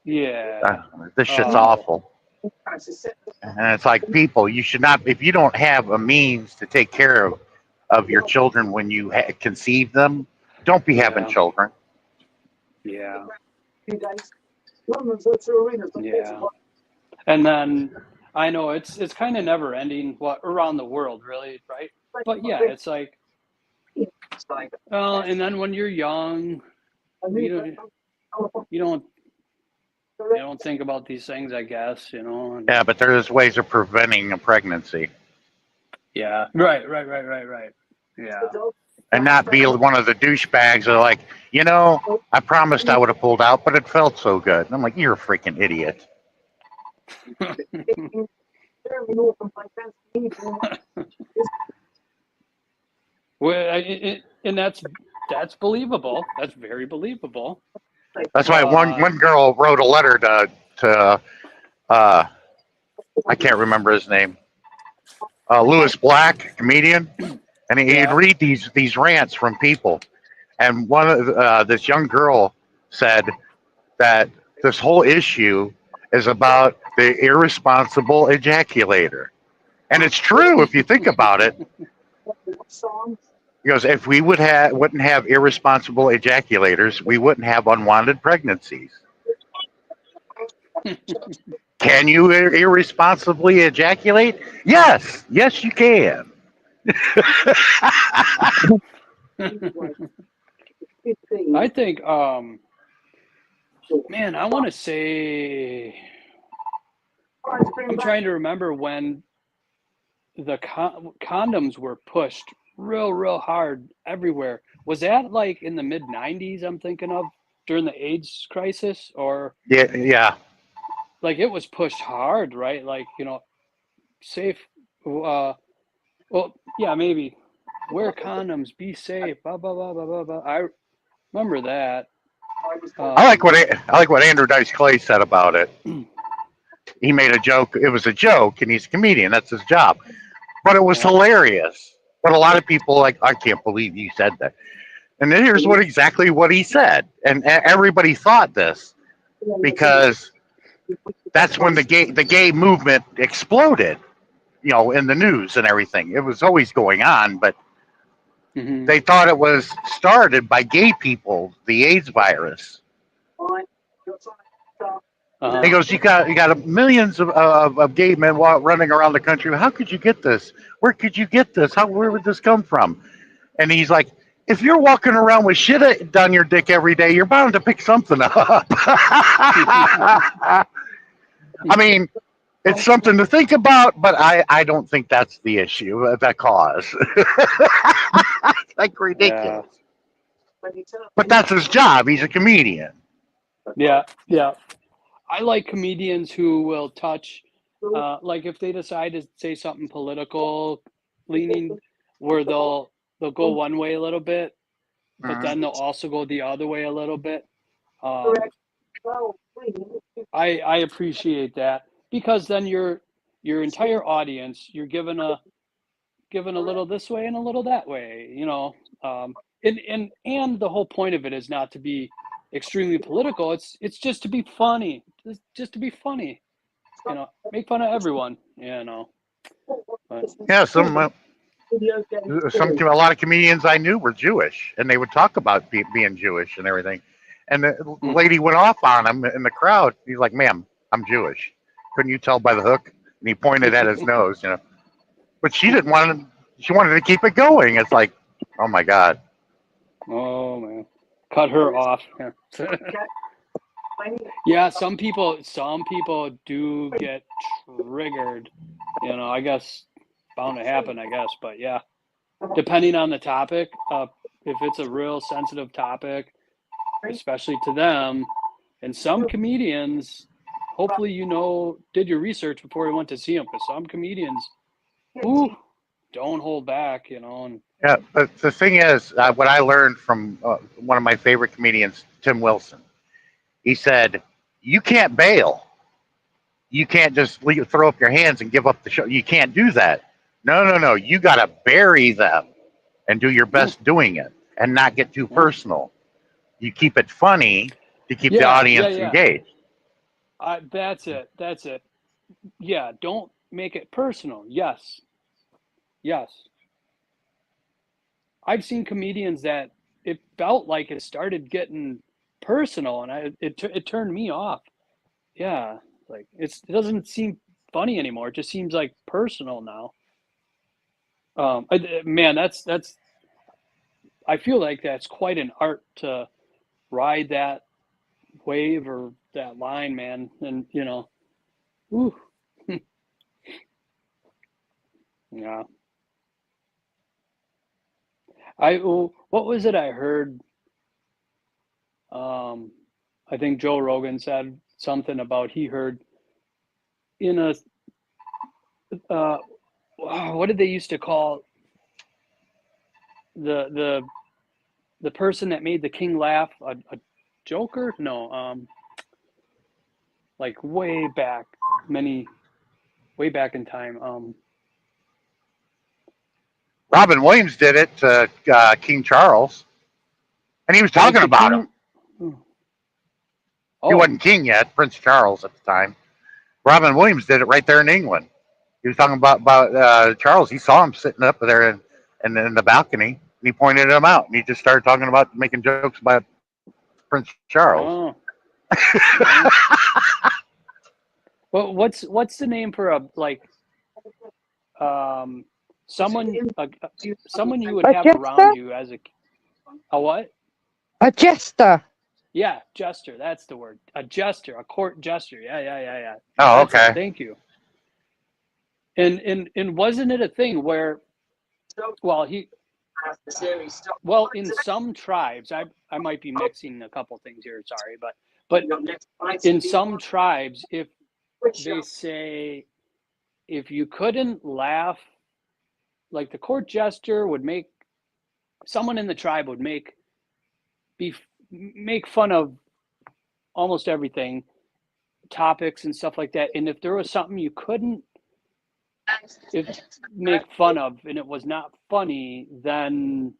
E: Yeah.
A: This shit's
E: Oh.
A: awful. And it's like, people, you should not, if you don't have a means to take care of your children when you conceive them, don't be having
E: Yeah.
A: children.
E: Yeah.
H: Yeah.
E: Yeah. And then I know it's kind of never ending around the world, really, right? But yeah, it's like, and then when you're young, you don't think about these things, I guess, and,
A: Yeah, but there's ways of preventing a pregnancy
E: yeah. Right. Yeah.
A: and not be one of the douchebags that are like, I promised I would have pulled out, but it felt so good. And I'm like, you're a freaking idiot.
E: Well, and that's believable. That's very believable.
A: That's why one girl wrote a letter to I can't remember his name, Lewis Black, comedian, and he'd read these rants from people, and one of this young girl said that this whole issue is about the irresponsible ejaculator, and it's true if you think about it. He goes, if we wouldn't have irresponsible ejaculators, we wouldn't have unwanted pregnancies. Can you irresponsibly ejaculate? Yes, you can.
E: I think, man, I want to say, I'm trying to remember when the condoms were pushed real hard everywhere. Was that like in the mid 90s? I'm thinking of during the AIDS crisis, or
A: Yeah.
E: like it was pushed hard, right? Like, safe. Well, yeah, maybe wear condoms, be safe. Blah blah blah blah blah blah. I remember that.
A: I like what Andrew Dice Clay said about it. He made a joke. It was a joke, and he's a comedian. That's his job. But it was hilarious. But a lot of people like, I can't believe you said that. And then here's exactly what he said. And everybody thought this because that's when the gay movement exploded, in the news and everything. It was always going on, but they thought it was started by gay people, the AIDS virus. He goes, you got millions of gay men running around the country. How could you get this? Where could you get this? Where would this come from? And he's like, if you're walking around with shit down your dick every day, you're bound to pick something up. I mean, it's something to think about, but I don't think that's the issue, the cause. It's like ridiculous. But that's his job. He's a comedian.
E: Yeah. I like comedians who will touch, like if they decide to say something political leaning, where they'll go one way a little bit, but then they'll also go the other way a little bit. I appreciate that, because then your entire audience, you're given a little this way and a little that way, and the whole point of it is not to be extremely political. It's just to be funny. Just to be funny. Make fun of everyone. But,
A: yeah, a lot of comedians I knew were Jewish, and they would talk about being Jewish and everything. And the lady went off on him in the crowd. He's like, "Ma'am, I'm Jewish. Couldn't you tell by the hook?" And he pointed at his nose, But she didn't want to. She wanted to keep it going. It's like, oh my God.
E: Oh man, cut her off. Yeah, some people do get triggered. I guess bound to happen. I guess, but yeah. depending on the topic, if it's a real sensitive topic, especially to them, and some comedians, hopefully did your research before you went to see them, because some comedians, ooh, don't hold back, and
A: Yeah, but the thing is, what I learned from one of my favorite comedians, Tim Wilson, he said, "You can't bail. You can't just throw up your hands and give up the show. You can't do that. No, no, no. You got to bury them and do your best doing it, and not get too personal. You keep it funny to keep the audience
E: yeah.
A: engaged."
E: That's it. That's it. Yeah, don't make it personal. Yes. I've seen comedians that it felt like it started getting personal, and it turned me off. Yeah, like it doesn't seem funny anymore. It just seems like personal now. Man, that's. I feel like that's quite an art to ride that wave or that line, man. And ooh, yeah. What was it I heard? I think Joe Rogan said something about he heard in a what did they used to call the person that made the king laugh, a joker? No, like way back in time.
A: Robin Williams did it to King Charles, and he was talking about him. He wasn't king yet, Prince Charles at the time. Robin Williams did it right there in England. He was talking about Charles. He saw him sitting up there in the balcony, and he pointed him out, and he just started talking about making jokes about Prince Charles.
E: Oh. Well, what's the name for someone you would have around you as a what?
B: A jester.
E: Yeah, jester. That's the word. A jester, a court jester. Yeah.
A: Oh, okay.
E: Thank you. And wasn't it a thing where, in some tribes, I might be mixing a couple things here. Sorry, but in some tribes, if they say if you couldn't laugh, like the court jester would make someone in the tribe would make fun of almost everything, topics and stuff like that. And if there was something you couldn't make fun of and it was not funny, then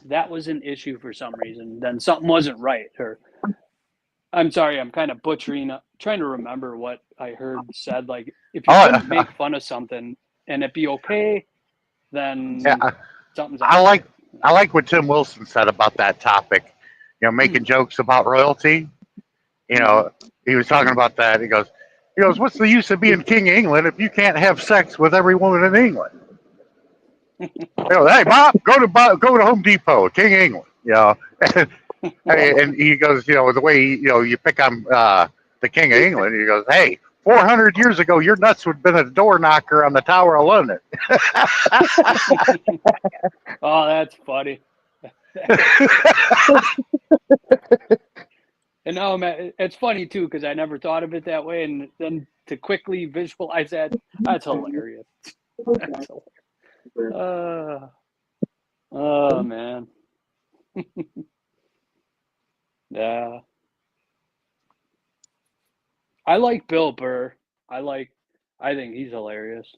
E: that was an issue for some reason. Then something wasn't right. Or I'm sorry, I'm kind of butchering, trying to remember what I heard said. Like if you couldn't make fun of something and it be okay, then something's.
A: I like what Tim Wilson said about that topic. Making jokes about royalty. He was talking about that. He goes, what's the use of being king of England if you can't have sex with every woman in England? Hey, Bob, go to Home Depot, King of England. And he goes, the way you pick on the King of England. He goes, hey, 400 years ago, your nuts would have been a door knocker on the Tower of London.
E: Oh, that's funny. And no, man, it's funny too because I never thought of it that way, and then to quickly visualize that's hilarious. That's hilarious. Oh man. Yeah. I like Bill Burr. I think he's hilarious.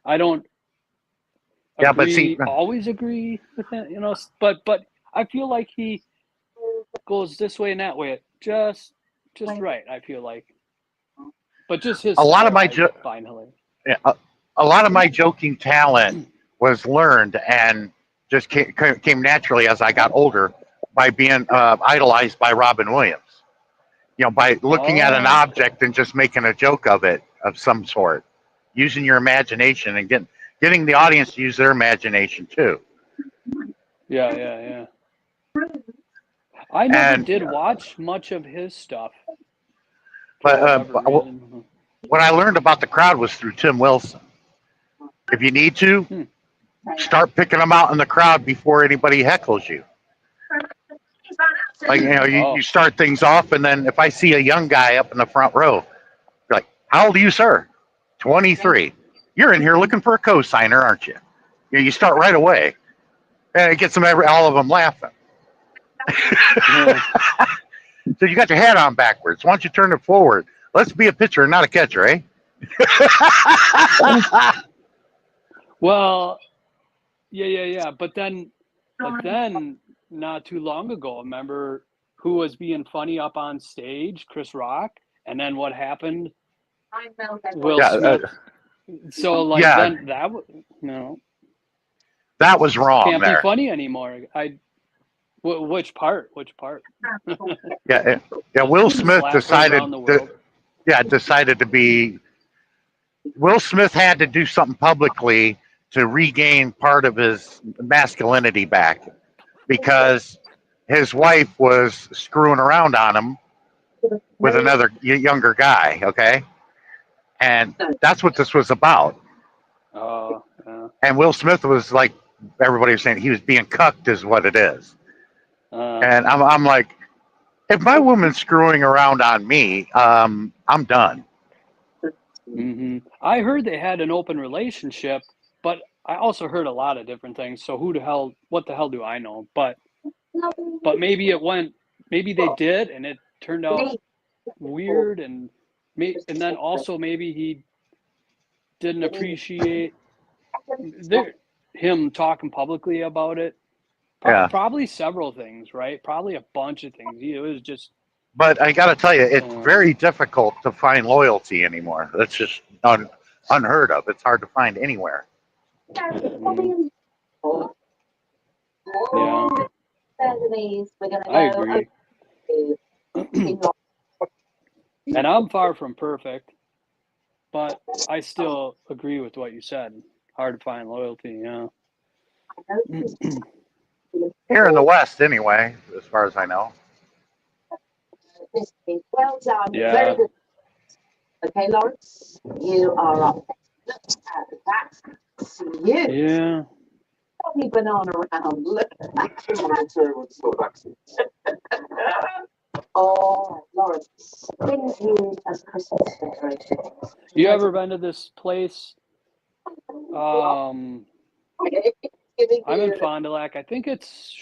E: I don't always agree with him, but I feel like he goes this way and that way, just right. I feel like, but just his.
A: A lot of my a lot of my joking talent was learned and just came naturally as I got older by being idolized by Robin Williams. By looking at an object and just making a joke of it of some sort, using your imagination and getting the audience to use their imagination too.
E: Yeah. I never did watch much of his stuff.
A: But what I learned about the crowd was through Tim Wilson. If you need to, start picking them out in the crowd before anybody heckles you. Like, you start things off, and then if I see a young guy up in the front row, you're like, how old are you, sir? 23. You're in here looking for a co-signer, aren't you? You start right away. And it gets them all of them laughing. So you got your hat on backwards. Why don't you turn it forward? Let's be a pitcher, not a catcher, eh?
E: Well, yeah. But then, not too long ago, remember who was being funny up on stage? Chris Rock. And then what happened? Will Smith. So like then that
A: that was wrong.
E: Can't
A: there.
E: be funny anymore. Which part?
A: Yeah. Will Smith decided to be. Will Smith had to do something publicly to regain part of his masculinity back, because his wife was screwing around on him with another younger guy. Okay, and that's what this was about. And Will Smith was like, everybody was saying he was being cucked, is what it is. And I'm like, if my woman's screwing around on me, I'm done.
E: Mm-hmm. I heard they had an open relationship, but I also heard a lot of different things. So what the hell do I know? But maybe maybe they did, and it turned out weird, and then also maybe he didn't appreciate him talking publicly about it. Probably several things, right? Probably a bunch of things. It was just.
A: But I got to tell you, it's very difficult to find loyalty anymore. That's just unheard of. It's hard to find anywhere.
E: Yeah. I agree. And I'm far from perfect, but I still agree with what you said. Hard to find loyalty, yeah.
A: Here in the West, anyway, as far as I know.
G: Well done.
E: Yeah.
G: Very good. Okay, Lawrence, you are up. Look at that. See you.
E: Yeah.
G: Lovely banana round. Look at that. Oh, Lawrence, things used as Christmas decorations.
E: You ever been to this place? I'm in Fond du Lac. I think it's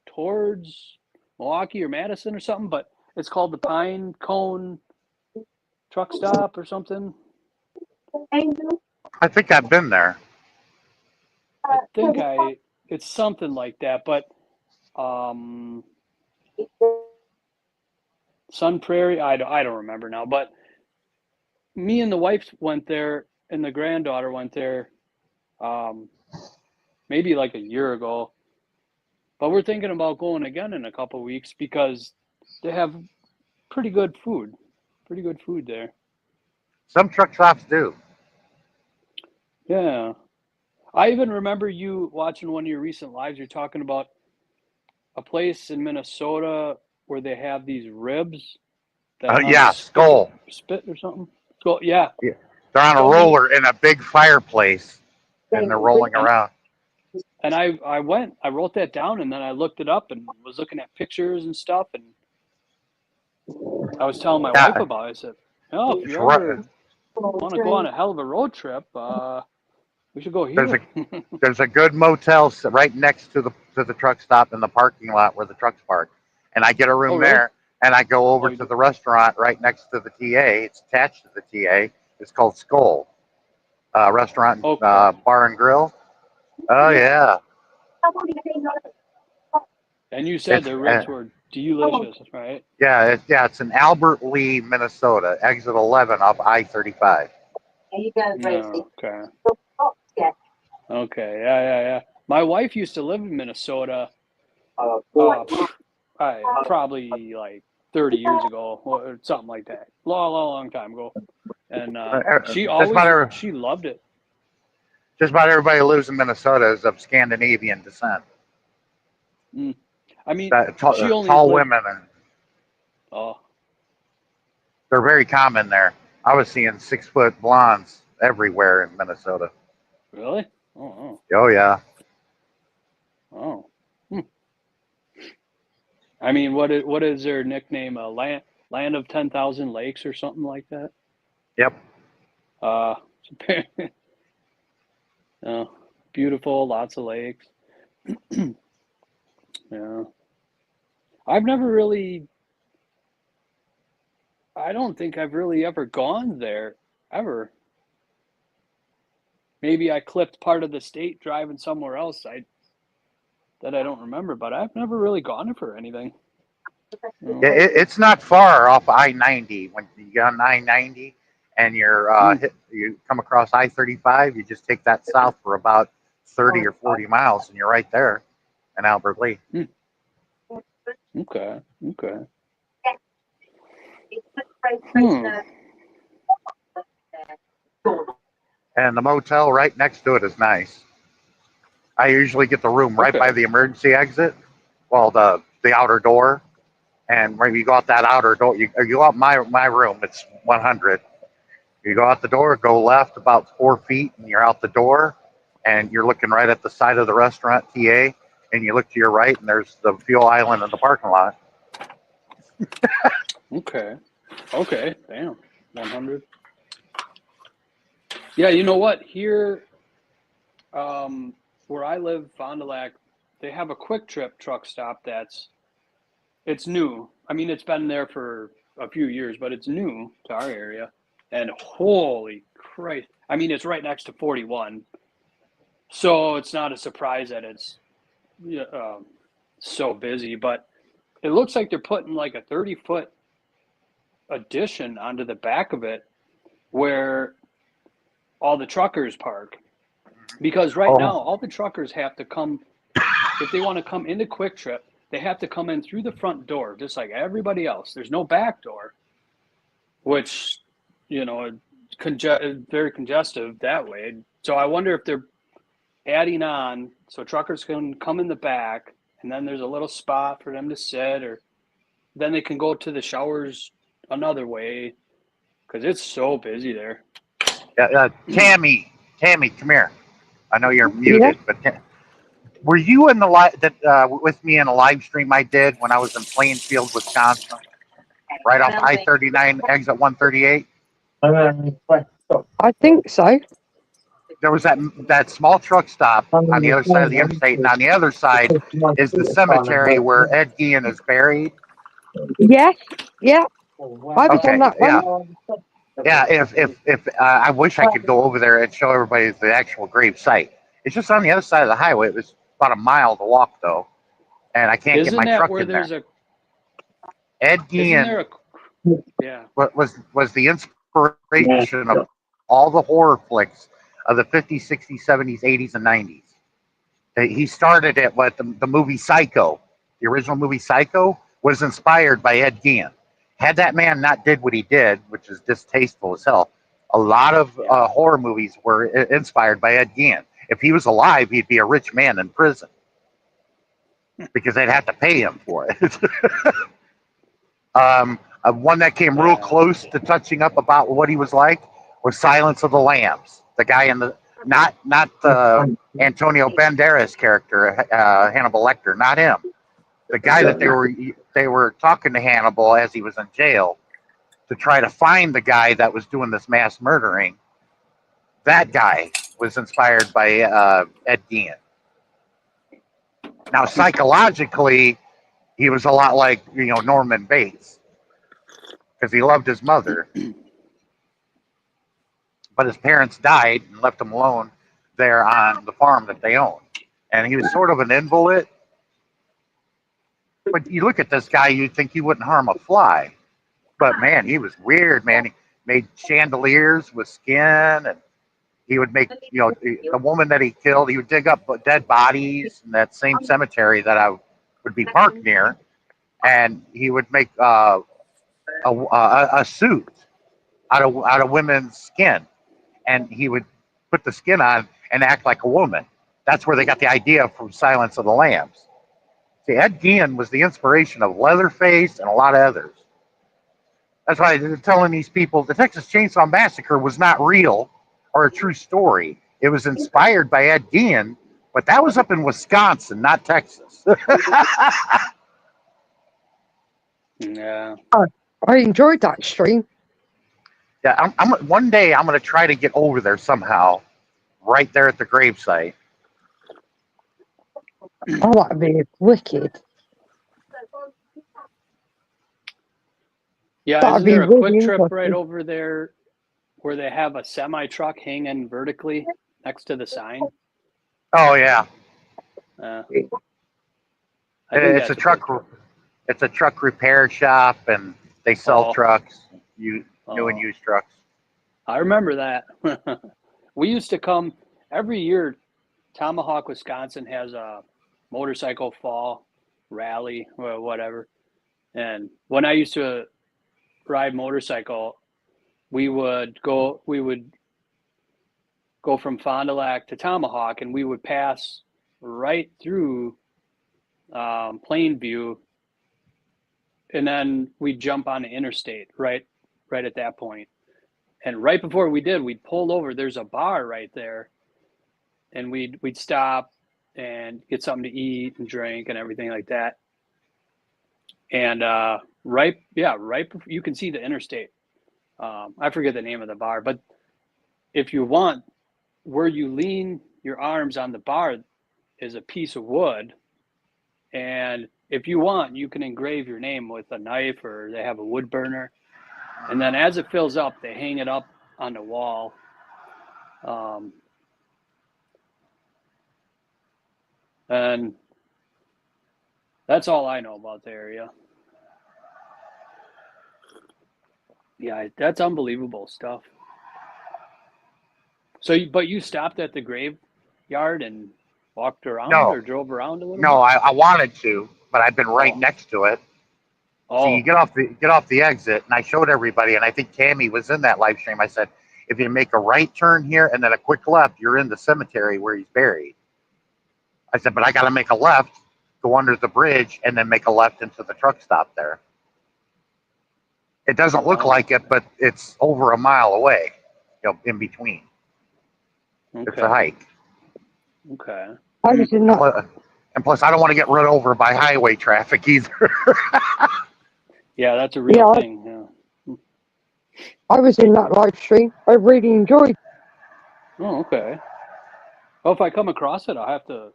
E: towards Milwaukee or Madison or something, but it's called the Pine Cone Truck Stop or something.
A: I think I've been there.
E: I think it's something like that, but Sun Prairie, I don't remember now, but me and the wife went there and the granddaughter went there maybe like a year ago, but we're thinking about going again in a couple of weeks because they have pretty good food there.
A: Some truck stops do.
E: Yeah. I even remember you watching one of your recent lives. You're talking about a place in Minnesota where they have these ribs.
A: Skull.
E: Spit or something. Skull, yeah.
A: They're on a roller in a big fireplace, and they're rolling around.
E: And I wrote that down, and then I looked it up and was looking at pictures and stuff, and I was telling my wife about it. I said, "Oh, if you ever want to go on a hell of a road trip, we should go here."
A: There's a good motel right next to the truck stop in the parking lot where the trucks park, and I get a room there, and I go over to the restaurant right next to the TA. It's attached to the TA. It's called Skull Restaurant, Bar and Grill. Oh yeah.
E: And you said the ribs were delicious, right?
A: Yeah, it's in Albert Lee, Minnesota, exit 11 off I-35.
G: There you go, Gracie.
E: Okay. Okay. Yeah. My wife used to live in Minnesota. Probably like 30 years ago, or something like that. Long time ago. And she loved it.
A: Just about everybody who lives in Minnesota is of Scandinavian descent.
E: I mean,
A: tall women. They're very common there. I was seeing 6-foot blondes everywhere in Minnesota.
E: Really? Oh,
A: Oh yeah.
E: oh, oh. Hmm. I mean, what is their nickname? Land of 10,000 lakes or something like that.
A: Yep.
E: Uh, beautiful, lots of lakes. Yeah, I've never really. I don't think I've really ever gone there ever. Maybe I clipped part of the state driving somewhere else. That I don't remember, but I've never really gone there for anything. You know?
A: It's not far off I-90 when you get on I-90 and you come across I-35. You just take that south for about 30 or 40 miles, and you're right there in Albert Lea.
E: Okay. Okay.
A: And the motel right next to it is nice. I usually get the room right
E: Okay.
A: by the emergency exit, well, the outer door. And when you go out that outer door, you go out my room. It's 100. You go out the door, go left about 4 feet, and you're out the door, and you're looking right at the side of the restaurant TA, and you look to your right, and there's the fuel island in the parking lot.
E: Okay. Okay. Damn. 100. Yeah, you know what? Here, where I live, Fond du Lac, they have a Quick Trip truck stop it's new. I mean, it's been there for a few years, but it's new to our area. And holy Christ. I mean, it's right next to 41. So it's not a surprise that it's so busy, but it looks like they're putting like a 30-foot addition onto the back of it where all the truckers park. Because right now, all the truckers have to come, if they want to come into Quick Trip, they have to come in through the front door, just like everybody else. There's no back door, which, very congestive that way. So I wonder if they're adding on so truckers can come in the back, and then there's a little spot for them to sit, or then they can go to the showers another way, because it's so busy there.
A: Tammy, come here. I know you're muted, but were you in the with me in a live stream I did when I was in Plainfield, Wisconsin, right off I-39, exit 138?
B: I think so.
A: There was that small truck stop on the other side of the interstate, and on the other side is the cemetery where Ed Gein is buried.
B: Yeah, yeah. I've
A: Okay,
B: done that one.
A: yeah. If I wish I could go over there and show everybody the actual grave site. It's just on the other side of the highway. It was about a mile to walk though, and I can't get my truck in there. Ed Gein was the inspiration of all the horror flicks of the 50s, 60s, 70s, 80s, and 90s. He started it with the movie Psycho. The original movie Psycho was inspired by Ed Gein. Had that man not did what he did, which is distasteful as hell, a lot of horror movies were inspired by Ed Gein. If he was alive, he'd be a rich man in prison because they'd have to pay him for it. One that came real close to touching up about what he was like was Silence of the Lambs. The guy in the not the Antonio Banderas character, Hannibal Lecter, not him. The guy that they were talking to Hannibal as he was in jail to try to find the guy that was doing this mass murdering. That guy was inspired by Ed Gein. Now, psychologically, he was a lot like Norman Bates because he loved his mother, but his parents died and left him alone there on the farm that they owned, and he was sort of an invalid. But you look at this guy, you'd think he wouldn't harm a fly. But man, he was weird, man. He made chandeliers with skin, and he would make, the woman that he killed, he would dig up dead bodies in that same cemetery that I would be parked near, and he would make a suit out of women's skin, and he would put the skin on and act like a woman. That's where they got the idea from Silence of the Lambs. See, Ed Gein was the inspiration of Leatherface and a lot of others. That's why they're telling these people the Texas Chainsaw Massacre was not real or a true story. it was inspired by Ed Gein, but that was up in Wisconsin, not Texas.
E: Yeah.
B: I enjoyed that stream.
A: Yeah, one day I'm going to try to get over there somehow, right there at the gravesite.
B: Oh, that'd be wicked.
E: Yeah,
B: That'd
E: isn't
B: be
E: there a
B: really
E: quick trip right
B: interesting.
E: over there where they have a semi truck hanging vertically next to the sign?
A: Oh yeah,
E: I think
A: it's
E: that's
A: a truck. It's a truck repair shop, and they sell
E: Oh.
A: trucks, new and
E: Oh.
A: used trucks.
E: I remember that. We used to come every year. Tomahawk, Wisconsin has a motorcycle fall rally or whatever. And when I used to ride motorcycle, we would go from Fond du Lac to Tomahawk, and we would pass right through Plainview, and then we'd jump on the interstate right at that point. And right before we did, we'd pull over. There's a bar right there, and we'd stop and get something to eat and drink and everything like that. And right before, you can see the interstate. I forget the name of the bar, but if you want, where you lean your arms on the bar is a piece of wood, and if you want, you can engrave your name with a knife, or they have a wood burner. And then as it fills up, they hang it up on the wall. And that's all I know about the area. Yeah, that's unbelievable stuff. So, but you stopped at the graveyard and walked around
A: No.
E: or drove around a little
A: No,
E: bit?
A: I wanted to, but I've been right next to it. So
E: Oh,
A: you get off the exit, and I showed everybody, and I think Tammy was in that live stream. I said, if you make a right turn here and then a quick left, you're in the cemetery where he's buried. I said, but I got to make a left, go under the bridge, and then make a left into the truck stop there. It doesn't look
E: Oh.
A: like it, but it's over a mile away, in between.
E: okay.
A: It's a hike.
E: Okay.
B: I was in that.
A: And plus, I don't want to get run over by highway traffic either.
E: Yeah, that's a real
B: Yeah.
E: thing. Yeah.
B: I was in that live stream. I really enjoyed.
E: Oh, okay. Well, if I come across it, I'll have to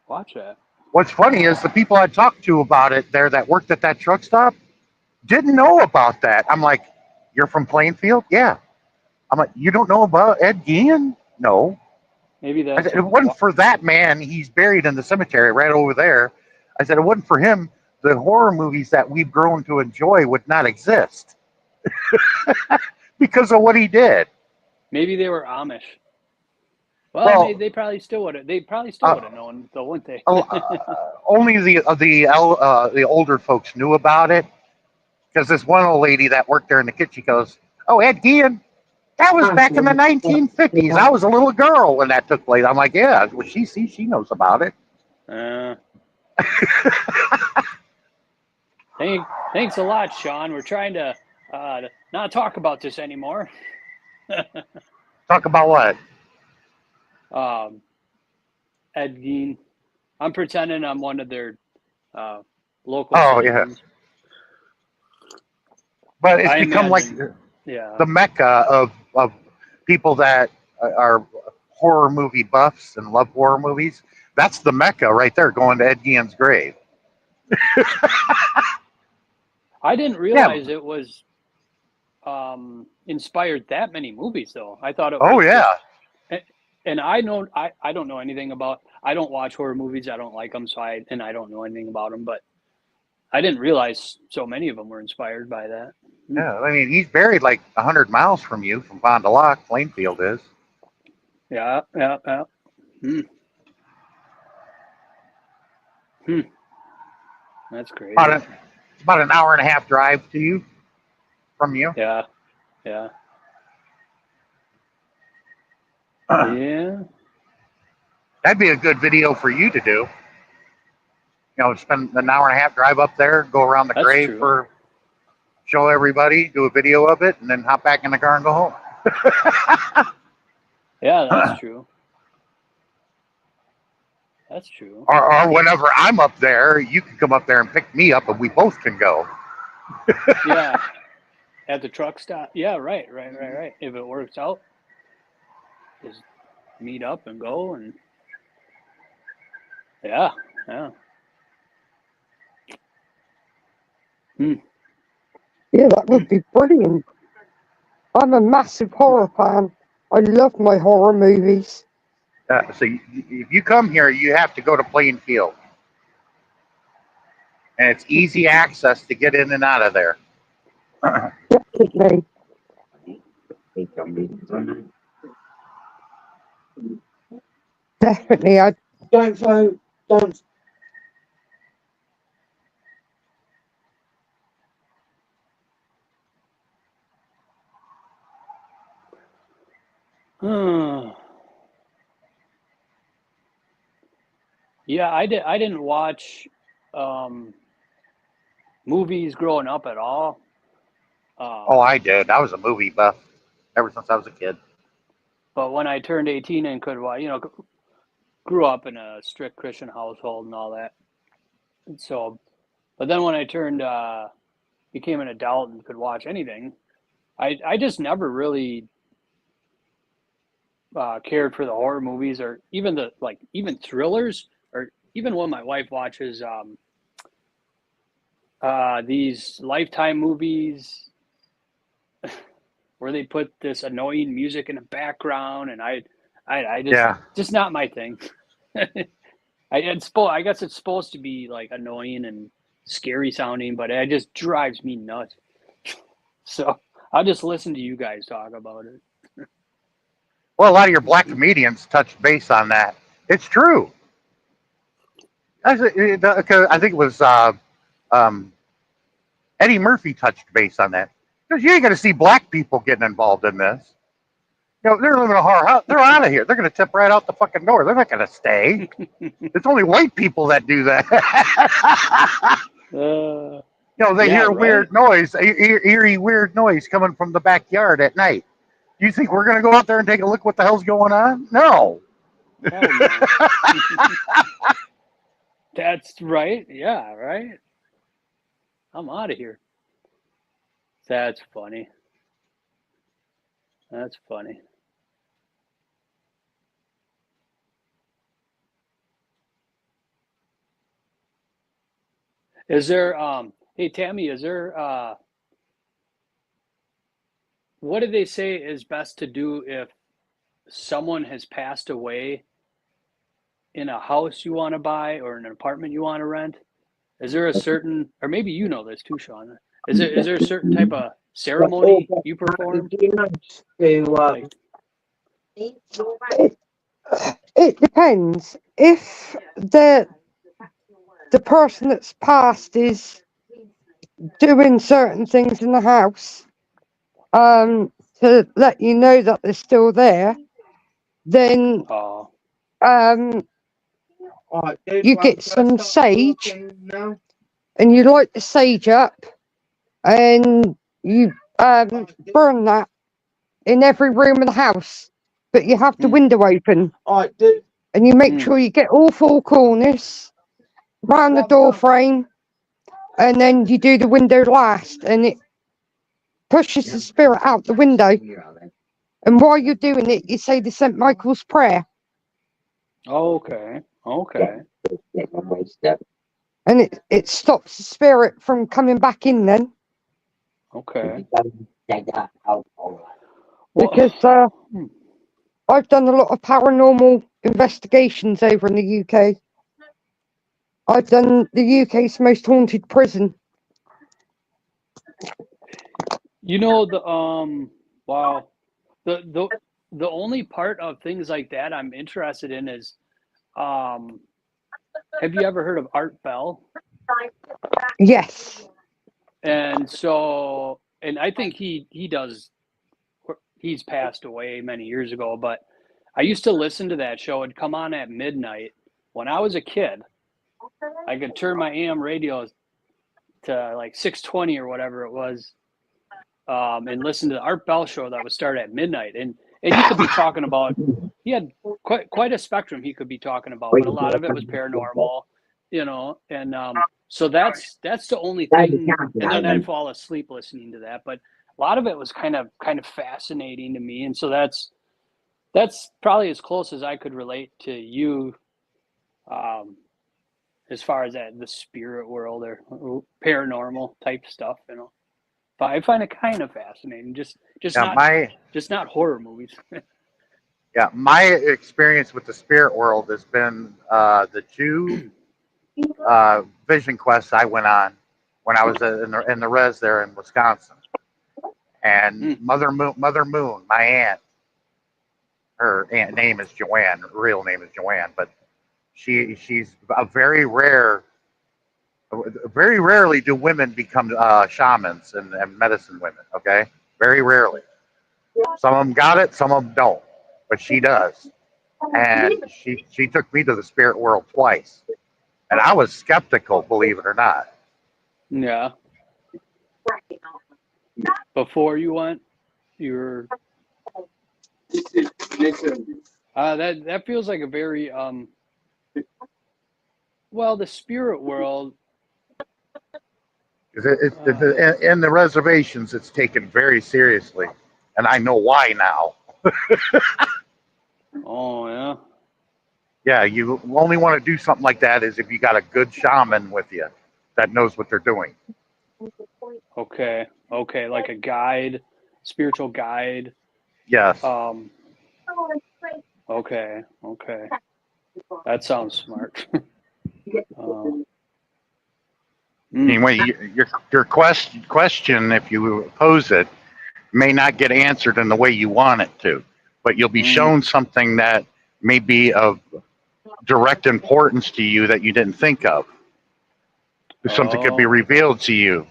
E: watch that.
A: What's funny is the people I talked to about it there that worked at that truck stop didn't know about that. I'm like, you're from Plainfield? Yeah. I'm like, you don't know about Ed Gein? No.
E: Maybe
A: I
E: that's
A: said, it wasn't for that man. He's buried in the cemetery right over there. I said, it wasn't for him. The horror movies that we've grown to enjoy would not exist because of what he did.
E: maybe they were Amish. Well,
A: Well,
E: they probably still would have. They probably still would have known, though, wouldn't they?
A: only the older folks knew about it, because this one old lady that worked there in the kitchen goes, "Oh, Ed Gein, that was back in the 1950s. I was a little girl when that took place." I'm like, "Yeah, well, she knows about it."
E: Thanks a lot, Sean. We're trying to not talk about this anymore.
A: Talk about what?
E: Ed Gein. I'm pretending I'm one of their local.
A: Oh, yeah.
E: citizens.
A: But it's
E: I
A: become like
E: imagine- Yeah.
A: the mecca of people that are horror movie buffs and love horror movies. That's the mecca right there, going to Ed Gein's grave.
E: I didn't realize it was inspired that many movies, though. I thought it was.
A: Oh yeah.
E: And I don't know anything about. I don't watch horror movies. I don't like them, so I don't know anything about them. But I didn't realize so many of them were inspired by that.
A: Yeah, I mean, he's buried like 100 miles from you, from Fond du Lac. Plainfield is.
E: Yeah. That's crazy.
A: It's about an hour and a half drive to you, from you.
E: Yeah. Yeah.
A: That'd be a good video for you to do. Spend an hour and a half, drive up there, go around the
E: That's
A: grave
E: true.
A: show everybody, do a video of it, and then hop back in the car and go home.
E: Yeah, that's true. That's true.
A: Or whenever I'm up there, you can come up there and pick me up, and we both can go.
E: Yeah. At the truck stop. Yeah, right. If it works out, just meet up and go and yeah.
B: Yeah, that would be brilliant. I'm a massive horror fan. I love my horror movies.
A: So if you come here, you have to go to Plainfield, and it's easy access to get in and out of there.
B: Definitely. Definitely.
H: Don't vote. Don't.
E: Yeah, I didn't watch movies growing up at all.
A: Oh, I did. I was a movie buff ever since I was a kid.
E: But when I turned 18 and could watch, grew up in a strict Christian household and all that. And so, but then when I became an adult and could watch anything, I just never really cared for the horror movies or even even thrillers, or even when my wife watches these Lifetime movies where they put this annoying music in the background, and I just just not my thing. I guess it's supposed to be like annoying and scary sounding, but it just drives me nuts. So I'll just listen to you guys talk about it.
A: Well, a lot of your black comedians touched base on that. It's true. I think it was Eddie Murphy touched base on that, because you ain't going to see black people getting involved in this. They're living in a horror house. They're out of here. They're going to tip right out the fucking door. They're not going to stay. It's only white people that do that. They hear weird noise, eerie weird noise coming from the backyard at night. Do you think we're going to go out there and take a look what the hell's going on? No.
E: That's right. Yeah, right. I'm out of here. That's funny. That's funny. Is there hey Tammy, is there what do they say is best to do if someone has passed away in a house you want to buy or an apartment you want to rent? Is there a certain, or maybe you know this too, Sean? Is there a certain type of ceremony you perform?
B: It depends. If the person that's passed is doing certain things in the house, to let you know that they're still there, then you get some sage, and you light the sage up, and you burn that in every room of the house, but you have the window open, and you make sure you get all four corners round the door frame, and then you do the window last, and it pushes the spirit out the window. And while you're doing it, you say the St. Michael's prayer.
E: Okay.
B: And it stops the spirit from coming back in then.
E: Okay.
B: Because I've done a lot of paranormal investigations over in the UK. I've done the UK's most haunted prison.
E: Wow. The only part of things like that I'm interested in is, have you ever heard of Art Bell?
B: Yes.
E: And I think he's passed away many years ago, but I used to listen to that show. It'd come on at midnight. When I was a kid, I could turn my AM radio to like 620 or whatever it was, and listen to the Art Bell show that would start at midnight. And And he could be talking about, he had quite a spectrum he could be talking about, but a lot of it was paranormal, you know, and so that's the only thing. And then I'd fall asleep listening to that, but a lot of it was kind of fascinating to me, and so that's probably as close as I could relate to you, as far as that the spirit world or paranormal type stuff, you know. But I find it kind of fascinating, just not horror movies.
A: Yeah, my experience with the spirit world has been the two vision quests I went on when I was in the res there in Wisconsin. And Mother Moon, my aunt, her aunt name is Joanne, her real name is Joanne, but she's a very rarely do women become shamans and medicine women. Okay, very rarely. Some of them got it, some of them don't, but she does. And she took me to the spirit world twice, and I was skeptical, believe it or not.
E: Yeah. Before you went, you were. That feels like a very well, the spirit world.
A: In the reservations, it's taken very seriously, and I know why now.
E: Oh yeah.
A: Yeah, you only want to do something like that is if you got a good shaman with you that knows what they're doing.
E: Okay, like a guide, spiritual guide.
A: Yes.
E: Okay. That sounds smart.
A: Anyway, your question, if you pose it, may not get answered in the way you want it to, but you'll be shown something that may be of direct importance to you that you didn't think of. Something could be revealed to you.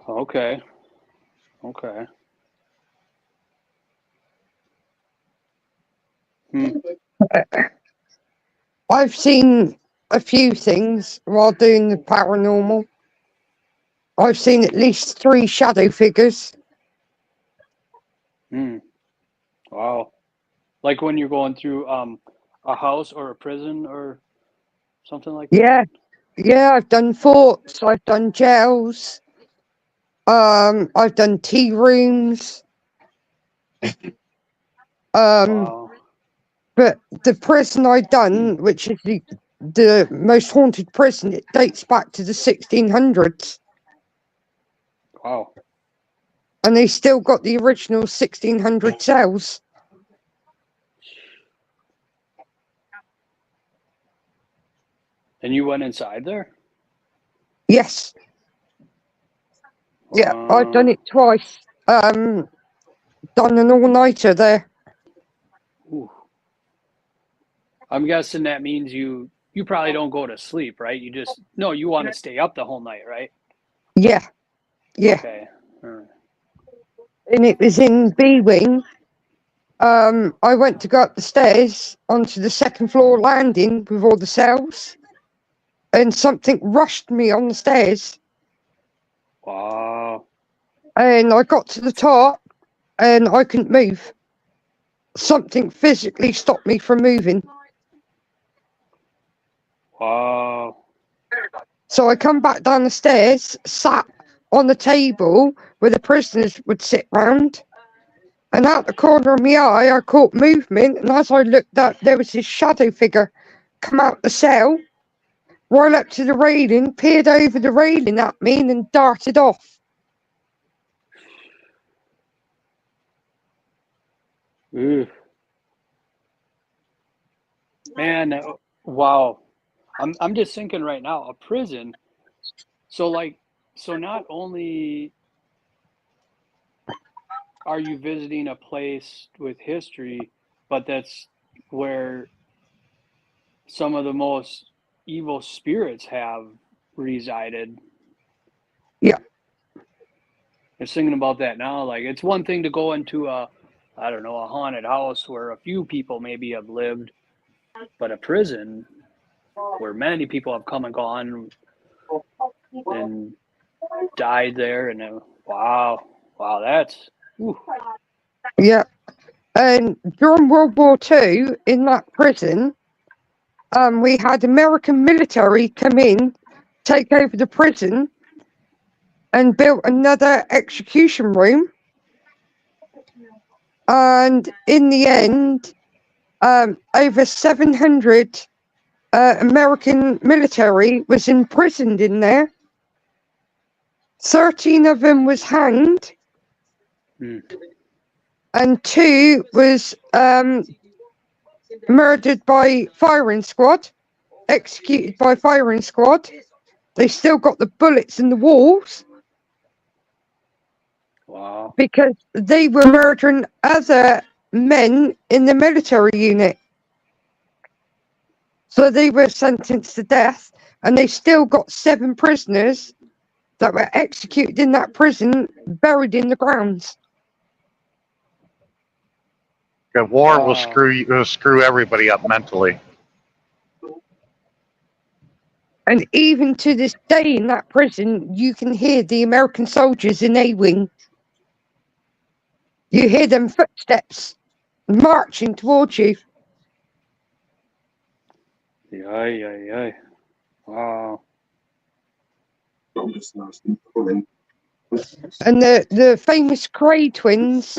E: Okay.
B: I've seen a few things while doing the paranormal. I've seen at least 3 shadow figures.
E: Wow. Like when you're going through a house or a prison or something like that?
B: Yeah, I've done forts, I've done jails, I've done tea rooms.
E: Wow.
B: But the prison I done, which is the most haunted prison, it dates back to the 1600s.
E: Wow.
B: And they still got the original 1600 cells.
E: And you went inside there?
B: Yes. Yeah, I've done it twice. Done an all-nighter there.
E: Ooh. I'm guessing that means you probably don't go to sleep, right? You want to stay up the whole night, right?
B: Yeah.
E: Okay.
B: And it was in B Wing. I went to go up the stairs onto the second floor landing with all the cells, and something rushed me on the stairs.
E: Wow.
B: And I got to the top, and I couldn't move. Something physically stopped me from moving.
E: Wow.
B: So I come back down the stairs, sat on the table where the prisoners would sit round, and out the corner of my eye I caught movement, and as I looked up there was this shadow figure come out the cell, roll up to the railing, peered over the railing at me, and then darted off.
E: Ooh. Man, wow. I'm just thinking right now, a prison. So not only are you visiting a place with history, but that's where some of the most evil spirits have resided.
B: Yeah.
E: I'm thinking about that now. Like, it's one thing to go into a haunted house where a few people maybe have lived, but a prison where many people have come and gone and died there. And wow, Ooh.
B: Yeah. And during World War II, in that prison, we had American military come in, take over the prison, and built another execution room. And in the end, over 700 American military was imprisoned in there. 13 of them was hanged, and 2 was murdered by firing squad, executed by firing squad. They still got the bullets in the walls
E: Wow.
B: because they were murdering other men in the military unit. So they were sentenced to death, and they still got 7 prisoners that were executed in that prison, buried in the grounds.
A: The war will
E: Wow.
A: screw everybody up mentally.
B: And even to this day in that prison, you can hear the American soldiers in A-Wing. You hear them footsteps marching towards you.
E: Yeah. Wow.
B: And the famous Cray twins,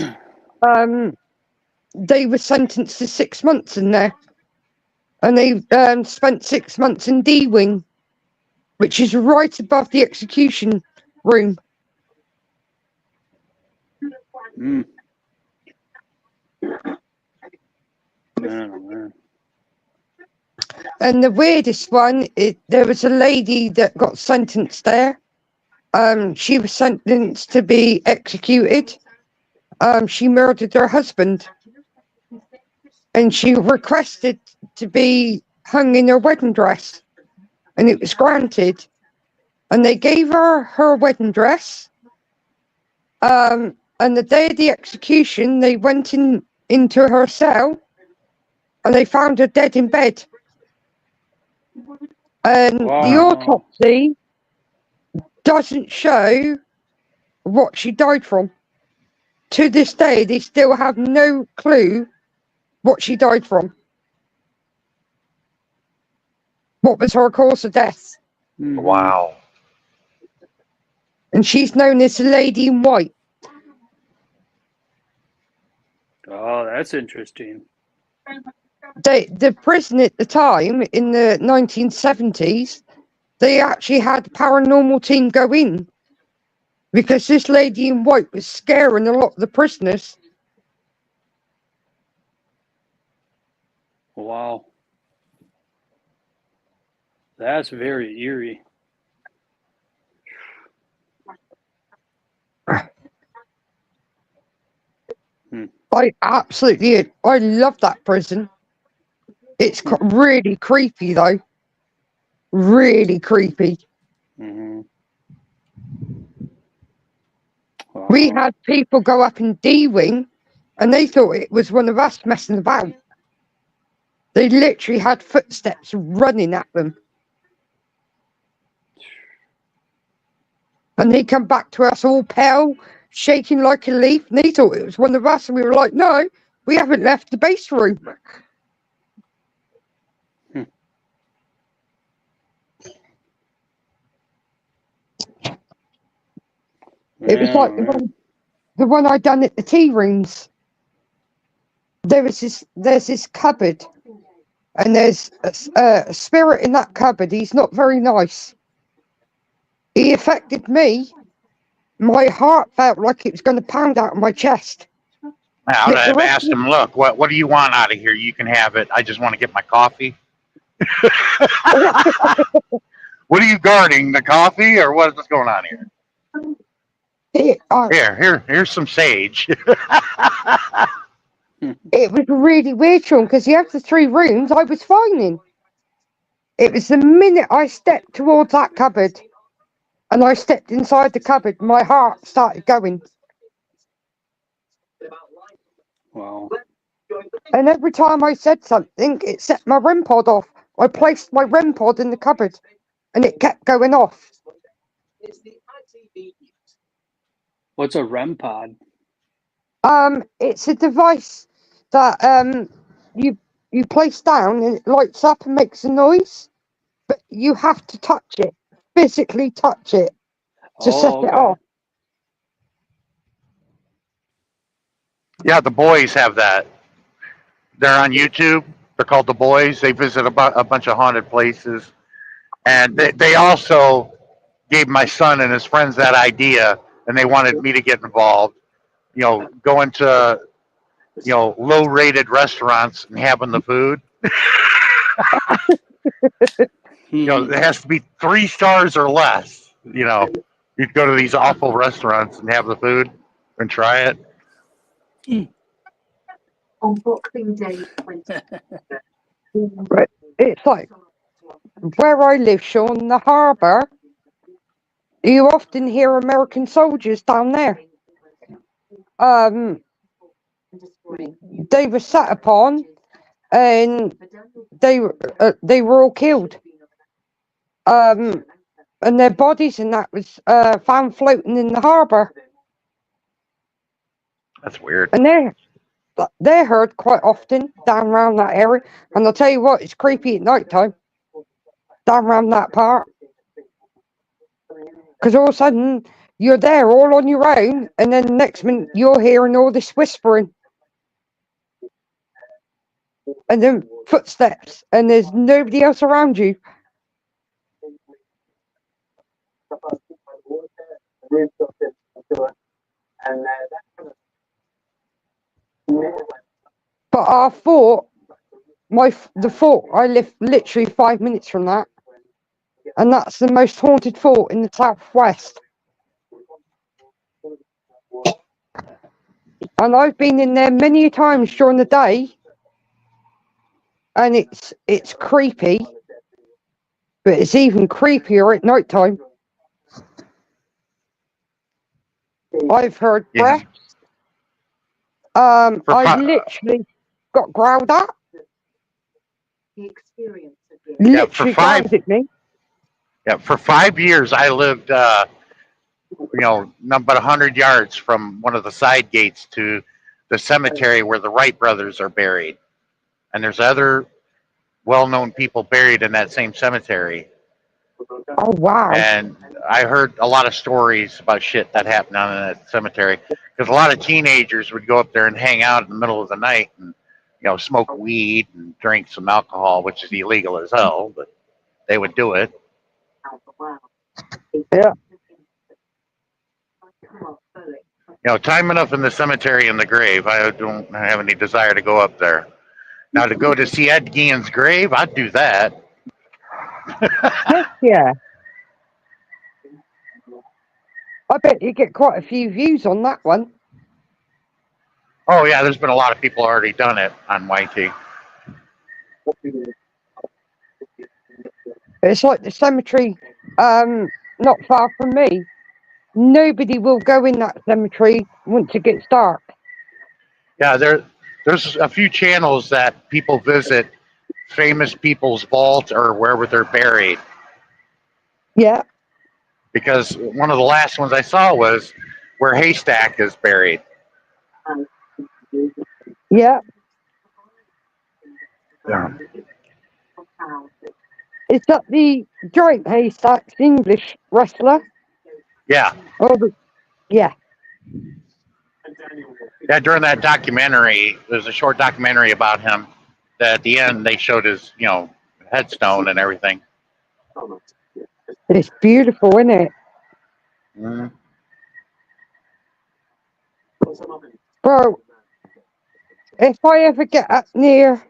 B: they were sentenced to 6 months in there. And they spent 6 months in D-Wing, which is right above the execution room.
E: Man, oh, man.
B: And the weirdest one, there was a lady that got sentenced there. She was sentenced to be executed. She murdered her husband. And she requested to be hung in her wedding dress. And it was granted. And they gave her wedding dress. And the day of the execution, they went into her cell. And they found her dead in bed. And the
E: Wow.
B: autopsy doesn't show what she died from. To this day, they still have no clue what she died from. What was her cause of death?
E: Mhm.
A: Wow.
B: And she's known as the Lady in White.
E: Oh, that's interesting.
B: The prison at the time, in the 1970s, they actually had a paranormal team go in because this Lady in White was scaring a lot of the prisoners.
E: Wow. That's very eerie.
B: I love that prison. It's really creepy though. Really creepy.
E: Mm-hmm. Wow.
B: We had people go up in D-Wing and they thought it was one of us messing about. They literally had footsteps running at them. And they come back to us all pale, shaking like a leaf, and they thought it was one of us, and we were like, no, we haven't left the base room. It was like the one I done at the tea rooms. There's this cupboard, and there's a spirit in that cupboard. He's not very nice. He affected me. My heart felt like it was going to pound out of my chest.
A: I've asked him, look, what do you want out of here? You can have it. I just want to get my coffee. What are you guarding? The coffee, or what's going on here? Here's some sage.
B: It was really weird, Sean, because you have the 3 rooms I was fine in. It was the minute I stepped towards that cupboard and I stepped inside the cupboard, my heart started going.
E: Wow.
B: And every time I said something, it set my REM pod off. I placed my REM pod in the cupboard and it kept going off.
E: What's a REM pod?
B: It's a device that you place down and it lights up and makes a noise, but you have to touch it, physically touch it to set
E: Oh,
B: it
E: okay.
B: off.
A: Yeah, the boys have that. They're on YouTube. They're called the boys. They visit a bunch of haunted places, and they also gave my son and his friends that idea, and they wanted me to get involved. Going to low-rated restaurants and having the food. It has to be 3 stars or less. You'd go to these awful restaurants and have the food and try it.
G: On Boxing Day 20.
B: But it's like where I live, Sean, the harbour. You often hear American soldiers down there. They were sat upon, and they were all killed. And their bodies and that was found floating in the harbour.
A: That's weird.
B: And they're heard quite often down around that area. And I'll tell you what, it's creepy at night time down around that part. Because all of a sudden you're there all on your own, and then the next minute you're hearing all this whispering. And then footsteps, and there's nobody else around you. But our fort, the fort, I live literally 5 minutes from that, and that's the most haunted fort in the southwest. And I've been in there many times during the day, and it's creepy, but it's even creepier at night time. I've heard
A: Yeah.
B: breaths. I literally got growled at.
G: The experience of the
A: Yeah,
B: Literally growled at me.
A: Yeah, for 5 years I lived, not but 100 yards from one of the side gates to the cemetery where the Wright brothers are buried, and there's other well-known people buried in that same cemetery.
B: Oh wow!
A: And I heard a lot of stories about shit that happened down in that cemetery because a lot of teenagers would go up there and hang out in the middle of the night and smoke weed and drink some alcohol, which is illegal as hell, but they would do it.
B: Yeah.
A: Time enough in the cemetery and the grave. I don't have any desire to go up there. Now, to go to see Ed Gein's grave, I'd do that.
B: Heck yeah. I bet you get quite a few views on that one.
A: Oh, yeah, there's been a lot of people already done it on YT.
B: It's like the cemetery not far from me. Nobody will go in that cemetery once it gets dark.
A: Yeah, there's a few channels that people visit, famous people's vault or wherever they're buried.
B: Yeah.
A: Because one of the last ones I saw was where Haystack is buried.
B: Yeah.
A: Yeah.
B: Is that the Giant Haystacks English wrestler?
A: Yeah.
B: Oh, yeah.
A: Yeah, during that documentary, there's a short documentary about him that at the end they showed his, headstone and everything.
B: It's beautiful, isn't it?
A: Mm.
B: Bro, if I ever get up near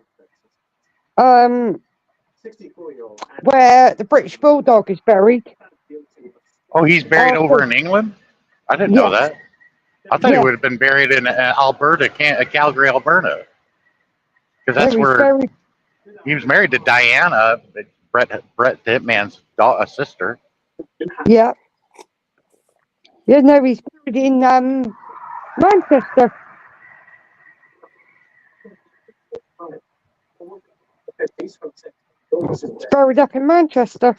B: where the British Bulldog is buried.
A: Oh, he's buried over in England? I didn't know that. I thought he would have been buried in Alberta, Calgary, Alberta. Because that's where he was married to Diana, Brett the Hitman's sister.
B: Yeah. Yeah, no, he's buried in Manchester. He's buried up in Manchester.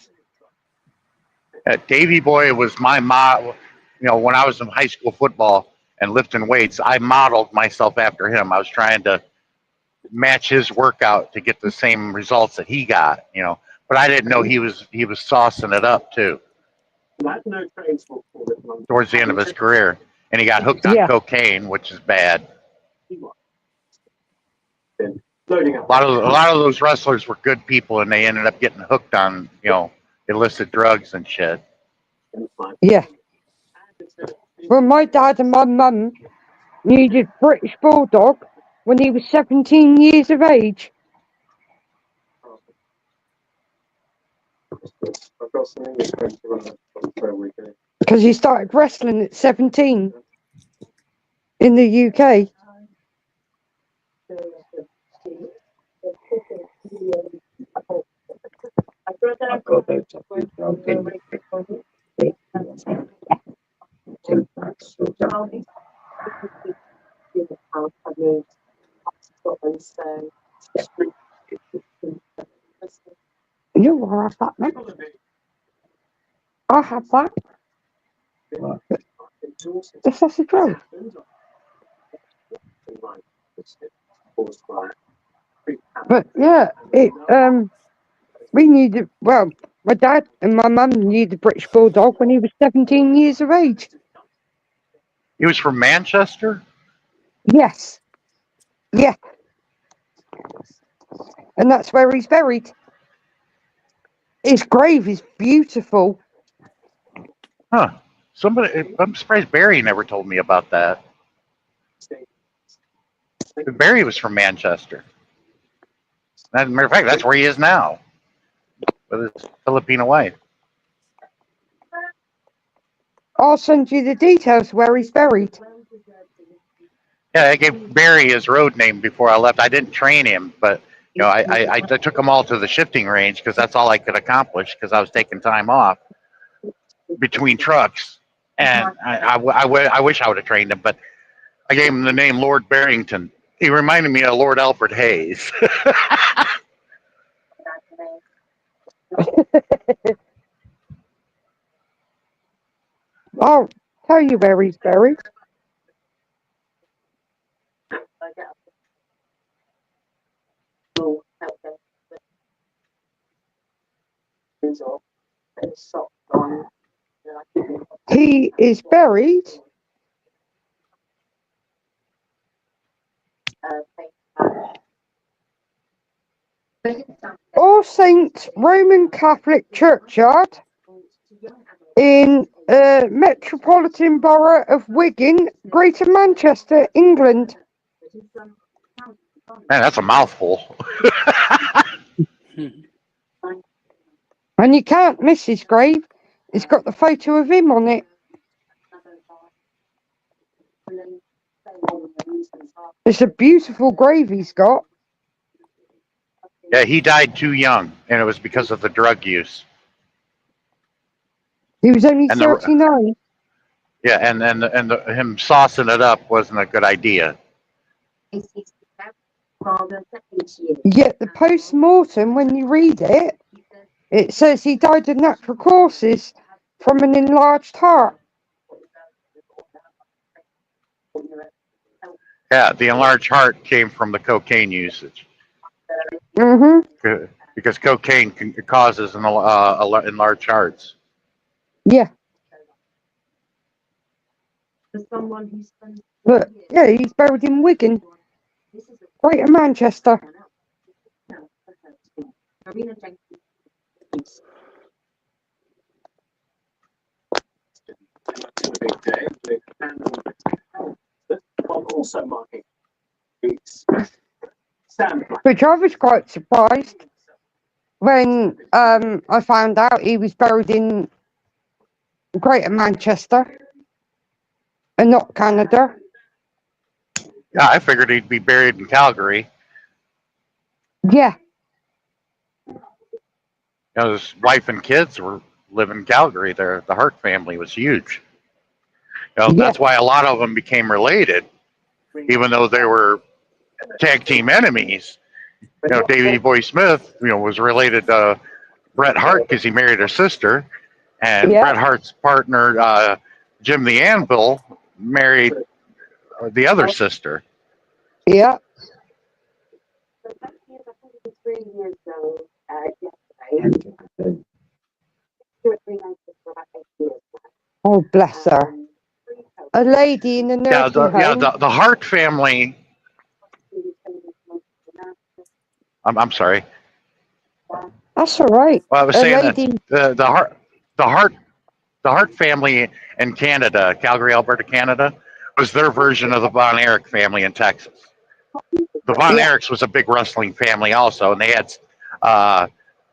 A: Davy Boy was my mom. When I was in high school football, and lifting weights, I modeled myself after him. I was trying to match his workout to get the same results that he got, you know. But I didn't know he was saucing it up too towards the end of his career, and he got hooked on
B: Yeah.
A: cocaine, which is bad.
H: Loading
A: A
H: up.
A: lot of those wrestlers were good people, and they ended up getting hooked on, you know, illicit drugs and shit.
B: Yeah. Well, my dad and my mum needed British Bulldog when he was 17 years of age.
H: I've got some English friends who run for a weekend.
B: Because he started wrestling at 17 in the UK. You will have that, mate. I'll have that. The sausage roll. But yeah, we needed, well, my dad and my mum needed British Bulldog when he was 17 years of age.
A: He was from Manchester.
B: Yes. Yeah. And that's where he's buried. His grave is beautiful.
A: Huh. I'm surprised Barry never told me about that. Barry was from Manchester. As a matter of fact, that's where he is now with his Filipino wife.
B: I'll send you the details where he's buried.
A: Yeah, I gave Barry his road name before I left. I didn't train him, but you know, I took them all to the shifting range because that's all I could accomplish because I was taking time off between trucks, and I wish I would have trained him, but I gave him the name Lord Barrington. He reminded me of Lord Alfred Hayes.
B: I'll tell you where he's buried. He is buried All Saints Roman Catholic Churchyard in Metropolitan Borough of Wigan, Greater Manchester, England.
A: Man, that's a mouthful.
B: And you can't miss his grave. It's got the photo of him on it. It's a beautiful grave he's got.
A: Yeah, he died too young, and it was because of the drug use.
B: He was only
A: And
B: 39.
A: Yeah, and him saucing it up wasn't a good idea.
B: Yet the post-mortem, when you read it, it says he died of natural causes from an enlarged heart.
A: Yeah, the enlarged heart came from the cocaine usage.
B: Mm-hmm.
A: Because cocaine causes enlarged hearts.
B: Yeah. But yeah, he's buried in Wigan, Greater Manchester.
H: Also marking
B: Which I was quite surprised when I found out he was buried in Greater Manchester and not Canada.
A: Yeah, I figured he'd be buried in Calgary.
B: Yeah.
A: You know, his wife and kids live in Calgary. The Hart family was huge. You know,
B: Yeah.
A: That's why a lot of them became related, even though they were tag team enemies. You know, Davey Boy Smith, was related to Bret Hart because he married her sister, and
B: Yeah.
A: Bret Hart's partner, Jim the Anvil, married the other sister.
B: Yeah.
G: So that is 103 years ago, yesterday. Two or three nights for about 8 years
B: Oh, bless
G: now.
B: her. A lady in a nursing home.
A: The Hart family. I'm sorry.
B: That's all right.
A: Well, I was
B: A
A: saying that
B: lady.
A: the Hart family in Canada, Calgary, Alberta, Canada, was their version of the Von Erich family in Texas. The Von
B: Yeah.
A: Erichs was a big wrestling family also, and they had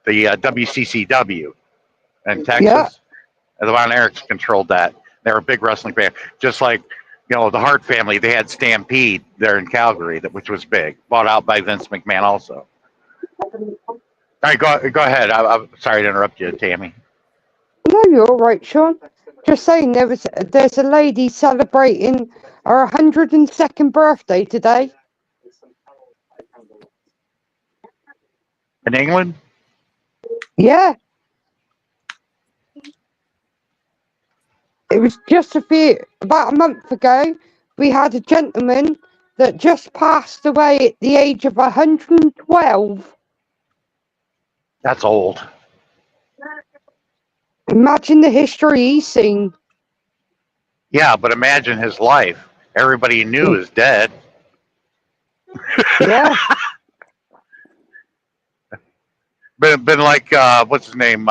A: the WCCW in Texas.
B: Yeah.
A: And the Von Erichs controlled that. They were a big wrestling family, just like the Hart family. They had Stampede there in Calgary, which was big, bought out by Vince McMahon also. All right, go ahead. I'm sorry to interrupt you, Tammy.
B: No, you're all right, Sean. Just saying, there's a lady celebrating her 102nd birthday today.
A: In England?
B: Yeah. It was just about a month ago, we had a gentleman that just passed away at the age of 112.
A: That's old.
B: Imagine the history he's seen.
A: Yeah, but imagine his life. Everybody he knew is dead.
B: Yeah.
A: Been like what's his name?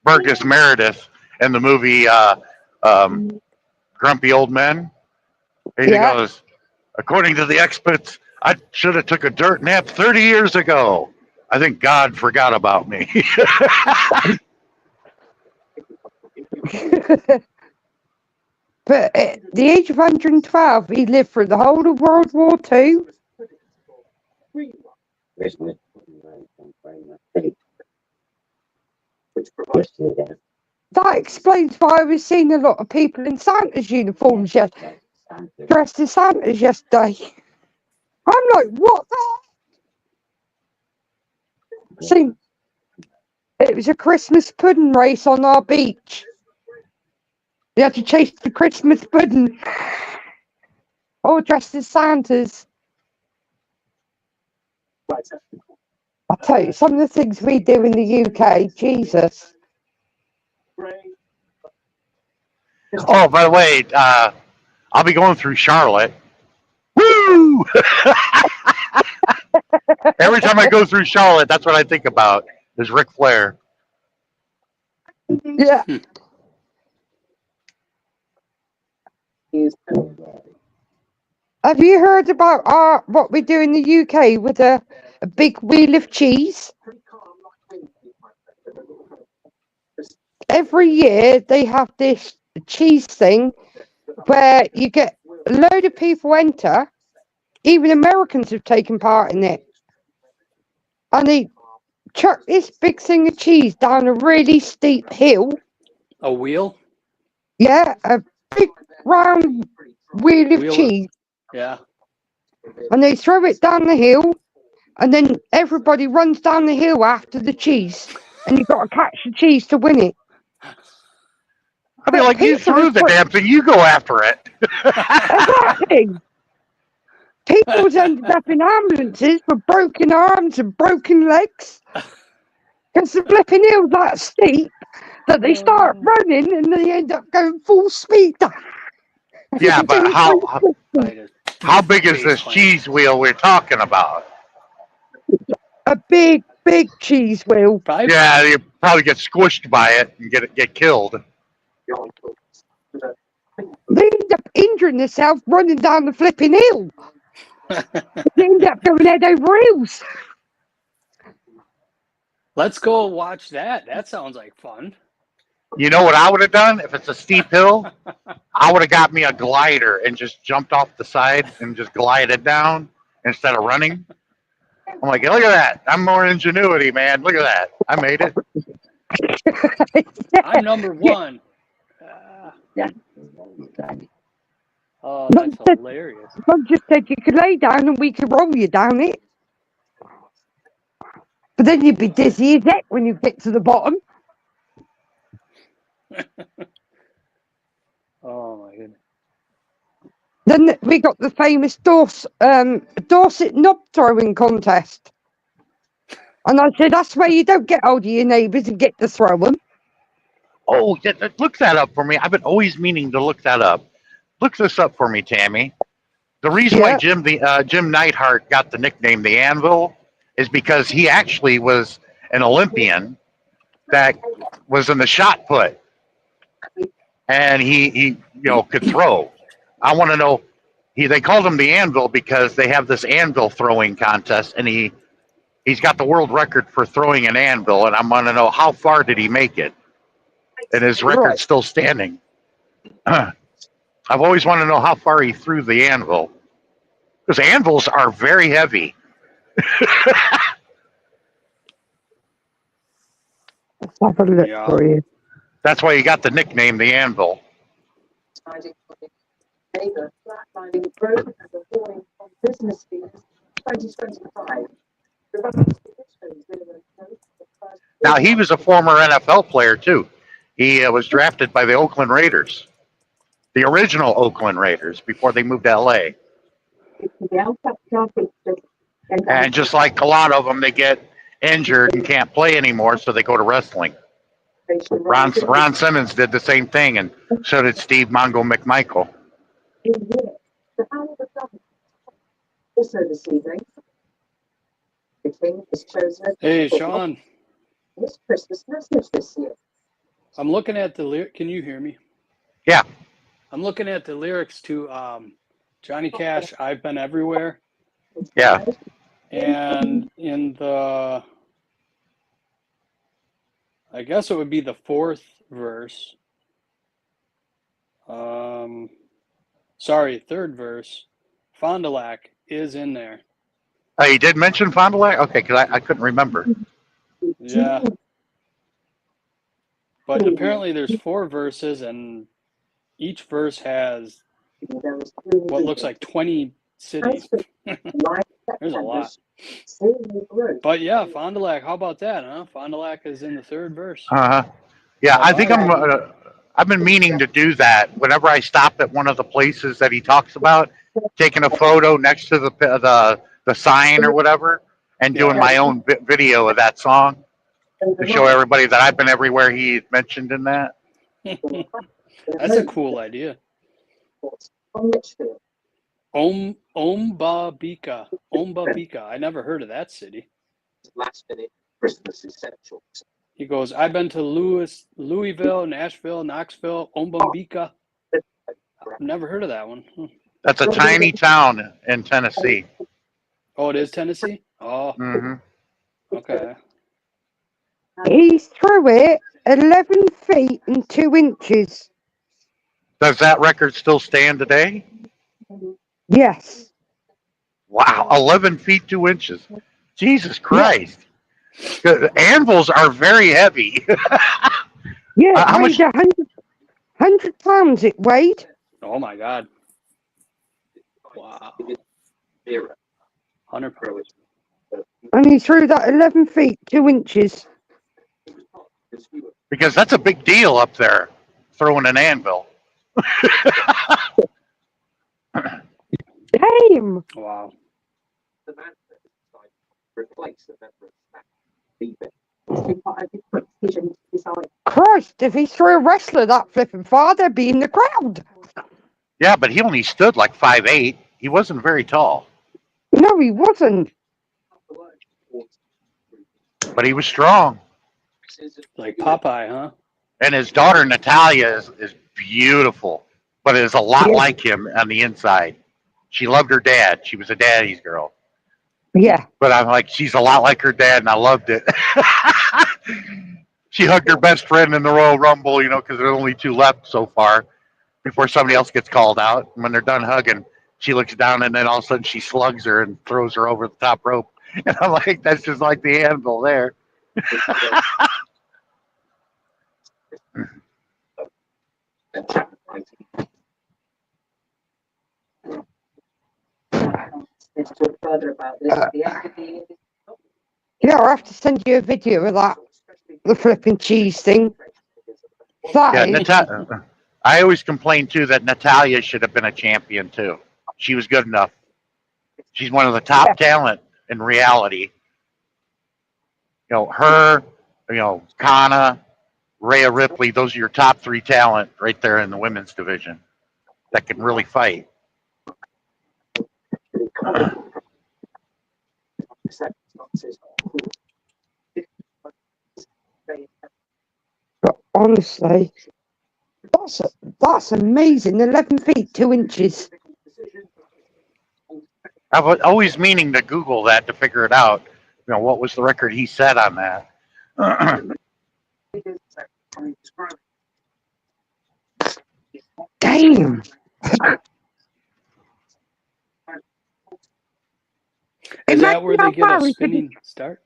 A: Burgess Meredith in the movie Grumpy Old Men. He goes, according to the experts, I should have took a dirt nap 30 years ago. I think God forgot about me.
B: But at the age of 112, he lived through the whole of World War II. That explains why I was seeing a lot of people in Santa's uniforms dressed as Santa's yesterday. I'm like, what the heck? See, it was a Christmas pudding race on our beach. You had to chase the Christmas pudding. All dressed as Santas. I'll tell you, some of the things we do in the UK, Jesus.
A: Oh, by the way, I'll be going through Charlotte. Woo! Every time I go through Charlotte, that's what I think about, is Ric Flair.
B: Yeah. Have you heard about what we do in the UK with a big wheel of cheese? Every year they have this cheese thing where you get a load of people enter. Even Americans have taken part in it. And they chuck this big thing of cheese down a really steep hill.
E: A wheel?
B: Yeah, a big round wheel of cheese.
E: Yeah.
B: And they throw it down the hill, and then everybody runs down the hill after the cheese. And you've got to catch the cheese to win it.
A: I mean, like, you threw the damn thing, you go after it.
B: Exactly. People's ended up in ambulances with broken arms and broken legs. Because the flipping hill's that steep that they start running and they end up going full speed.
A: Yeah, but how big is this cheese wheel we're talking about?
B: A big cheese wheel.
A: Yeah, you probably get squished by it and get killed.
B: They end up injuring themselves running down the flipping hill. They end up going head over heels.
E: Let's go watch that. That sounds like fun.
A: You know what I would have done if it's a steep hill? I would have got me a glider and just jumped off the side and just glided down instead of running. I'm like, look at that. I'm more ingenuity, man. Look at that. I made it.
E: I'm number one. Oh, that's hilarious.
B: Mum just said you could lay down and we could roll you down it. But then you'd be dizzy as heck when you get to the bottom.
E: Oh my goodness.
B: Then we got the famous Dorset knob throwing contest. And I said, that's where you don't get hold of your neighbours and get to throw them.
A: Oh, yeah, look that up for me. I've been always meaning to look that up. Look this up for me, Tammy. The reason why
B: Yeah.
A: Jim Neidhart got the nickname the Anvil is because he actually was an Olympian that was in the shot put, and he could throw. I want to know. They called him the Anvil because they have this anvil throwing contest, and he's got the world record for throwing an anvil, and I want to know how far did he make it, and his record's
B: Right.
A: still standing. I've always wanted to know how far he threw the anvil, because anvils are very heavy.
B: Let's have a look
E: Yeah.
B: for you.
A: That's why you got the nickname the Anvil.
G: Neighbour flatlining broke and avoiding on business fees 2025.
A: Now, he was a former NFL player, too. He was drafted by the Oakland Raiders, the original Oakland Raiders, before they moved to L.A. And just like a lot of them, they get injured and can't play anymore, so they go to wrestling. Ron Simmons did the same thing, and so did Steve Mongo McMichael.
G: Also this evening, the King is chosen
E: Hey, Sean,
G: his Christmas message this year.
E: I'm looking at the lyric. Can you hear me?
A: Yeah.
E: I'm looking at the lyrics to Johnny Cash, I've Been Everywhere.
A: Yeah.
E: And in the, I guess it would be the fourth verse. Third verse. Fond du Lac is in there.
A: Oh, you did mention Fond du Lac? Okay, because I couldn't remember.
E: Yeah. But apparently there's 4 verses, and each verse has what looks like 20 cities. There's a lot. But yeah, Fond du Lac, how about that, huh? Fond du Lac is in the 3rd verse.
A: Uh-huh. Yeah, I think I've been meaning to do that. Whenever I stop at one of the places that he talks about, taking a photo next to the sign or whatever, and doing my own video of that song to show everybody that I've been everywhere he mentioned in that.
E: That's a cool idea. Ombabika. I never heard of that city.
H: Last minute Christmas essentials.
E: He goes, I've been to Louisville, Nashville, Knoxville, Ombabika. I've never heard of that one.
A: That's a tiny town in Tennessee.
E: Oh, it is Tennessee? Oh,
A: Mm-hmm.
E: okay.
B: He threw it 11 feet and 2 inches.
A: Does that record still stand today?
B: Yes.
A: Wow, 11 feet 2 inches. Jesus Christ. The anvils are very heavy.
B: Yeah, it
A: how
B: weighed
A: much-
B: 100 pounds it weighed.
E: Oh my God. Wow. 100 pounds.
B: And he threw that 11 feet 2 inches.
A: Because that's a big deal up there, throwing an anvil.
B: Damn.
E: Wow.
H: The man replace the member of staff. Leave it.
B: Christ, if he threw a wrestler that flipping far, they'd be in the crowd.
A: Yeah, but he only stood like 5'8". He wasn't very tall,
B: No, he wasn't.
A: but he was strong.
E: Like Popeye, huh?
A: And his daughter Natalia is beautiful, but is a lot
B: Yeah.
A: like him on the inside. She loved her dad. She was a daddy's girl.
B: Yeah.
A: But I'm like, she's a lot like her dad, and I loved it. She hugged her best friend in the Royal Rumble, because there's only 2 left so far before somebody else gets called out. And when they're done hugging, she looks down, and then all of a sudden she slugs her and throws her over the top rope. And I'm like, that's just like the anvil there.
G: Let's talk further about this. The end of the year.
B: Yeah, I'll have to send you a video of that. The flipping cheese thing. That
A: Yeah,
B: is-
A: I always complain too that Natalia should have been a champion too. She was good enough. She's one of the top talent in reality. Her, Kana, Rhea Ripley, those are your top three talent right there in the women's division that can really fight.
B: But honestly, that's amazing. 11 feet 2 inches.
A: I was always meaning to Google that to figure it out. What was the record he set on that?
B: Damn.
E: Is that where they
B: Imagine how
E: get
B: far
E: a
B: we could-
E: spinning start?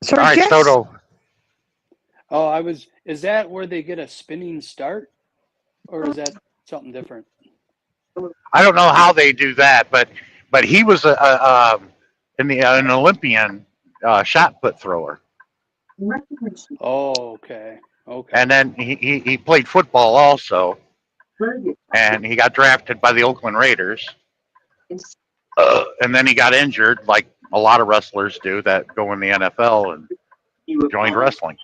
B: Sorry,
A: All right,
B: Jess?
A: Soto.
E: Oh, is that where they get a spinning start? Or is that something different?
A: I don't know how they do that, but he was an Olympian shot put thrower,
E: Oh, okay. Okay.
A: and then he played football also, and he got drafted by the Oakland Raiders, and then he got injured, like a lot of wrestlers do that go in the NFL and joined wrestling.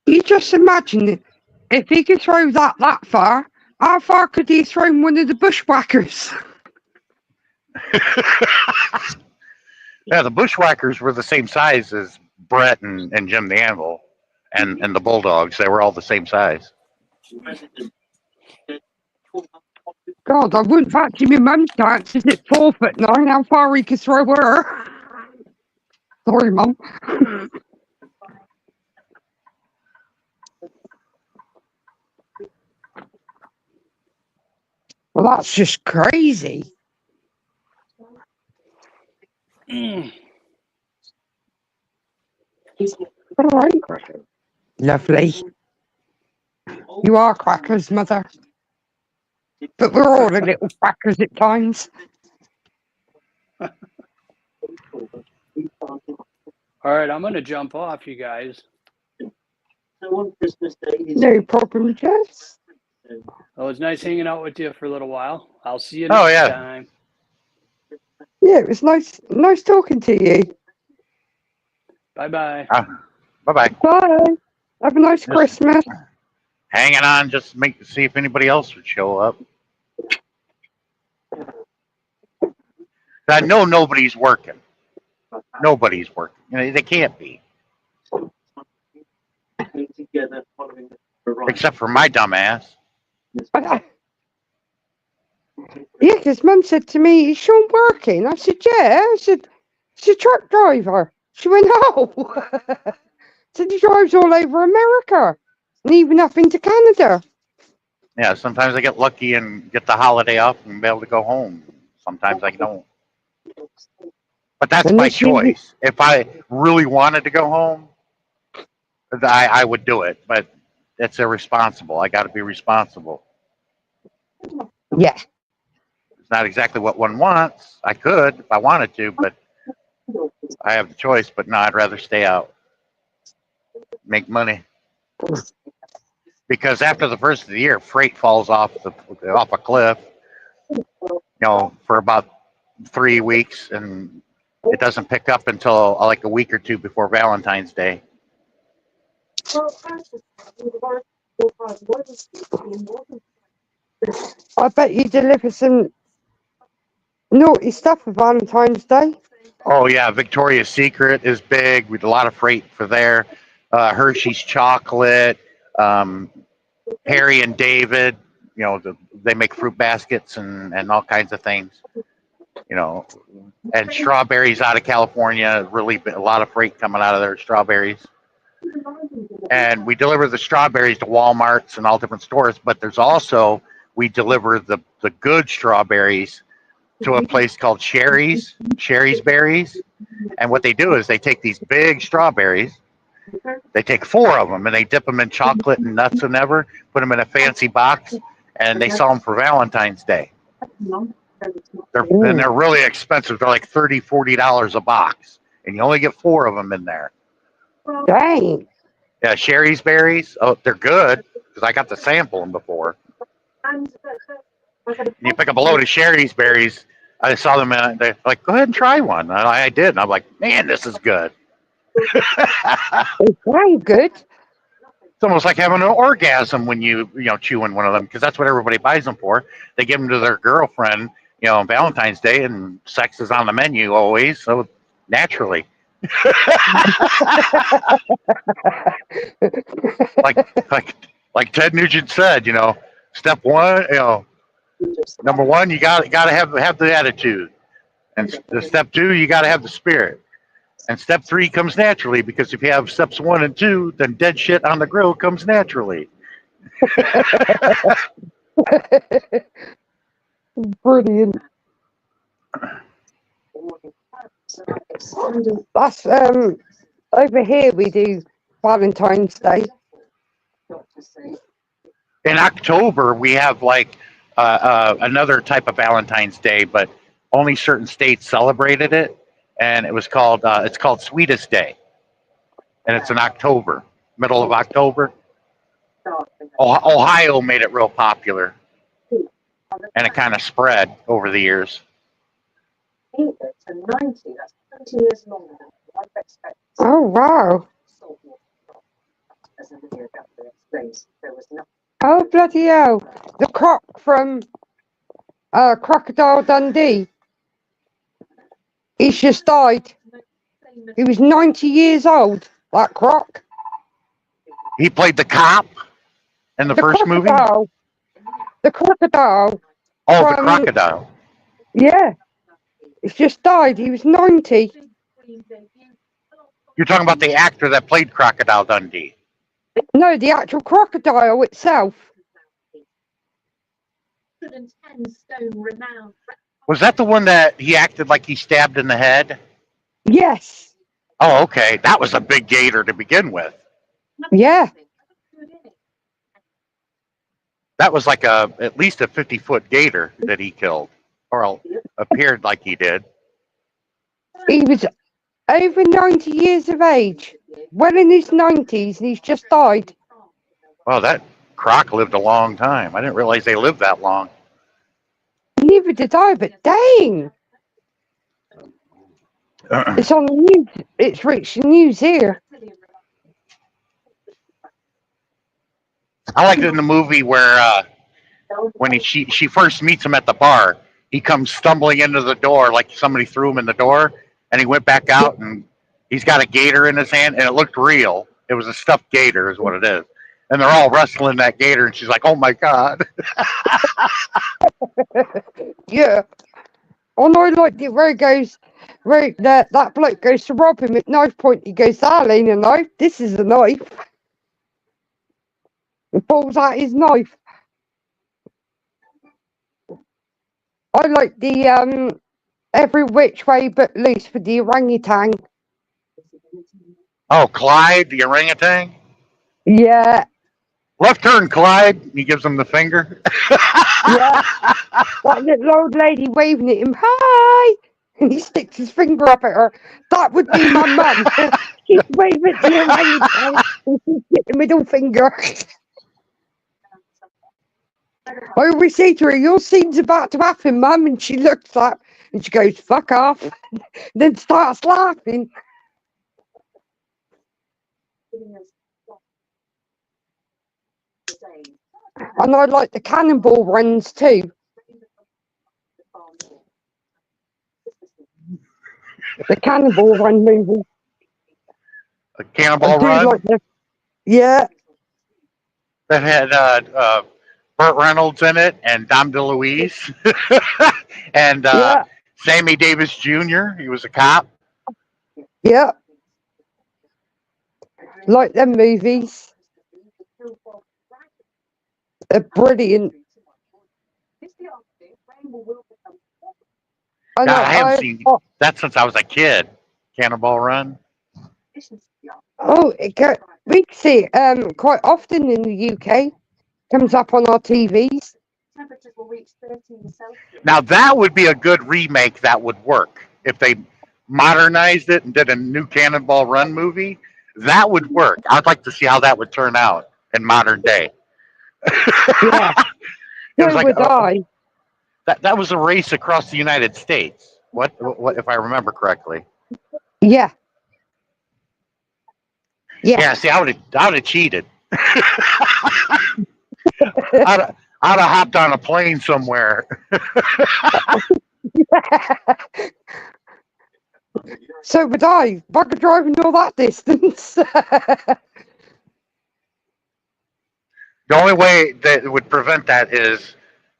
B: You just imagine it. If he could throw that far, how far could he throw one of the bushwhackers?
A: Yeah, the Bushwhackers were the same size as Brett and Jim the Anvil, and the Bulldogs. They were all the same size.
B: God, I wouldn't fancy my mum's chances at 4'9", how far he could throw her. Sorry, Mum. Well, that's just crazy.
E: Mm.
B: All right. Lovely. You are crackers, Mother. But we're all a little crackers at times.
E: All right, I'm going to jump off, you guys.
B: No problem, Jess.
E: Well, it was nice hanging out with you for a little while. I'll see you
A: Oh,
E: next
A: yeah.
E: time.
B: Yeah, it was nice talking to you.
E: Bye-bye.
A: Bye-bye.
B: Bye. Have a nice
A: Yes.
B: Christmas.
A: Hanging on just to see if anybody else would show up. I know nobody's working. Nobody's working. They can't be. Except for my dumb ass.
B: Yeah, because Mum said to me, "Is Sean working?" I said, "Yeah." I said, "He's a truck driver." She went, "Oh." Said he drives all over America and even up into Canada.
A: Yeah, sometimes I get lucky and get the holiday off and be able to go home. Sometimes I don't. But that's
B: And
A: my
B: this means-
A: choice. If I really wanted to go home, I would do it. But it's irresponsible. I got to be responsible.
B: Yeah.
A: It's not exactly what one wants. I could if I wanted to, but I have the choice. But no, I'd rather stay out, make money. Because after the first of the year, freight falls off a cliff, for about 3 weeks, and it doesn't pick up until like a week or two before Valentine's Day.
B: I bet you deliver some naughty stuff for Valentine's Day.
A: Oh yeah, Victoria's Secret is big with a lot of freight for there. Hershey's chocolate, Harry and David, they make fruit baskets and all kinds of things. And strawberries out of California, really a lot of freight coming out of there, strawberries. And we deliver the strawberries to Walmarts and all different stores, but there's also, we deliver the good strawberries to a place called Sherry's Berries. And what they do is they take these big strawberries, they take 4 of them and they dip them in chocolate and nuts and put them in a fancy box, and they sell them for Valentine's Day. They're really expensive. They're like $30-$40 a box, and you only get 4 of them in there.
B: Dang.
A: Yeah, Sherry's berries. Oh, they're good because I got to sample them before. And you pick up a load of Sherry's berries. I saw them and they're like, "Go ahead and try one." And I did, and I'm like, "Man, this is good."
B: It's very good.
A: It's almost like having an orgasm when you chewing one of them because that's what everybody buys them for. They give them to their girlfriend, on Valentine's Day, and sex is on the menu always, so naturally. like Ted Nugent said, step one, number one, you got to have the attitude, and step two, you got to have the spirit. And step 3 comes naturally because if you have steps 1 and 2, then dead shit on the grill comes naturally.
B: Brilliant. That's over here we do Valentine's Day.
A: In October, we have like another type of Valentine's Day, but only certain states celebrated it. And it's called Sweetest Day, and it's in October, middle of October. Ohio made it real popular, and it kind of spread over the years.
B: Oh wow! Oh bloody hell! The croc from Crocodile Dundee. He's just died. He was 90 years old, that croc.
A: He played the cop in the first movie?
B: The crocodile.
A: Oh, the crocodile.
B: Yeah. He's just died. He was 90.
A: You're talking about the actor that played Crocodile Dundee?
B: No, the actual crocodile itself.
A: Was that the one that he acted like he stabbed in the head?
B: Yes.
A: Oh, okay. That was a big gator to begin with.
B: Yeah.
A: That was like at least a 50-foot gator that he killed, or appeared like he did.
B: He was over 90 years of age, well in his 90s, and he's just died.
A: Well, that croc lived a long time. I didn't realize they lived that long.
B: Neither did I, but dang. It's on the news. It's reached the news here.
A: I liked it in the movie where when she first meets him at the bar, he comes stumbling into the door like somebody threw him in the door, and he went back out and he's got a gator in his hand, and it looked real. It was a stuffed gator is what it is. And they're all wrestling that gator, and she's like, "Oh my God."
B: Yeah. Oh no, I liked it where he goes, that bloke goes to rob him at knife point. He goes, "That ain't a knife. This is a knife." He pulls out his knife. I like the Every Which Way But Loose for the orangutan.
A: Oh, Clyde, the orangutan?
B: Yeah.
A: Left turn, Clyde. He gives him the finger.
B: Yeah. That little old lady waving at him, "Hi!" And he sticks his finger up at her. That would be my mum. She's waving at the orangutan and she's got the middle finger. I always say to her, "Your scene's about to happen, Mum," and she looks up and she goes, "Fuck off," then starts laughing. And I like the Cannonball runs too. The Cannonball Run movie.
A: A Cannonball Run?
B: Like yeah.
A: That had Burt Reynolds in it, and Dom DeLuise, and Sammy Davis Jr. He was a cop.
B: Yeah. Like them movies. They're brilliant.
A: I haven't seen that since I was a kid. Cannonball Run.
B: Oh, we see it quite often in the UK. Comes up on our TVs.
G: temperatures will reach 13 Celsius.
A: Now that would be a good remake that would work if they modernized it and did a new Cannonball Run movie. That would work. I'd like to see how that would turn out in modern day.
B: Yeah.
A: It was
B: So
A: like
B: would I.
A: that was a race across the United States. What if I remember correctly?
B: Yeah. Yeah.
A: Yeah. See, I would have cheated. I'd have hopped on a plane somewhere.
B: So would I. If I could drive all that distance.
A: The only way that would prevent that is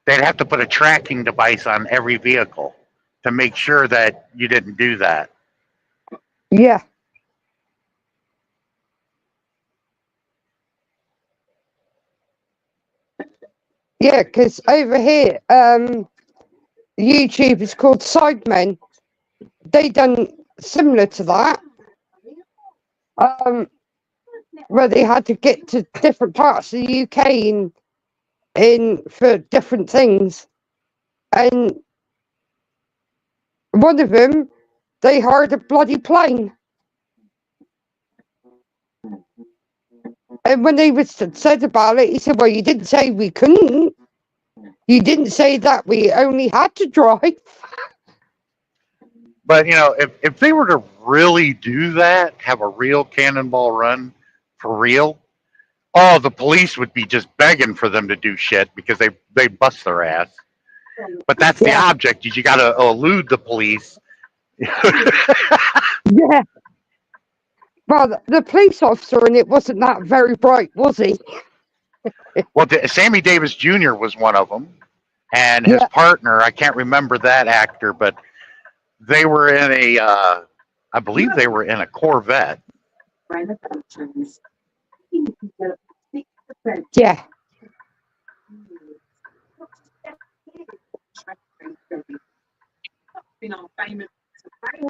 A: they'd have to put a tracking device on every vehicle to make sure that you didn't do that.
B: Yeah. Yeah, because over here, YouTube is called Sidemen. They done similar to that. Where they had to get to different parts of the UK in for different things. And one of them, they hired a bloody plane. And when they was said about it, he said, well, you didn't say we couldn't. You didn't say that we only had to drive.
A: But you know, if they were to really do that, have a real Cannonball Run for real, oh, the police would be just begging for them to do shit because they bust their ass. But that's the
B: Yeah.
A: object. Is you got to elude the police.
B: Yeah. Well, the police officer in it wasn't that very bright, was he?
A: Well, Sammy Davis Jr. was one of them, and his
B: Yeah.
A: partner, I can't remember that actor, but they were in I believe they were in a Corvette.
B: Yeah.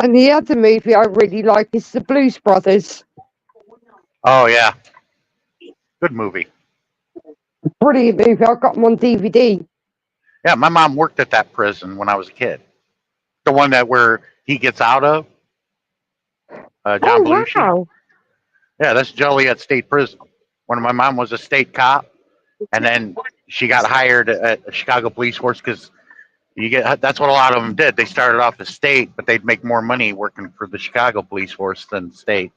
B: And the other movie I really like is The Blues Brothers.
A: Oh yeah, good movie.
B: Brilliant movie. I got them on DVD.
A: Yeah, my mom worked at that prison when I was a kid. The one that where he gets out of, John
B: Oh,
A: Belushi.
B: wow.
A: Yeah, that's Joliet State Prison. When my mom was a state cop, and then she got hired at the Chicago Police Force because that's what a lot of them did. They started off as state, but they'd make more money working for the Chicago Police Force than state.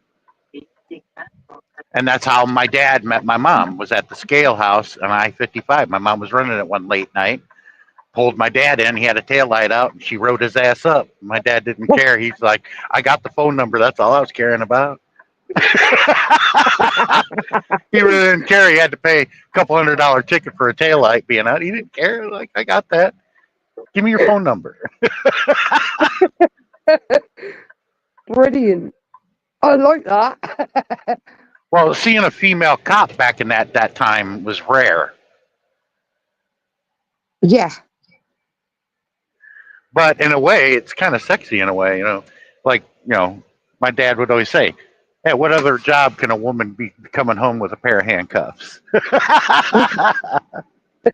A: And that's how my dad met my mom, was at the Scale House on I-55. My mom was running it one late night, pulled my dad in. He had a taillight out, and she rode his ass up. My dad didn't care. He's like, I got the phone number. That's all I was caring about. He really didn't care. He had to pay a couple $100 ticket for a taillight being out. He didn't care. Like, I got that. Give me your phone number.
B: Brilliant. I like that.
A: Well, seeing a female cop back in that time was rare.
B: Yeah.
A: But in a way, it's kind of sexy in a way, you know. Like, you know, my dad would always say, hey, what other job can a woman be coming home with a pair of handcuffs?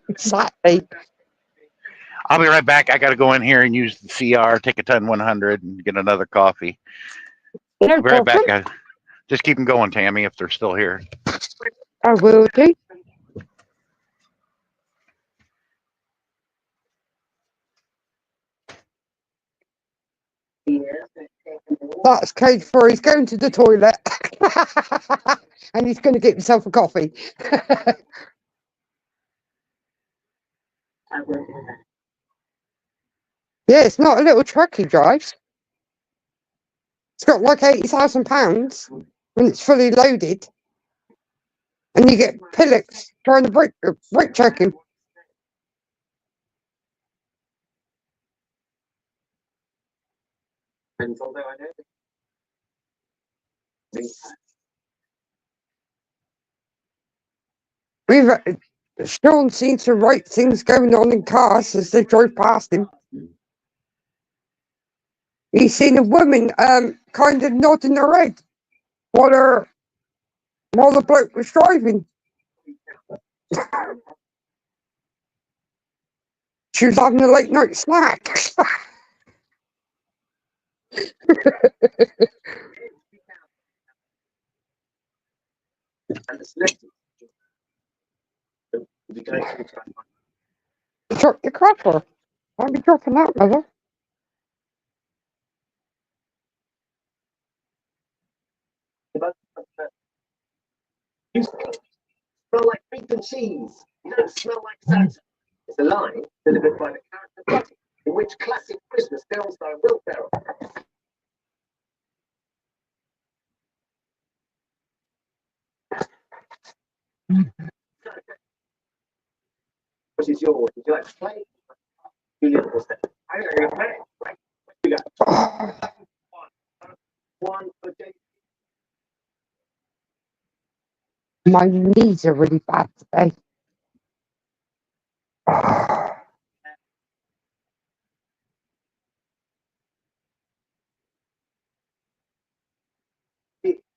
B: Exactly.
A: I'll be right back. I got to go in here and use the CR, take a 10-100, and get another coffee.
B: No
A: I'll be right
B: problem.
A: back. Just keep them going, Tammy, if they're still here.
B: I will do. That's code for he's going to the toilet. And he's going to get himself a coffee. Yeah, it's not a little truck he drives. It's got like £80,000 when it's fully loaded. And you get pillocks trying to brake check him. Sean seems to write things going on in cars as they drove past him. He's seen a woman kind of nodding her head while the bloke was driving. She was having a late night snack.
H: And the selected will be going through time.
B: Drop your cracker. I'll be dropping that, mother.
H: You smell like beef and cheese. You don't smell like Santa. It's a line delivered by the character Buddy, in which classic Christmas films by Will Ferrell. Which is yours? Would you like to play? Julian will say, I'm going to play. Right. We go. One for Jake.
B: My knees are really bad today.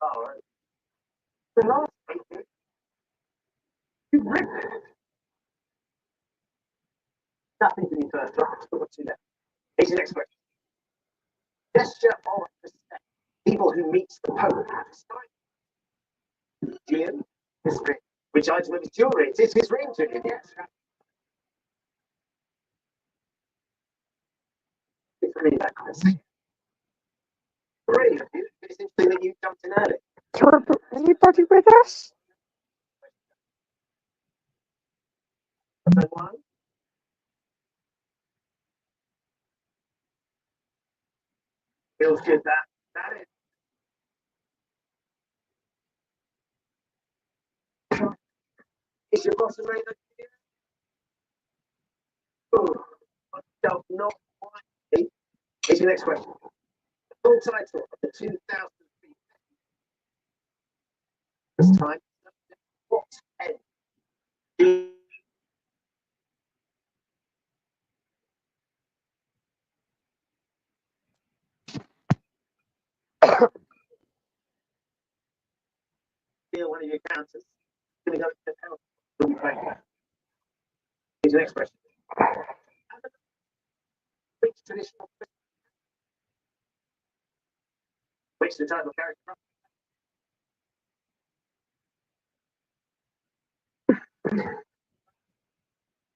H: All right. The last one, you ripped it. Nothing to be first draft. What's your next? Here's your next question. Gesture of respect. People who meet the Pope have a style. Julian, his ring. Which item of his jewelry? It is his ring, Julian, yes. It's really that kind of thing. Great. It's interesting that you jumped in early.
B: Anybody with us?
H: So one. Feels good, that is. Is your boss array that you? Oh, I don't know why. Here's your next question. Full title of the 2003 this time. What end? One of your counters. Going to go to the penalty. Here's the next question. Which traditional which the title character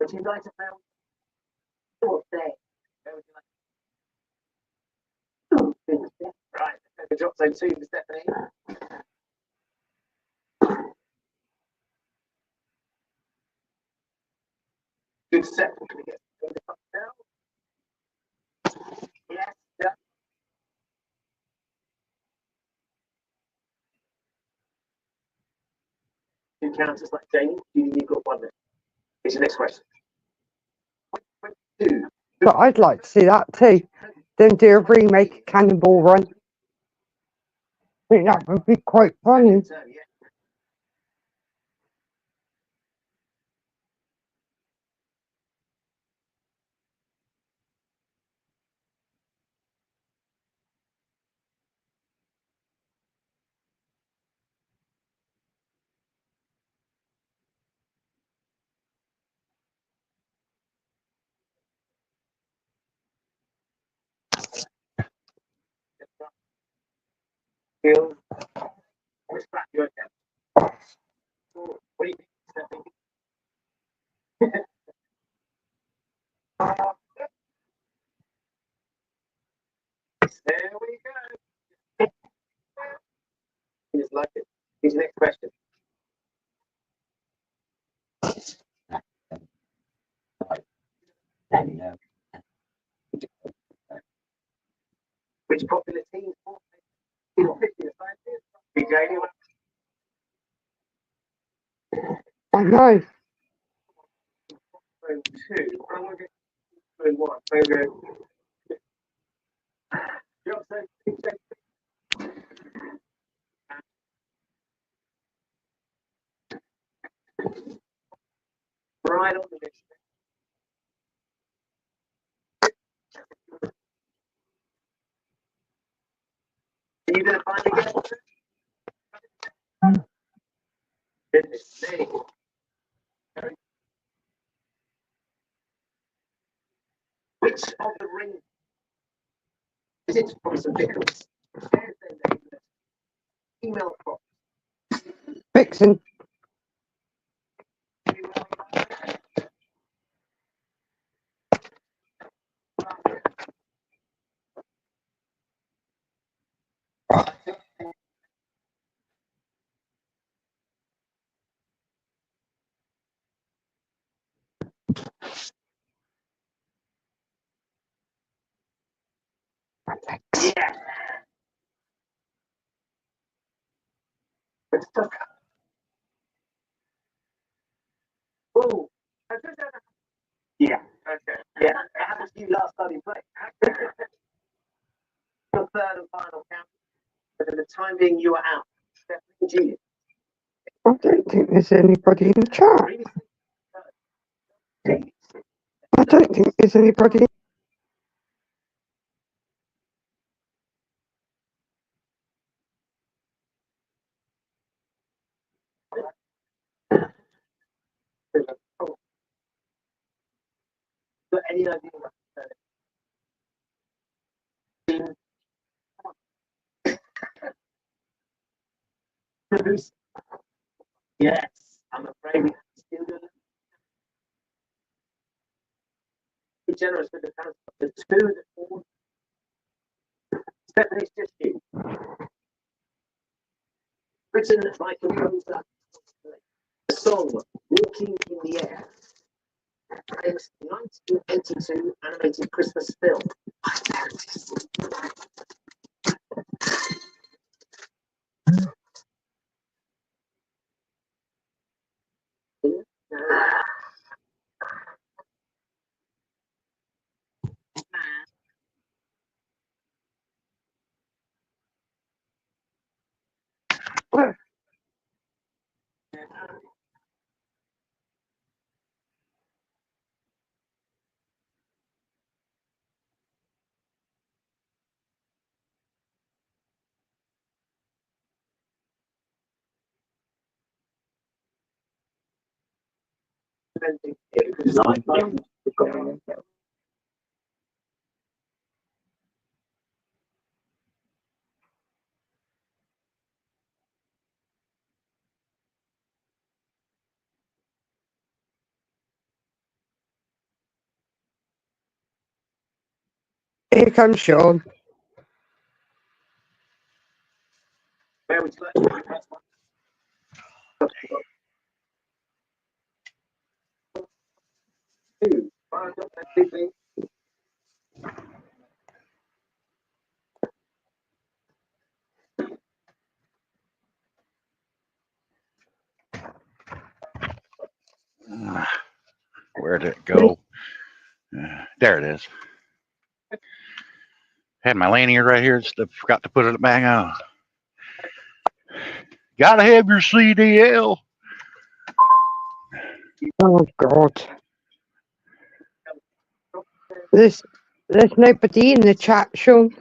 H: would you like to know? What day? Where would you like? Right, the drop zone 2 for Stephanie. Good set. Can we get now? Yes, yeah. Two counters like Jamie. You've got one there. Here's your next question. Two.
B: But I'd like to see that too. Then do a remake of Cannonball Run. I think that would be quite funny.
H: Bill, what's that your account? What do you think, Stephanie? There we go. He just like it. Here's the next question. Which popular team?
B: I know.
H: Phone 2. I'm going to get phone 1. Phone go. Right on the list. Are you going to finally get it? Goodness me. email from.
B: Vixen.
H: Yeah. Good stuff. Oh, yeah. Okay. Yeah. It happened to you last time you played. The third and final count. But for the time being, you are out. Definitely genius.
B: I don't think there's anybody in the chat. I don't think there's anybody.
H: Got any idea what yes, I'm afraid we still do. Be generous with the count. The two that all. Stephanie's just you. Written by composer. The song "Walking in the Air." Famous 1982 animated Christmas film. There it is.
B: Here comes Sean.
H: Where would you like to two? Find out that big thing.
A: Where did it go? There it is. Had my lanyard right here. Just forgot to put it back on. Gotta have your CDL.
B: Oh God. There's nobody in the chat, Sean.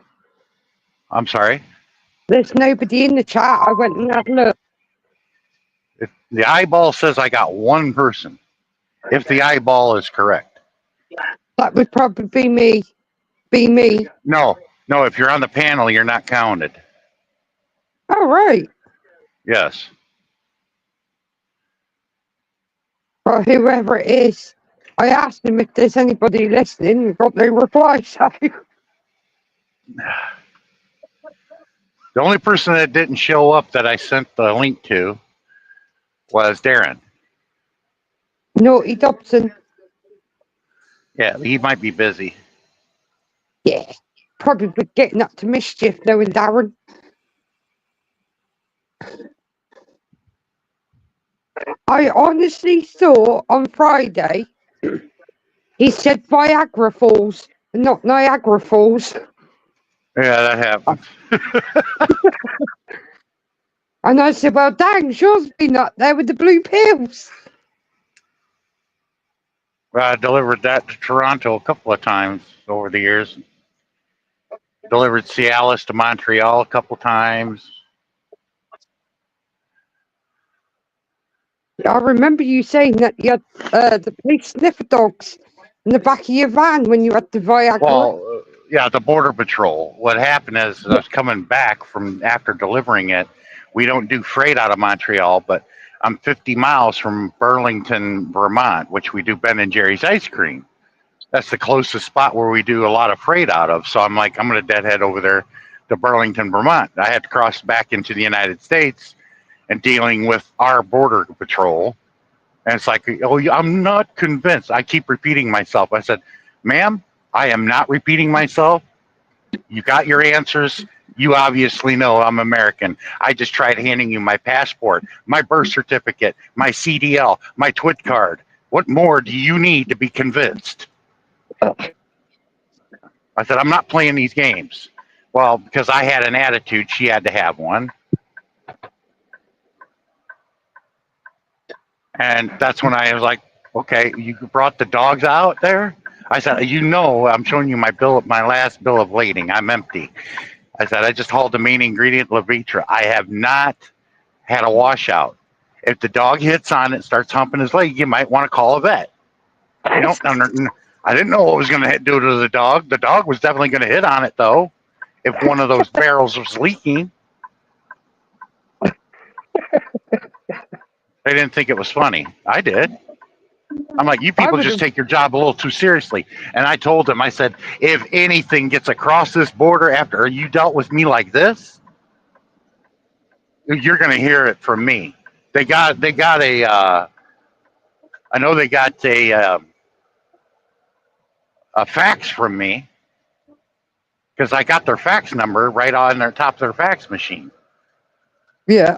A: I'm sorry.
B: There's nobody in the chat. I went and had a look.
A: If the eyeball says I got one person, if the eyeball is correct.
B: That would probably be me. Be me.
A: No. If you're on the panel, you're not counted.
B: Oh right.
A: Yes.
B: Well, whoever it is, I asked him if there's anybody listening and got no reply. So
A: The only person that didn't show up that I sent the link to was Darren.
B: Naughty Dobson.
A: Yeah, he might be busy.
B: Yeah. Probably getting up to mischief, knowing Darren. I honestly thought on Friday he said Viagra Falls, not Niagara Falls.
A: Yeah, that happened.
B: And I said, well, dang, Sean's been up there with the blue pills.
A: I delivered that to Toronto a couple of times over the years. Delivered Cialis to Montreal a couple times.
B: I remember you saying that you had the police sniffer dogs in the back of your van when you had the Viagra.
A: Well, yeah, the Border Patrol. What happened is I was coming back from after delivering it we don't do freight out of Montreal, but I'm 50 miles from Burlington, Vermont, which we do Ben and Jerry's ice cream. That's the closest spot where we do a lot of freight out of. So I'm like, I'm going to deadhead over there to Burlington, Vermont. I had to cross back into the United States and dealing with our border patrol. And it's like, oh, I'm not convinced. I keep repeating myself. I said, ma'am, I am not repeating myself. You got your answers. You obviously know I'm American. I just tried handing you my passport, my birth certificate, my CDL, my TWIT card. What more do you need to be convinced? I said, I'm not playing these games. Well, because I had an attitude, she had to have one. And that's when I was like, okay, you brought the dogs out there? I said, you know, I'm showing you my last bill of lading. I'm empty. I said, I just hauled the main ingredient, Levitra. I have not had a washout. If the dog hits on it, starts humping his leg, you might want to call a vet. I didn't know what was going to do to the dog. The dog was definitely going to hit on it, though, if one of those barrels was leaking. They didn't think it was funny. I did. I'm like, you people just take your job a little too seriously. And I told him, I said, if anything gets across this border after you dealt with me like this, you're going to hear it from me. They got a, I know they got a fax from me because I got their fax number right on their top of their fax machine.
B: Yeah.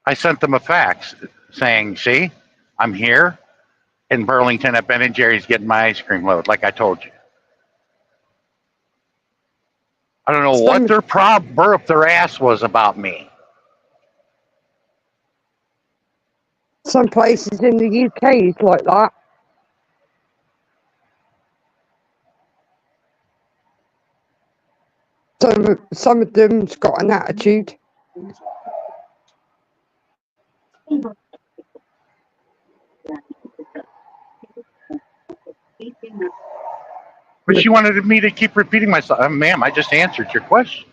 A: I sent them a fax saying, see, I'm here in Burlington at Ben & Jerry's getting my ice cream load, like I told you. I don't know what their burp their ass was about me.
B: Some places in the UK is like that. Some of them's got an attitude.
A: But she wanted me to keep repeating myself. Ma'am, I just answered your question.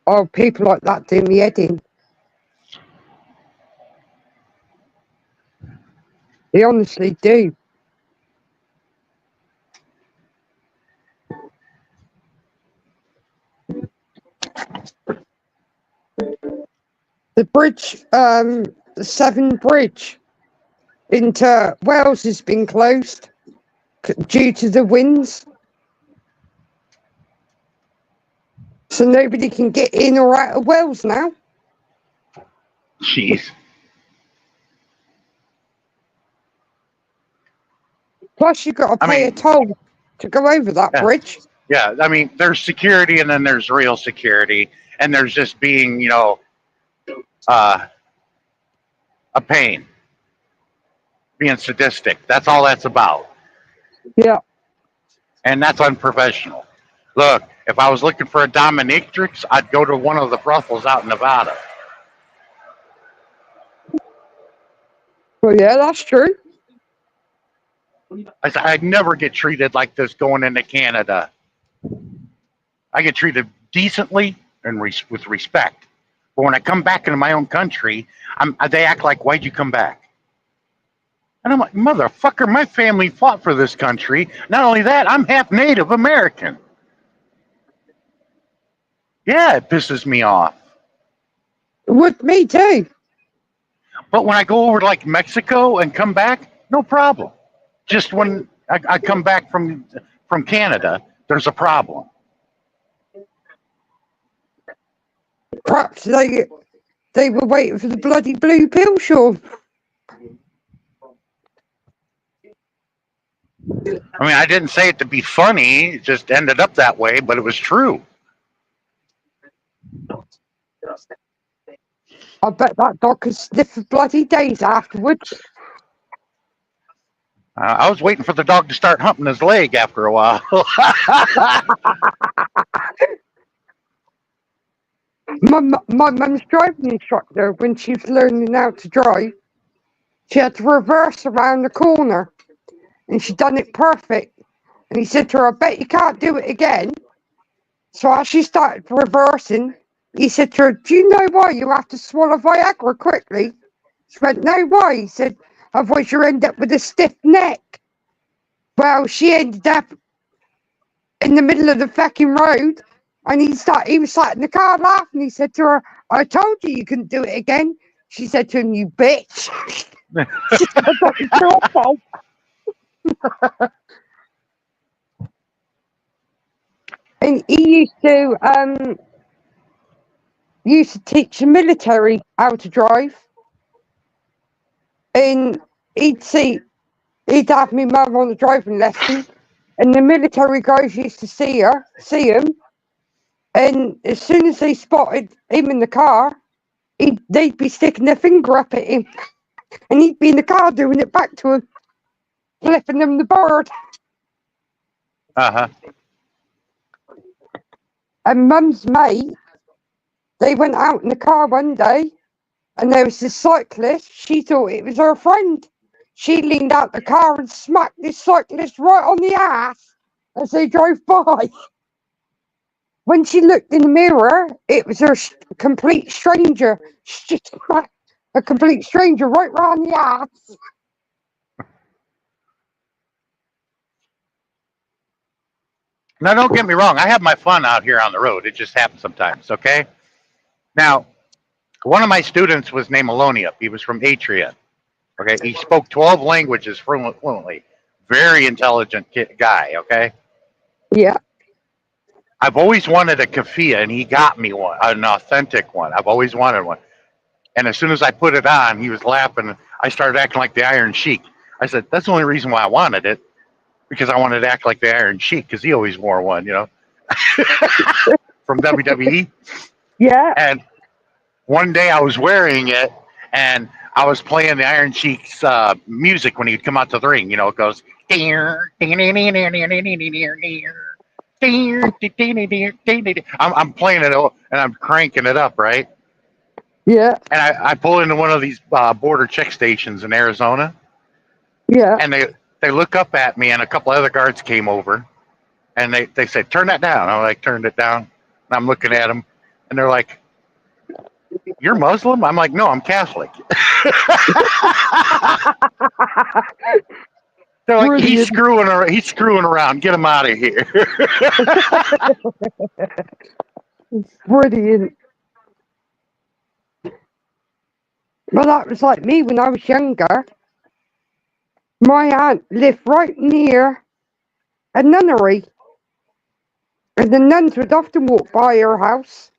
B: Oh, people like that do me head in. They honestly do. The bridge, the Severn Bridge into Wales has been closed due to the winds. So nobody can get in or out of Wales now.
A: Jeez.
B: Plus, you've got to pay a toll to go over that bridge.
A: Yeah, I mean, there's security and then there's real security. And there's just being, you know, a pain. Being sadistic. That's all that's about.
B: Yeah.
A: And that's unprofessional. Look, if I was looking for a dominatrix, I'd go to one of the brothels out in Nevada.
B: Well, yeah, that's true.
A: I said, I'd never get treated like this going into Canada. I get treated decently and with respect. But when I come back into my own country, they act like, why'd you come back? And I'm like, motherfucker, my family fought for this country. Not only that, I'm half Native American. Yeah, it pisses me off.
B: With me too.
A: But when I go over to like Mexico and come back, no problem. Just when I come back from Canada, there's a problem.
B: Perhaps they were waiting for the bloody blue pill, Sean.
A: I mean, I didn't say it to be funny. It just ended up that way, but it was true.
B: I bet that dog could sniff for bloody days afterwards.
A: I was waiting for the dog to start humping his leg after a while.
B: My mum's driving instructor, when she was learning how to drive, she had to reverse around the corner, and she done it perfect. And he said to her, I bet you can't do it again. So as she started reversing, he said to her, "Do you know why you have to swallow Viagra quickly?" She went, "No, why?" He said, "Otherwise you end up with a stiff neck." Well, she ended up in the middle of the fucking road, and he was sat in the car laughing. He said to her, "I told you you couldn't do it again." She said to him, "You bitch." She said, "That was your fault." And he used to teach the military how to drive, and he'd have me mum on the driving lesson, and the military guys used to see him, and as soon as they spotted him in the car, they'd be sticking their finger up at him, and he'd be in the car doing it back to him, flipping them the bird.
A: Uh-huh.
B: And mum's mate, they went out in the car one day, and there was this cyclist. She thought it was her friend. She leaned out the car and smacked this cyclist right on the ass as they drove by. When she looked in the mirror, it was her complete stranger. She smacked a complete stranger right round the ass.
A: Now, don't get me wrong. I have my fun out here on the road. It just happens sometimes, okay? Now, one of my students was named Melonia. He was from Atria. Okay, he spoke 12 languages fluently. Very intelligent guy, okay?
B: Yeah.
A: I've always wanted a keffiyeh, and he got me one, an authentic one. I've always wanted one. And as soon as I put it on, he was laughing. I started acting like the Iron Sheik. I said, that's the only reason why I wanted it, because I wanted to act like the Iron Sheik, because he always wore one, you know, from WWE.
B: Yeah.
A: And one day I was wearing it, and I was playing the Iron Sheik's music when he'd come out to the ring. You know, it goes. I'm playing it and I'm cranking it up, right?
B: Yeah.
A: And I pull into one of these border check stations in Arizona,
B: Yeah.
A: and they look up at me, and a couple other guards came over, and they said, "Turn that down." I like turned it down, and I'm looking at them, and they're like, "You're Muslim?" I'm like, "No, I'm Catholic." They're like, "He's screwing around. Get him out of here."
B: Brilliant. Well, that was like me when I was younger. My aunt lived right near a nunnery, and the nuns would often walk by her house.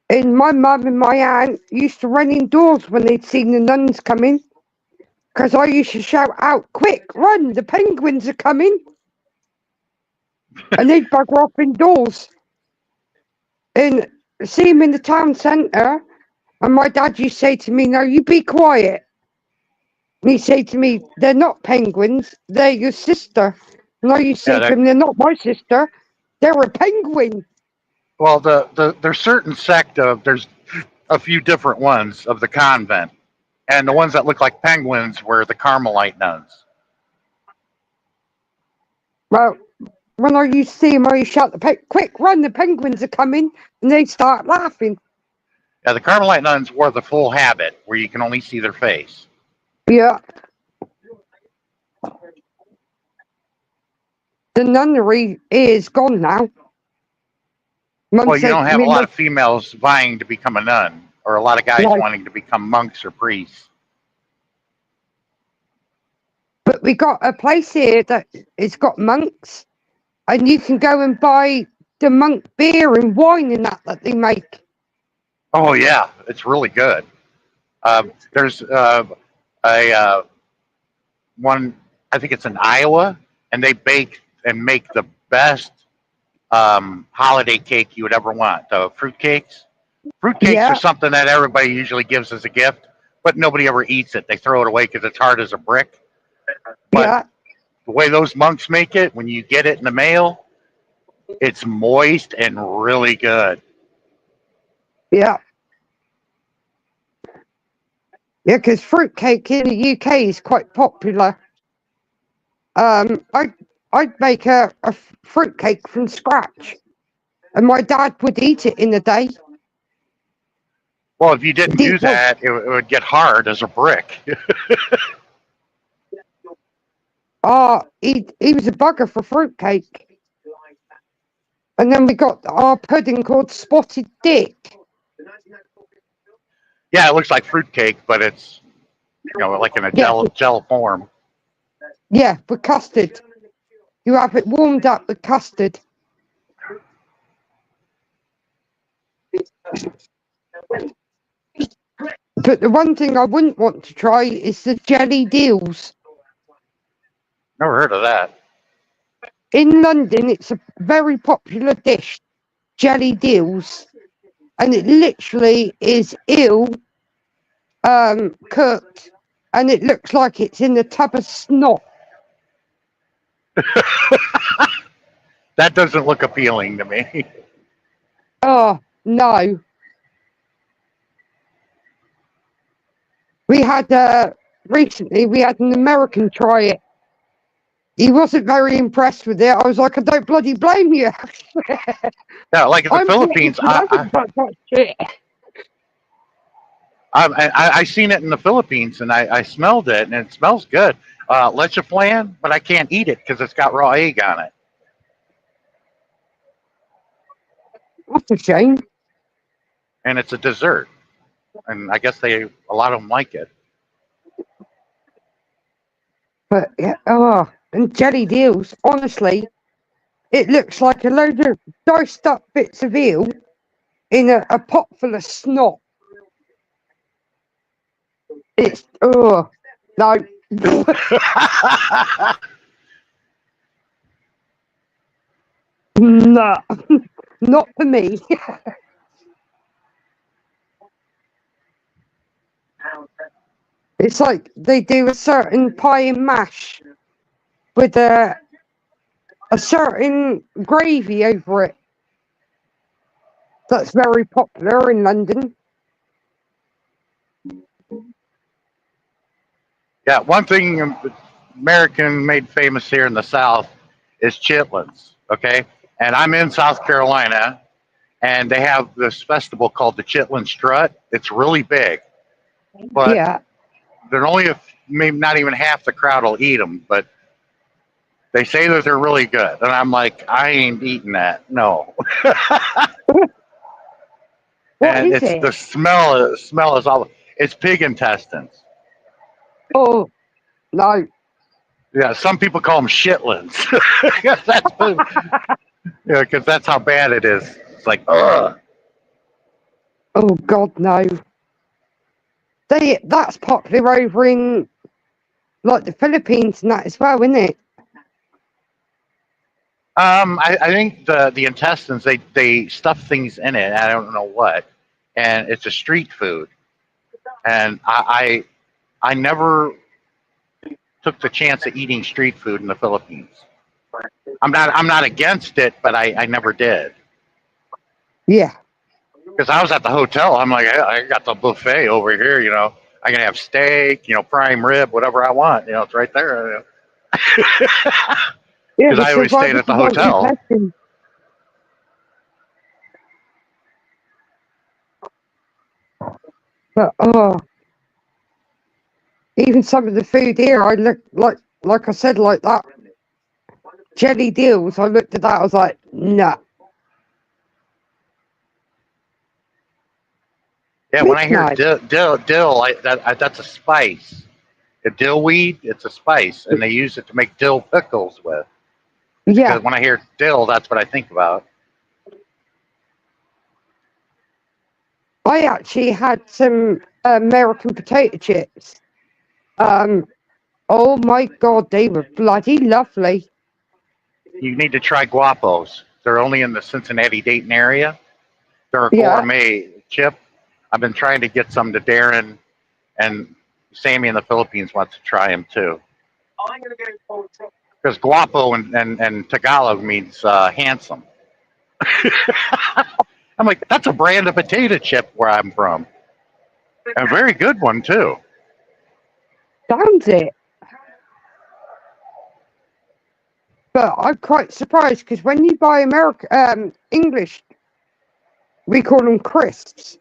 B: And my mum and my aunt used to run indoors when they'd seen the nuns coming, because I used to shout out, "Quick, run, the penguins are coming." And they'd bugger off indoors. And see him in the town centre, and my dad used to say to me, "No, you be quiet." And he'd say to me, "They're not penguins, they're your sister." And I used to say to him, "They're not my sister, they're a penguin."
A: Well, there's certain sect of, there's a few different ones of the convent, and the ones that look like penguins were the Carmelite nuns.
B: Well, when I used to see him, I used to shout, "Quick, run, the penguins are coming," and they'd start laughing.
A: Yeah, the Carmelite nuns wore the full habit, where you can only see their face.
B: Yeah. The nunnery is gone now. Mum
A: Well, you
B: said
A: don't
B: to
A: have
B: me,
A: a lot of females vying to become a nun, or a lot of guys
B: No.
A: wanting to become monks or priests.
B: but we got a place here that it's got monks, and you can go and buy the monk beer and wine and that they make.
A: Oh yeah, it's really good. There's one, I think it's in Iowa, and they bake and make the best holiday cake you would ever want. The fruit cakes. Fruit cakes
B: Yeah.
A: are something that everybody usually gives as a gift, but nobody ever eats it. They throw it away because it's hard as a brick. But
B: Yeah.
A: the way those monks make it, when you get it in the mail, it's moist and really good.
B: Yeah. Yeah, because fruitcake in the UK is quite popular. I'd make a fruitcake from scratch, and my dad would eat it in the day.
A: Well, if you didn't
B: Deep
A: do that, it would get hard as a brick.
B: He was a bugger for fruitcake. And then we got our pudding called Spotted Dick.
A: Yeah, it looks like fruitcake, but it's like in a gel form.
B: Yeah, with custard. You have it warmed up with custard. But the one thing I wouldn't want to try is the jelly deals.
A: Never heard of that.
B: In London, it's a very popular dish, jelly deals. And it literally is cooked, and it looks like it's in a tub of snot.
A: That doesn't look appealing to me.
B: Oh, no. We had, recently, we had an American try it. He wasn't very impressed with it. I was like, I don't bloody blame you.
A: Yeah, like in the Philippines, I seen it in the Philippines, and I smelled it, and it smells good. Leche flan, but I can't eat it because it's got raw egg on it.
B: That's a shame.
A: And it's a dessert, and I guess a lot of them like it.
B: But yeah, and jelly deals, honestly, it looks like a load of diced up bits of eel in a pot full of snot. It's, no. No, not for me. It's like they do a certain pie and mash with a certain gravy over it. That's very popular in London.
A: Yeah, one thing American made famous here in the South is chitlins, okay? And I'm in South Carolina, and they have this festival called the Chitlin Strut. It's really big, but
B: Yeah.
A: they're only maybe not even half the crowd will eat them, but they say that they're really good. And I'm like, I ain't eating that. No. And
B: What is it?
A: the smell is all. It's pig intestines.
B: Oh, no.
A: Yeah, some people call them shitlins. Because that's how bad it is. It's like, ugh.
B: Oh, God, no. That's popular over in, like, the Philippines and that as well, isn't it?
A: I think the intestines, they stuff things in it. I don't know what. And it's a street food. And I never took the chance of eating street food in the Philippines. I'm not against it, but I never did.
B: Yeah.
A: Because I was at the hotel. I'm like, I got the buffet over here, I can have steak, prime rib, whatever I want. It's right there. Because I always stayed at the hotel.
B: But even some of the food here, I look like I said, like that jelly deals. I looked at that, I was like, no.
A: Yeah, when I hear dill, that's a spice. The dill weed, it's a spice, and they use it to make dill pickles with.
B: Yeah.
A: Because when I hear dill, that's what I think about.
B: I actually had some American potato chips. Oh my God, they were bloody lovely.
A: You need to try Guapos. They're only in the Cincinnati-Dayton area. They're a gourmet chip. I've been trying to get some to Darren, and Sammy in the Philippines wants to try them too. Because guapo and Tagalog means handsome. I'm like, that's a brand of potato chip where I'm from. A very good one too.
B: Sounds it. But I'm quite surprised because when you buy English we call them crisps.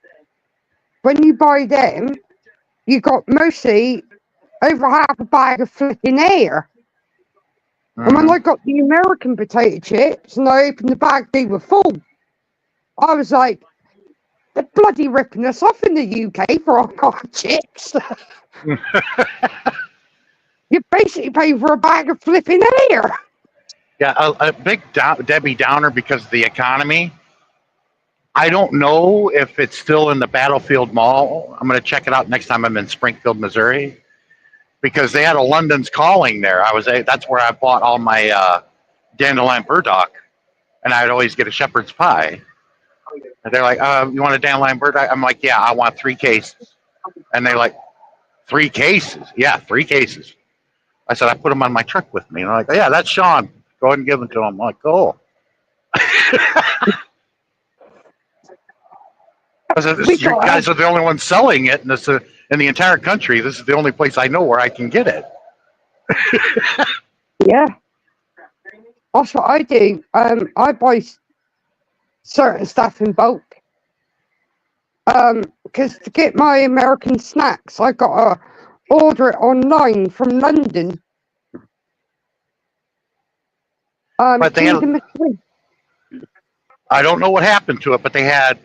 B: When you buy them, you got mostly over half a bag of flipping air. And when I got the American potato chips and I opened the bag, they were full. I was like, they're bloody ripping us off in the UK for our chips. You basically pay for a bag of flipping air.
A: Yeah, a big Debbie Downer because of the economy. I don't know if it's still in the Battlefield Mall. I'm going to check it out next time I'm in Springfield, Missouri, because they had a London's Calling there. That's where I bought all my dandelion burdock, and I'd always get a shepherd's pie. And they're like, "You want a dandelion burdock?" I'm like, "Yeah, I want 3 cases." And they're like, 3 cases? Yeah, 3 cases. I said, I put them on my truck with me. And they're like, "Oh, yeah, that's Sean. Go ahead and give them to him." I'm like, "Cool." I said, you guys are the only ones selling it in the entire country. This is the only place I know where I can get it.
B: Yeah, that's what I do. I buy certain stuff in bulk. Because to get my American snacks, I gotta order it online from London.
A: But they had, I don't know what happened to it, but they had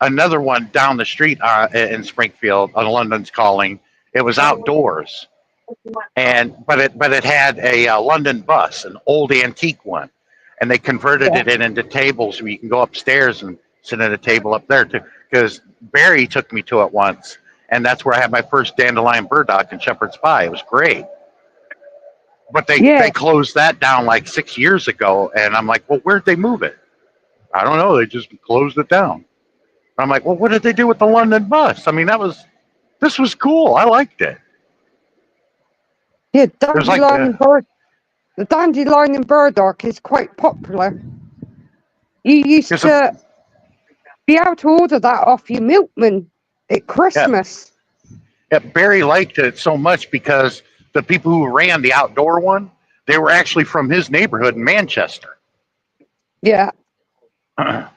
A: another one down the street in Springfield on London's Calling. It was outdoors, but it had a London bus, an old antique one, and they converted it into tables where you can go upstairs and sit at a table up there too. Because Barry took me to it once, and that's where I had my first dandelion burdock and shepherd's pie. It was great. But they closed that down like 6 years ago, and I'm like, well, where'd they move it? I don't know. They just closed it down. I'm like, well, what did they do with the London bus? I mean, this was cool. I liked it.
B: Yeah, the dandelion and burdock is quite popular. You used to be able to order that off your milkman at Christmas.
A: Yeah, Barry liked it so much because the people who ran the outdoor one, they were actually from his neighborhood in Manchester.
B: Yeah. Oh,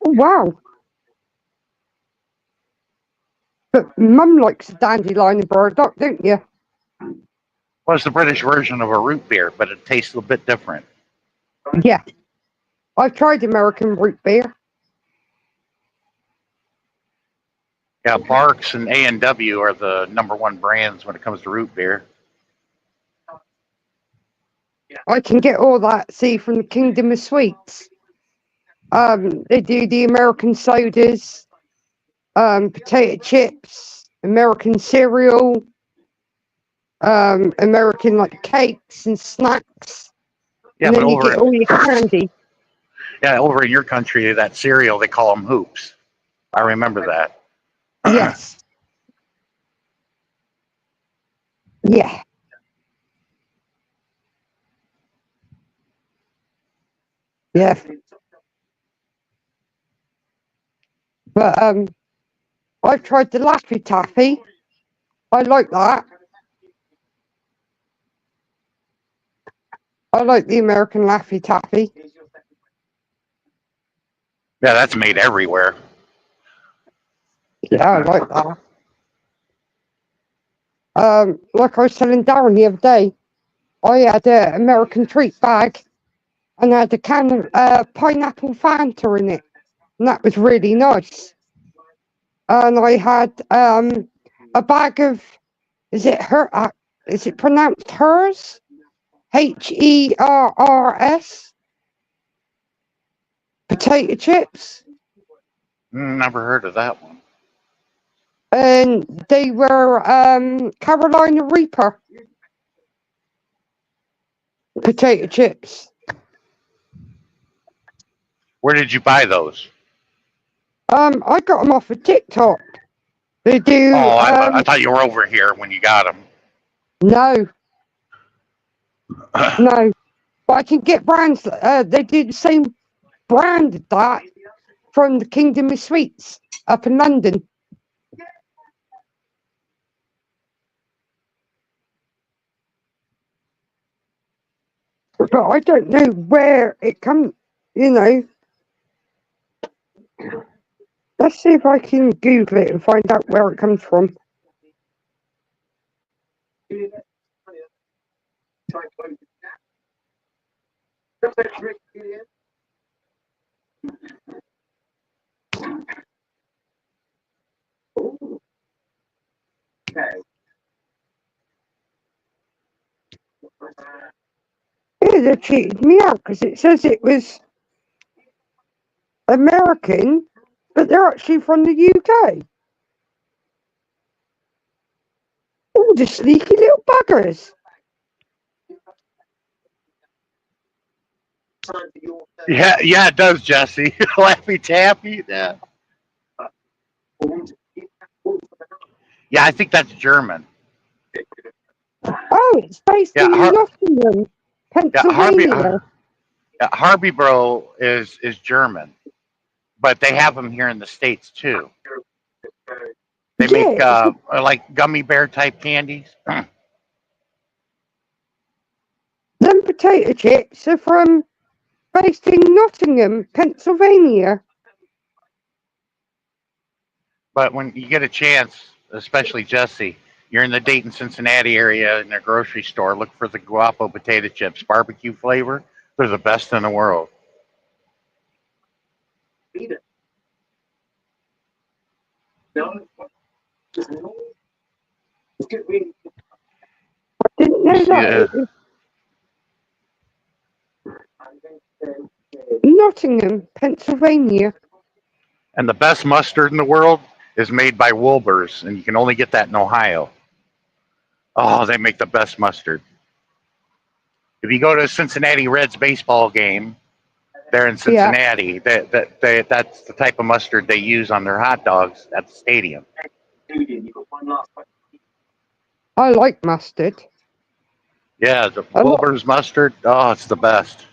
B: wow. But Mum likes the dandelion and burdock, don't you?
A: Well, it's the British version of a root beer, but it tastes a bit different.
B: Yeah. I've tried American root beer.
A: Yeah, Barks and A&W are the #1 brands when it comes to root beer.
B: I can get all that, see, from the Kingdom of Sweets. They do the American sodas, potato chips, American cereal, American like cakes and snacks.
A: Yeah,
B: and
A: but
B: then you get all your candy.
A: Yeah, over in your country, that cereal, they call them hoops. I remember that.
B: Yes. Yeah. Yeah. But I've tried the Laffy Taffy. I like that. I like the American Laffy Taffy.
A: Yeah, that's made everywhere.
B: Yeah, I like that. Like I was telling Darren the other day, I had an American treat bag and I had a can of pineapple Fanta in it. And that was really nice. And I had a bag of, is it pronounced hers? HERRS? Potato chips.
A: Never heard of that one.
B: And they were Carolina Reaper potato chips.
A: Where did you buy those?
B: I got them off of TikTok. They do.
A: Oh, I thought you were over here when you got them.
B: No. No. But I can get brands. They do the same brand that from the Kingdom of Sweets up in London. But I don't know where it comes, you know. Let's see if I can Google it and find out where it comes from.
H: Julian, try and close the gap. Just that trick, Julian. Ooh. Okay.
B: Yeah, they cheated me out because it says it was American, but they're actually from the UK. Oh, the sneaky little buggers.
H: Time for your
A: Yeah, yeah, it does, Jesse. Laffy Taffy. Yeah. Yeah, I think that's German.
B: Oh, it's based
A: Yeah,
B: in Nottingham, Pennsylvania.
A: Harvey Bro is German, but they have them here in the States too. They make
B: Yeah,
A: like gummy bear type candies.
B: them potato chips are from based in Nottingham, Pennsylvania.
A: But when you get a chance, especially Jesse, you're in the Dayton, Cincinnati area in a grocery store, look for the Guapo potato chips, barbecue flavor. They're the best in the world.
H: Eat it. No, just no. It's good reading.
B: Didn't know that.
A: Yeah.
B: Nottingham, Pennsylvania.
A: And the best mustard in the world is made by Wilbur's, and you can only get that in Ohio. Oh, they make the best mustard. If you go to a Cincinnati Reds baseball game, they're in Cincinnati. That's the type of mustard they use on their hot dogs at the stadium.
H: Julian, you've got one last question.
B: I like mustard.
A: Yeah, the
B: A lot,
A: Wilbur's mustard. Oh, it's the best.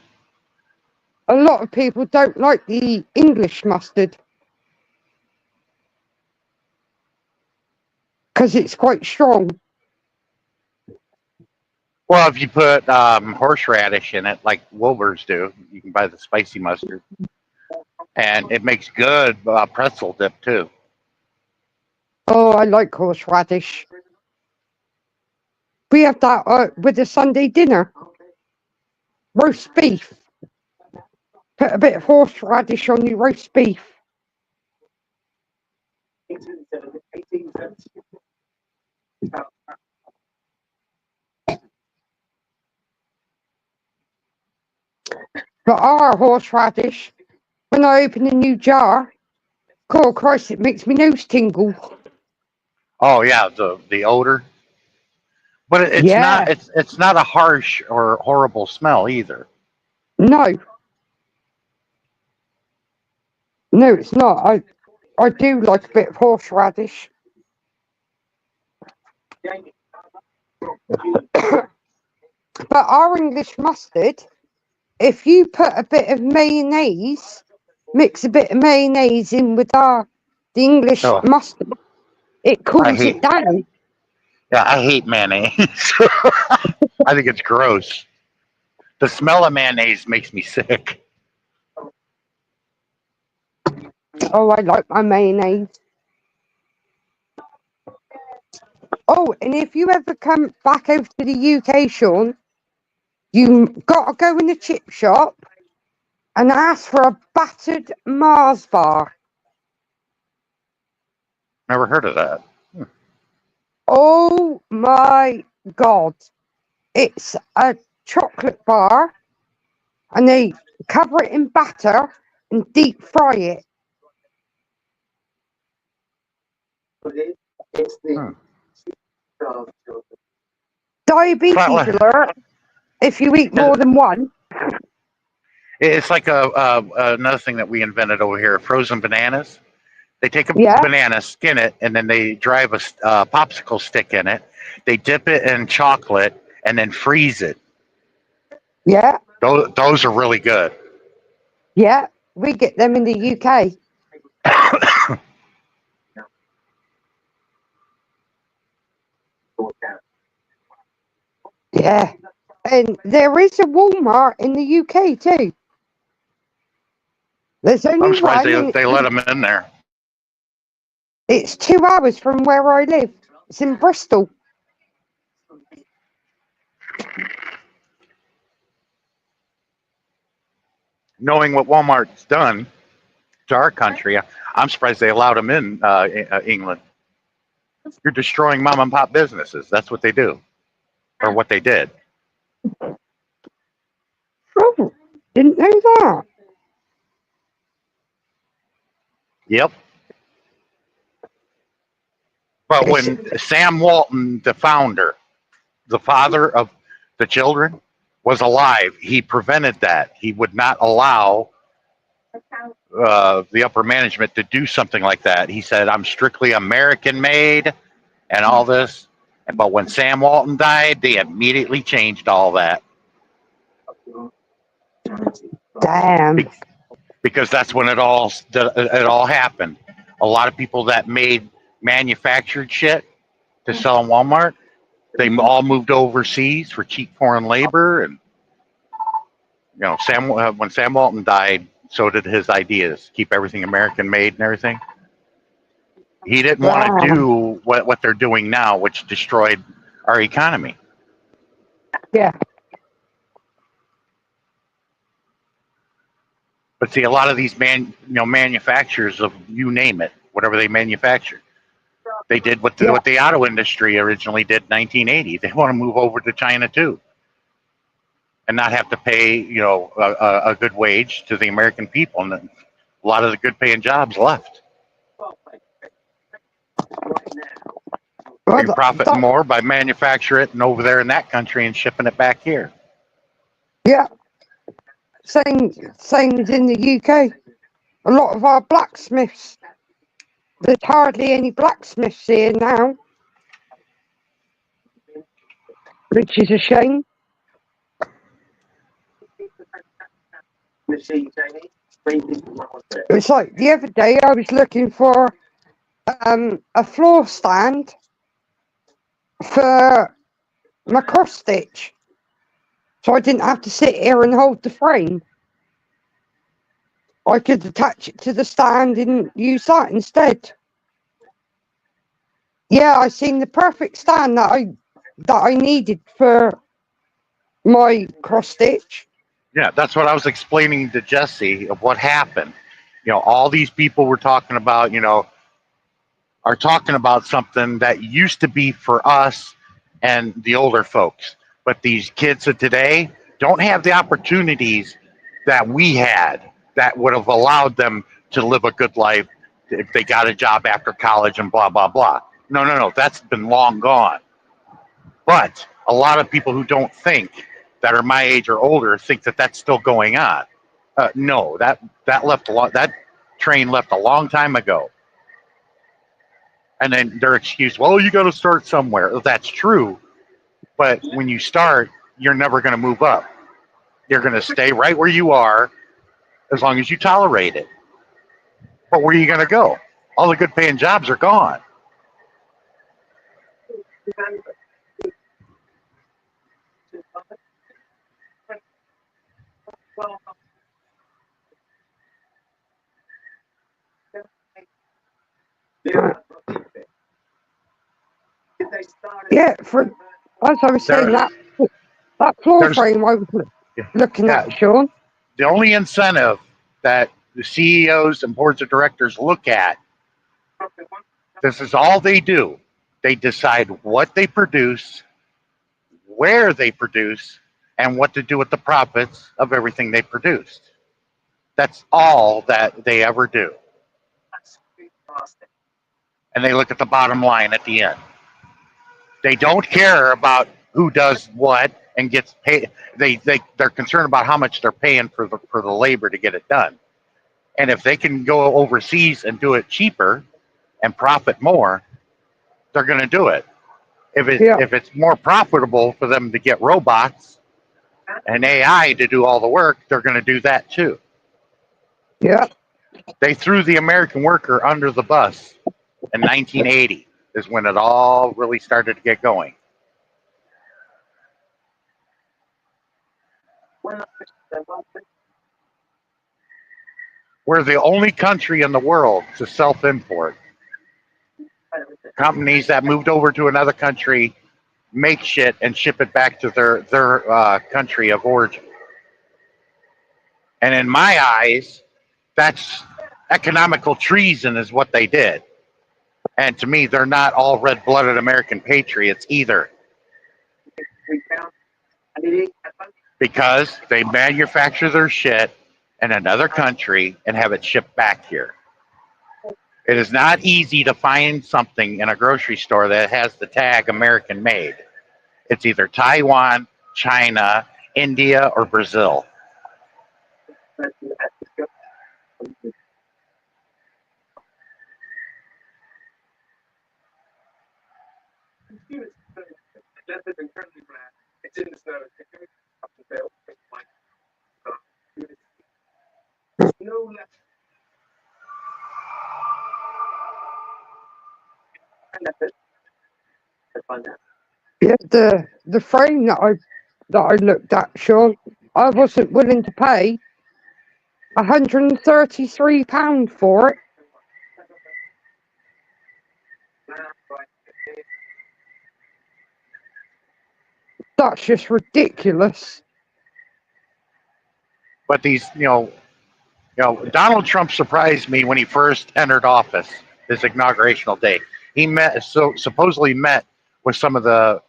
B: a lot of people don't like the English mustard because it's quite strong.
A: Well, if you put horseradish in it, like Wilbur's do, you can buy the spicy mustard, and it makes good pretzel dip too.
B: Oh, I like horseradish. We have that with the Sunday dinner. Roast beef. Put a bit of horseradish on your roast beef.
H: 1870.
B: But our horseradish, when I open a new jar, God Christ, it makes me nose tingle.
A: Oh yeah, the odor, but it's
B: Yeah.
A: not it's not a harsh or horrible smell either.
B: No. No, it's not. I do like a bit of horseradish. But our English mustard, if you put a bit of mayonnaise, mix a bit of mayonnaise in with the English
A: Oh.
B: mustard, it
A: I
B: cools
A: hate-
B: it down.
A: Yeah, I hate mayonnaise. I think it's gross. The smell of mayonnaise makes me sick.
B: Oh, I like my mayonnaise. Oh, and if you ever come back over to the UK, Sean, you got to go in the chip shop and ask for a battered Mars bar.
A: Never heard of that.
B: Oh my God. It's a chocolate bar and they cover it in batter and deep fry it.
H: It's the
B: Diabetes
A: Right.
B: alert if you eat more than one.
A: It's like another thing that we invented over here: frozen bananas. They take a
B: Yeah.
A: banana, skin it, and then they drive a popsicle stick in it. They dip it in chocolate and then freeze it.
B: Yeah,
A: Those are really good.
B: yeah. We get them in the UK. Yeah. And there is a Walmart in the UK too. There's
A: I'm
B: only
A: surprised
B: one, and
A: they let them in there.
B: it's 2 hours from where I live. It's in Bristol.
A: Knowing what Walmart's done to our country, I'm surprised they allowed them in England. You're destroying mom and pop businesses. That's what they do, or what they did.
B: Oh, didn't know that.
A: Yep. But
B: It's,
A: when Sam Walton, the founder, the father of the children, was alive, he prevented that. He would not allow the upper management to do something like that. He said, "I'm strictly American made," and all this. But when Sam Walton died, they immediately changed all that
B: damn.
A: because that's when it all happened. A lot of people that made manufactured shit to sell in Walmart, they all moved overseas for cheap foreign labor, and when Sam Walton died, so did his ideas. Keep everything American made and everything. He didn't want to
B: Damn.
A: do what they're doing now, which destroyed our economy.
B: Yeah.
A: But see, a lot of these manufacturers of you name it, whatever they manufacture, they did what the auto industry originally did in 1980. They want to move over to China too, and not have to pay a good wage to the American people. And a lot of the good paying jobs left.
B: Well,
A: They profit more by manufacturing it and over there in that country and shipping it back here.
B: yeah. Same as in the UK. A lot of our blacksmiths, there's hardly any blacksmiths here now, which is a shame. It's like the other day I was looking for a floor stand for my cross stitch, so I didn't have to sit here and hold the frame. I could attach it to the stand and use that instead. Yeah, I seen the perfect stand that I needed for my cross stitch.
A: Yeah, that's what I was explaining to Jesse of what happened. All these people we're talking about, are talking about something that used to be for us and the older folks. But these kids of today don't have the opportunities that we had that would have allowed them to live a good life if they got a job after college and blah, blah, blah. No. That's been long gone. But a lot of people who don't think, that are my age or older, think that that's still going on. No, that train left a long time ago. And then their excuse, well, you got to start somewhere. Well, that's true. But when you start, you're never going to move up. You're going to stay right where you are as long as you tolerate it. But where are you going to go? All the good paying jobs are gone.
B: Yeah, as I was saying, that floor frame I was looking at, Sean.
A: The only incentive that the CEOs and boards of directors look at, this is all they do. They decide what they produce, where they produce, and what to do with the profits of everything they produced. That's all that they ever do. And they look at the bottom line at the end. They don't care about who does what and gets paid. They're concerned about how much they're paying for the labor to get it done. And if they can go overseas and do it cheaper and profit more, they're going to do it. If it's more profitable for them to get robots and AI to do all the work, they're going to do that too.
B: Yeah.
A: They threw the American worker under the bus in 1980 is when it all really started to get going. We're the only country in the world to self-import. Companies that moved over to another country make shit and ship it back to their country of origin. And in my eyes, that's economical treason, is what they did. And to me, they're not all red-blooded American patriots either, because they manufacture their shit in another country and have it shipped back here. It is not easy to find something in a grocery store that has the tag American made. It's either Taiwan, China, India, or Brazil.
H: It's in the snow. No less.
B: Yeah, the frame that I looked at, Sean, I wasn't willing to pay £133 for it. That's just ridiculous.
A: But these, Donald Trump surprised me when he first entered office, his inaugurational day. He supposedly met with some of the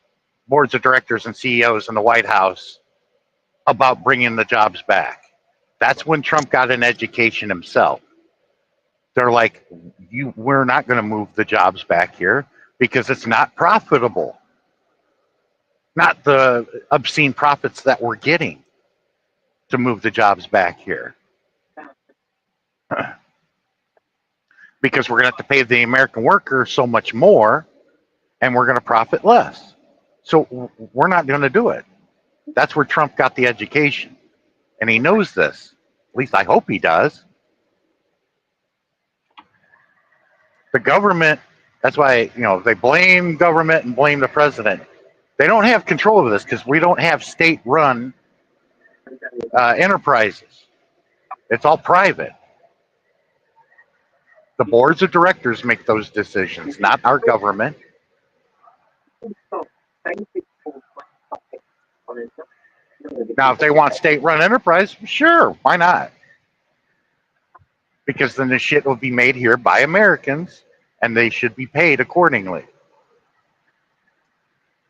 A: boards of directors and CEOs in the White House about bringing the jobs back. That's when Trump got an education himself. They're like, we're not going to move the jobs back here because it's not profitable. Not the obscene profits that we're getting to move the jobs back here. Because we're going to have to pay the American worker so much more and we're going to profit less. So we're not going to do it. That's where Trump got the education. And he knows this. At least I hope he does. The government, that's why, they blame government and blame the president. They don't have control of this because we don't have state-run enterprises. It's all private. The boards of directors make those decisions, not our government. Now, if they want state-run enterprise, sure, why not? Because then the shit will be made here by Americans, and they should be paid accordingly.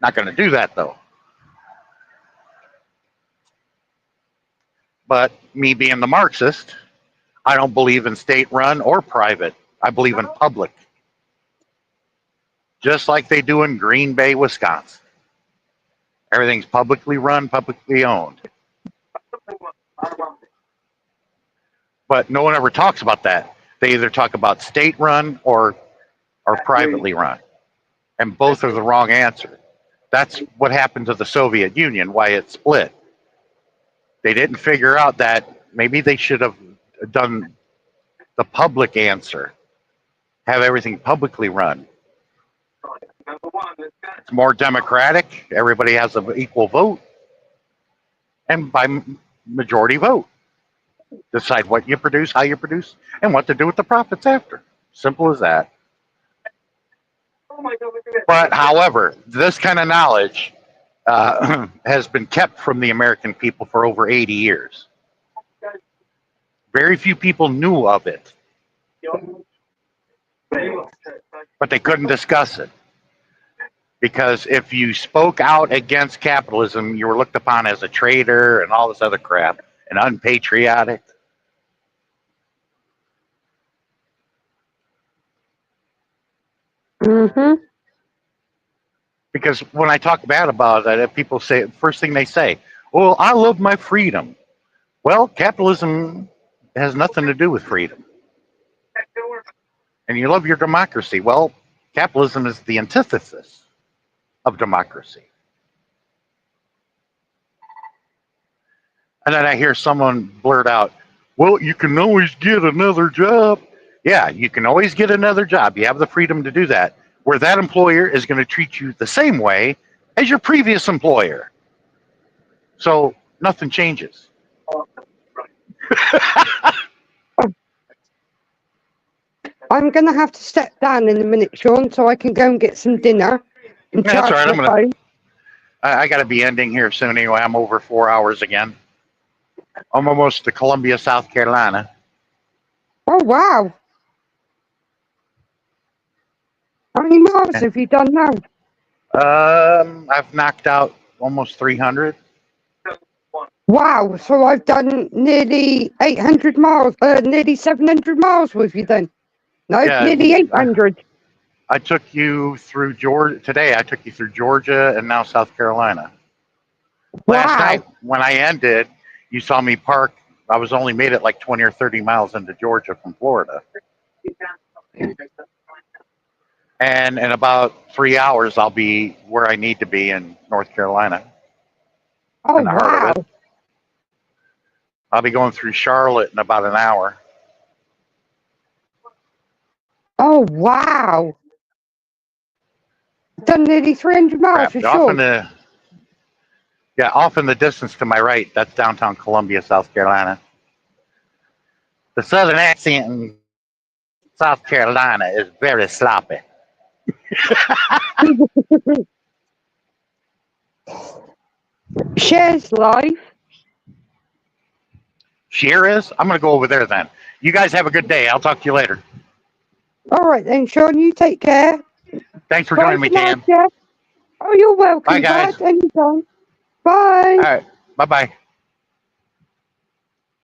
A: Not going to do that, though. But me being the Marxist, I don't believe in state-run or private. I believe in public. Just like they do in Green Bay, Wisconsin. Everything's publicly run, publicly owned. But no one ever talks about that. They either talk about state-run or privately run. And both are the wrong answer. That's what happened to the Soviet Union, why it split. They didn't figure out that maybe they should have done the public answer. Have everything publicly run. It's more democratic. Everybody has an equal vote. And by majority vote. Decide what you produce, how you produce, and what to do with the profits after. Simple as that. But, however, this kind of knowledge has been kept from the American people for over 80 years. Very few people knew of it. But they couldn't discuss it. Because if you spoke out against capitalism, you were looked upon as a traitor and all this other crap, and unpatriotic.
B: Mm-hmm.
A: Because when I talk bad about it, people say, first thing they say, well, I love my freedom. Well, capitalism has nothing to do with freedom. And you love your democracy. Well, capitalism is the antithesis of democracy. And then I hear someone blurt out, well, you can always get another job. Yeah, you can always get another job. You have the freedom to do that, where that employer is going to treat you the same way as your previous employer. So nothing changes.
B: I'm going to have to step down in a minute, Sean, so I can go and get some dinner and
A: Yeah, that's
B: charge
A: all right.
B: my phone.
A: I got to be ending here soon anyway. I'm over 4 hours again. I'm almost to Columbia, South Carolina.
B: Oh, wow. How many miles have you done now?
A: I've knocked out almost 300.
B: Wow, so I've done nearly 800 miles, nearly 700 miles with you then. No,
A: Yeah,
B: nearly 800.
A: I took you through Georgia today. I took you through Georgia and now South Carolina. Last
B: Wow.
A: night when I ended, you saw me park. I was only made it like 20 or 30 miles into Georgia from Florida. And in about 3 hours, I'll be where I need to be in North Carolina.
B: Oh,
A: in the heart
B: wow.
A: of it. I'll be going through Charlotte in about an hour.
B: Oh, wow. Done nearly 300 miles for
A: Off in
B: sure.
A: off in the distance to my right, that's downtown Columbia, South Carolina. The southern accent in South Carolina is very sloppy.
B: Shares life.
A: Sure is. I'm going to go over there then. You guys have a good day. I'll talk to you later.
B: All right then, Sean, you take care.
A: Thanks for
B: Bye
A: joining me,
B: for now,
A: Tam.
B: Jeff. Oh, you're welcome,
A: Bye, guys.
B: Dad. Anytime. Bye.
A: All right. Bye-bye.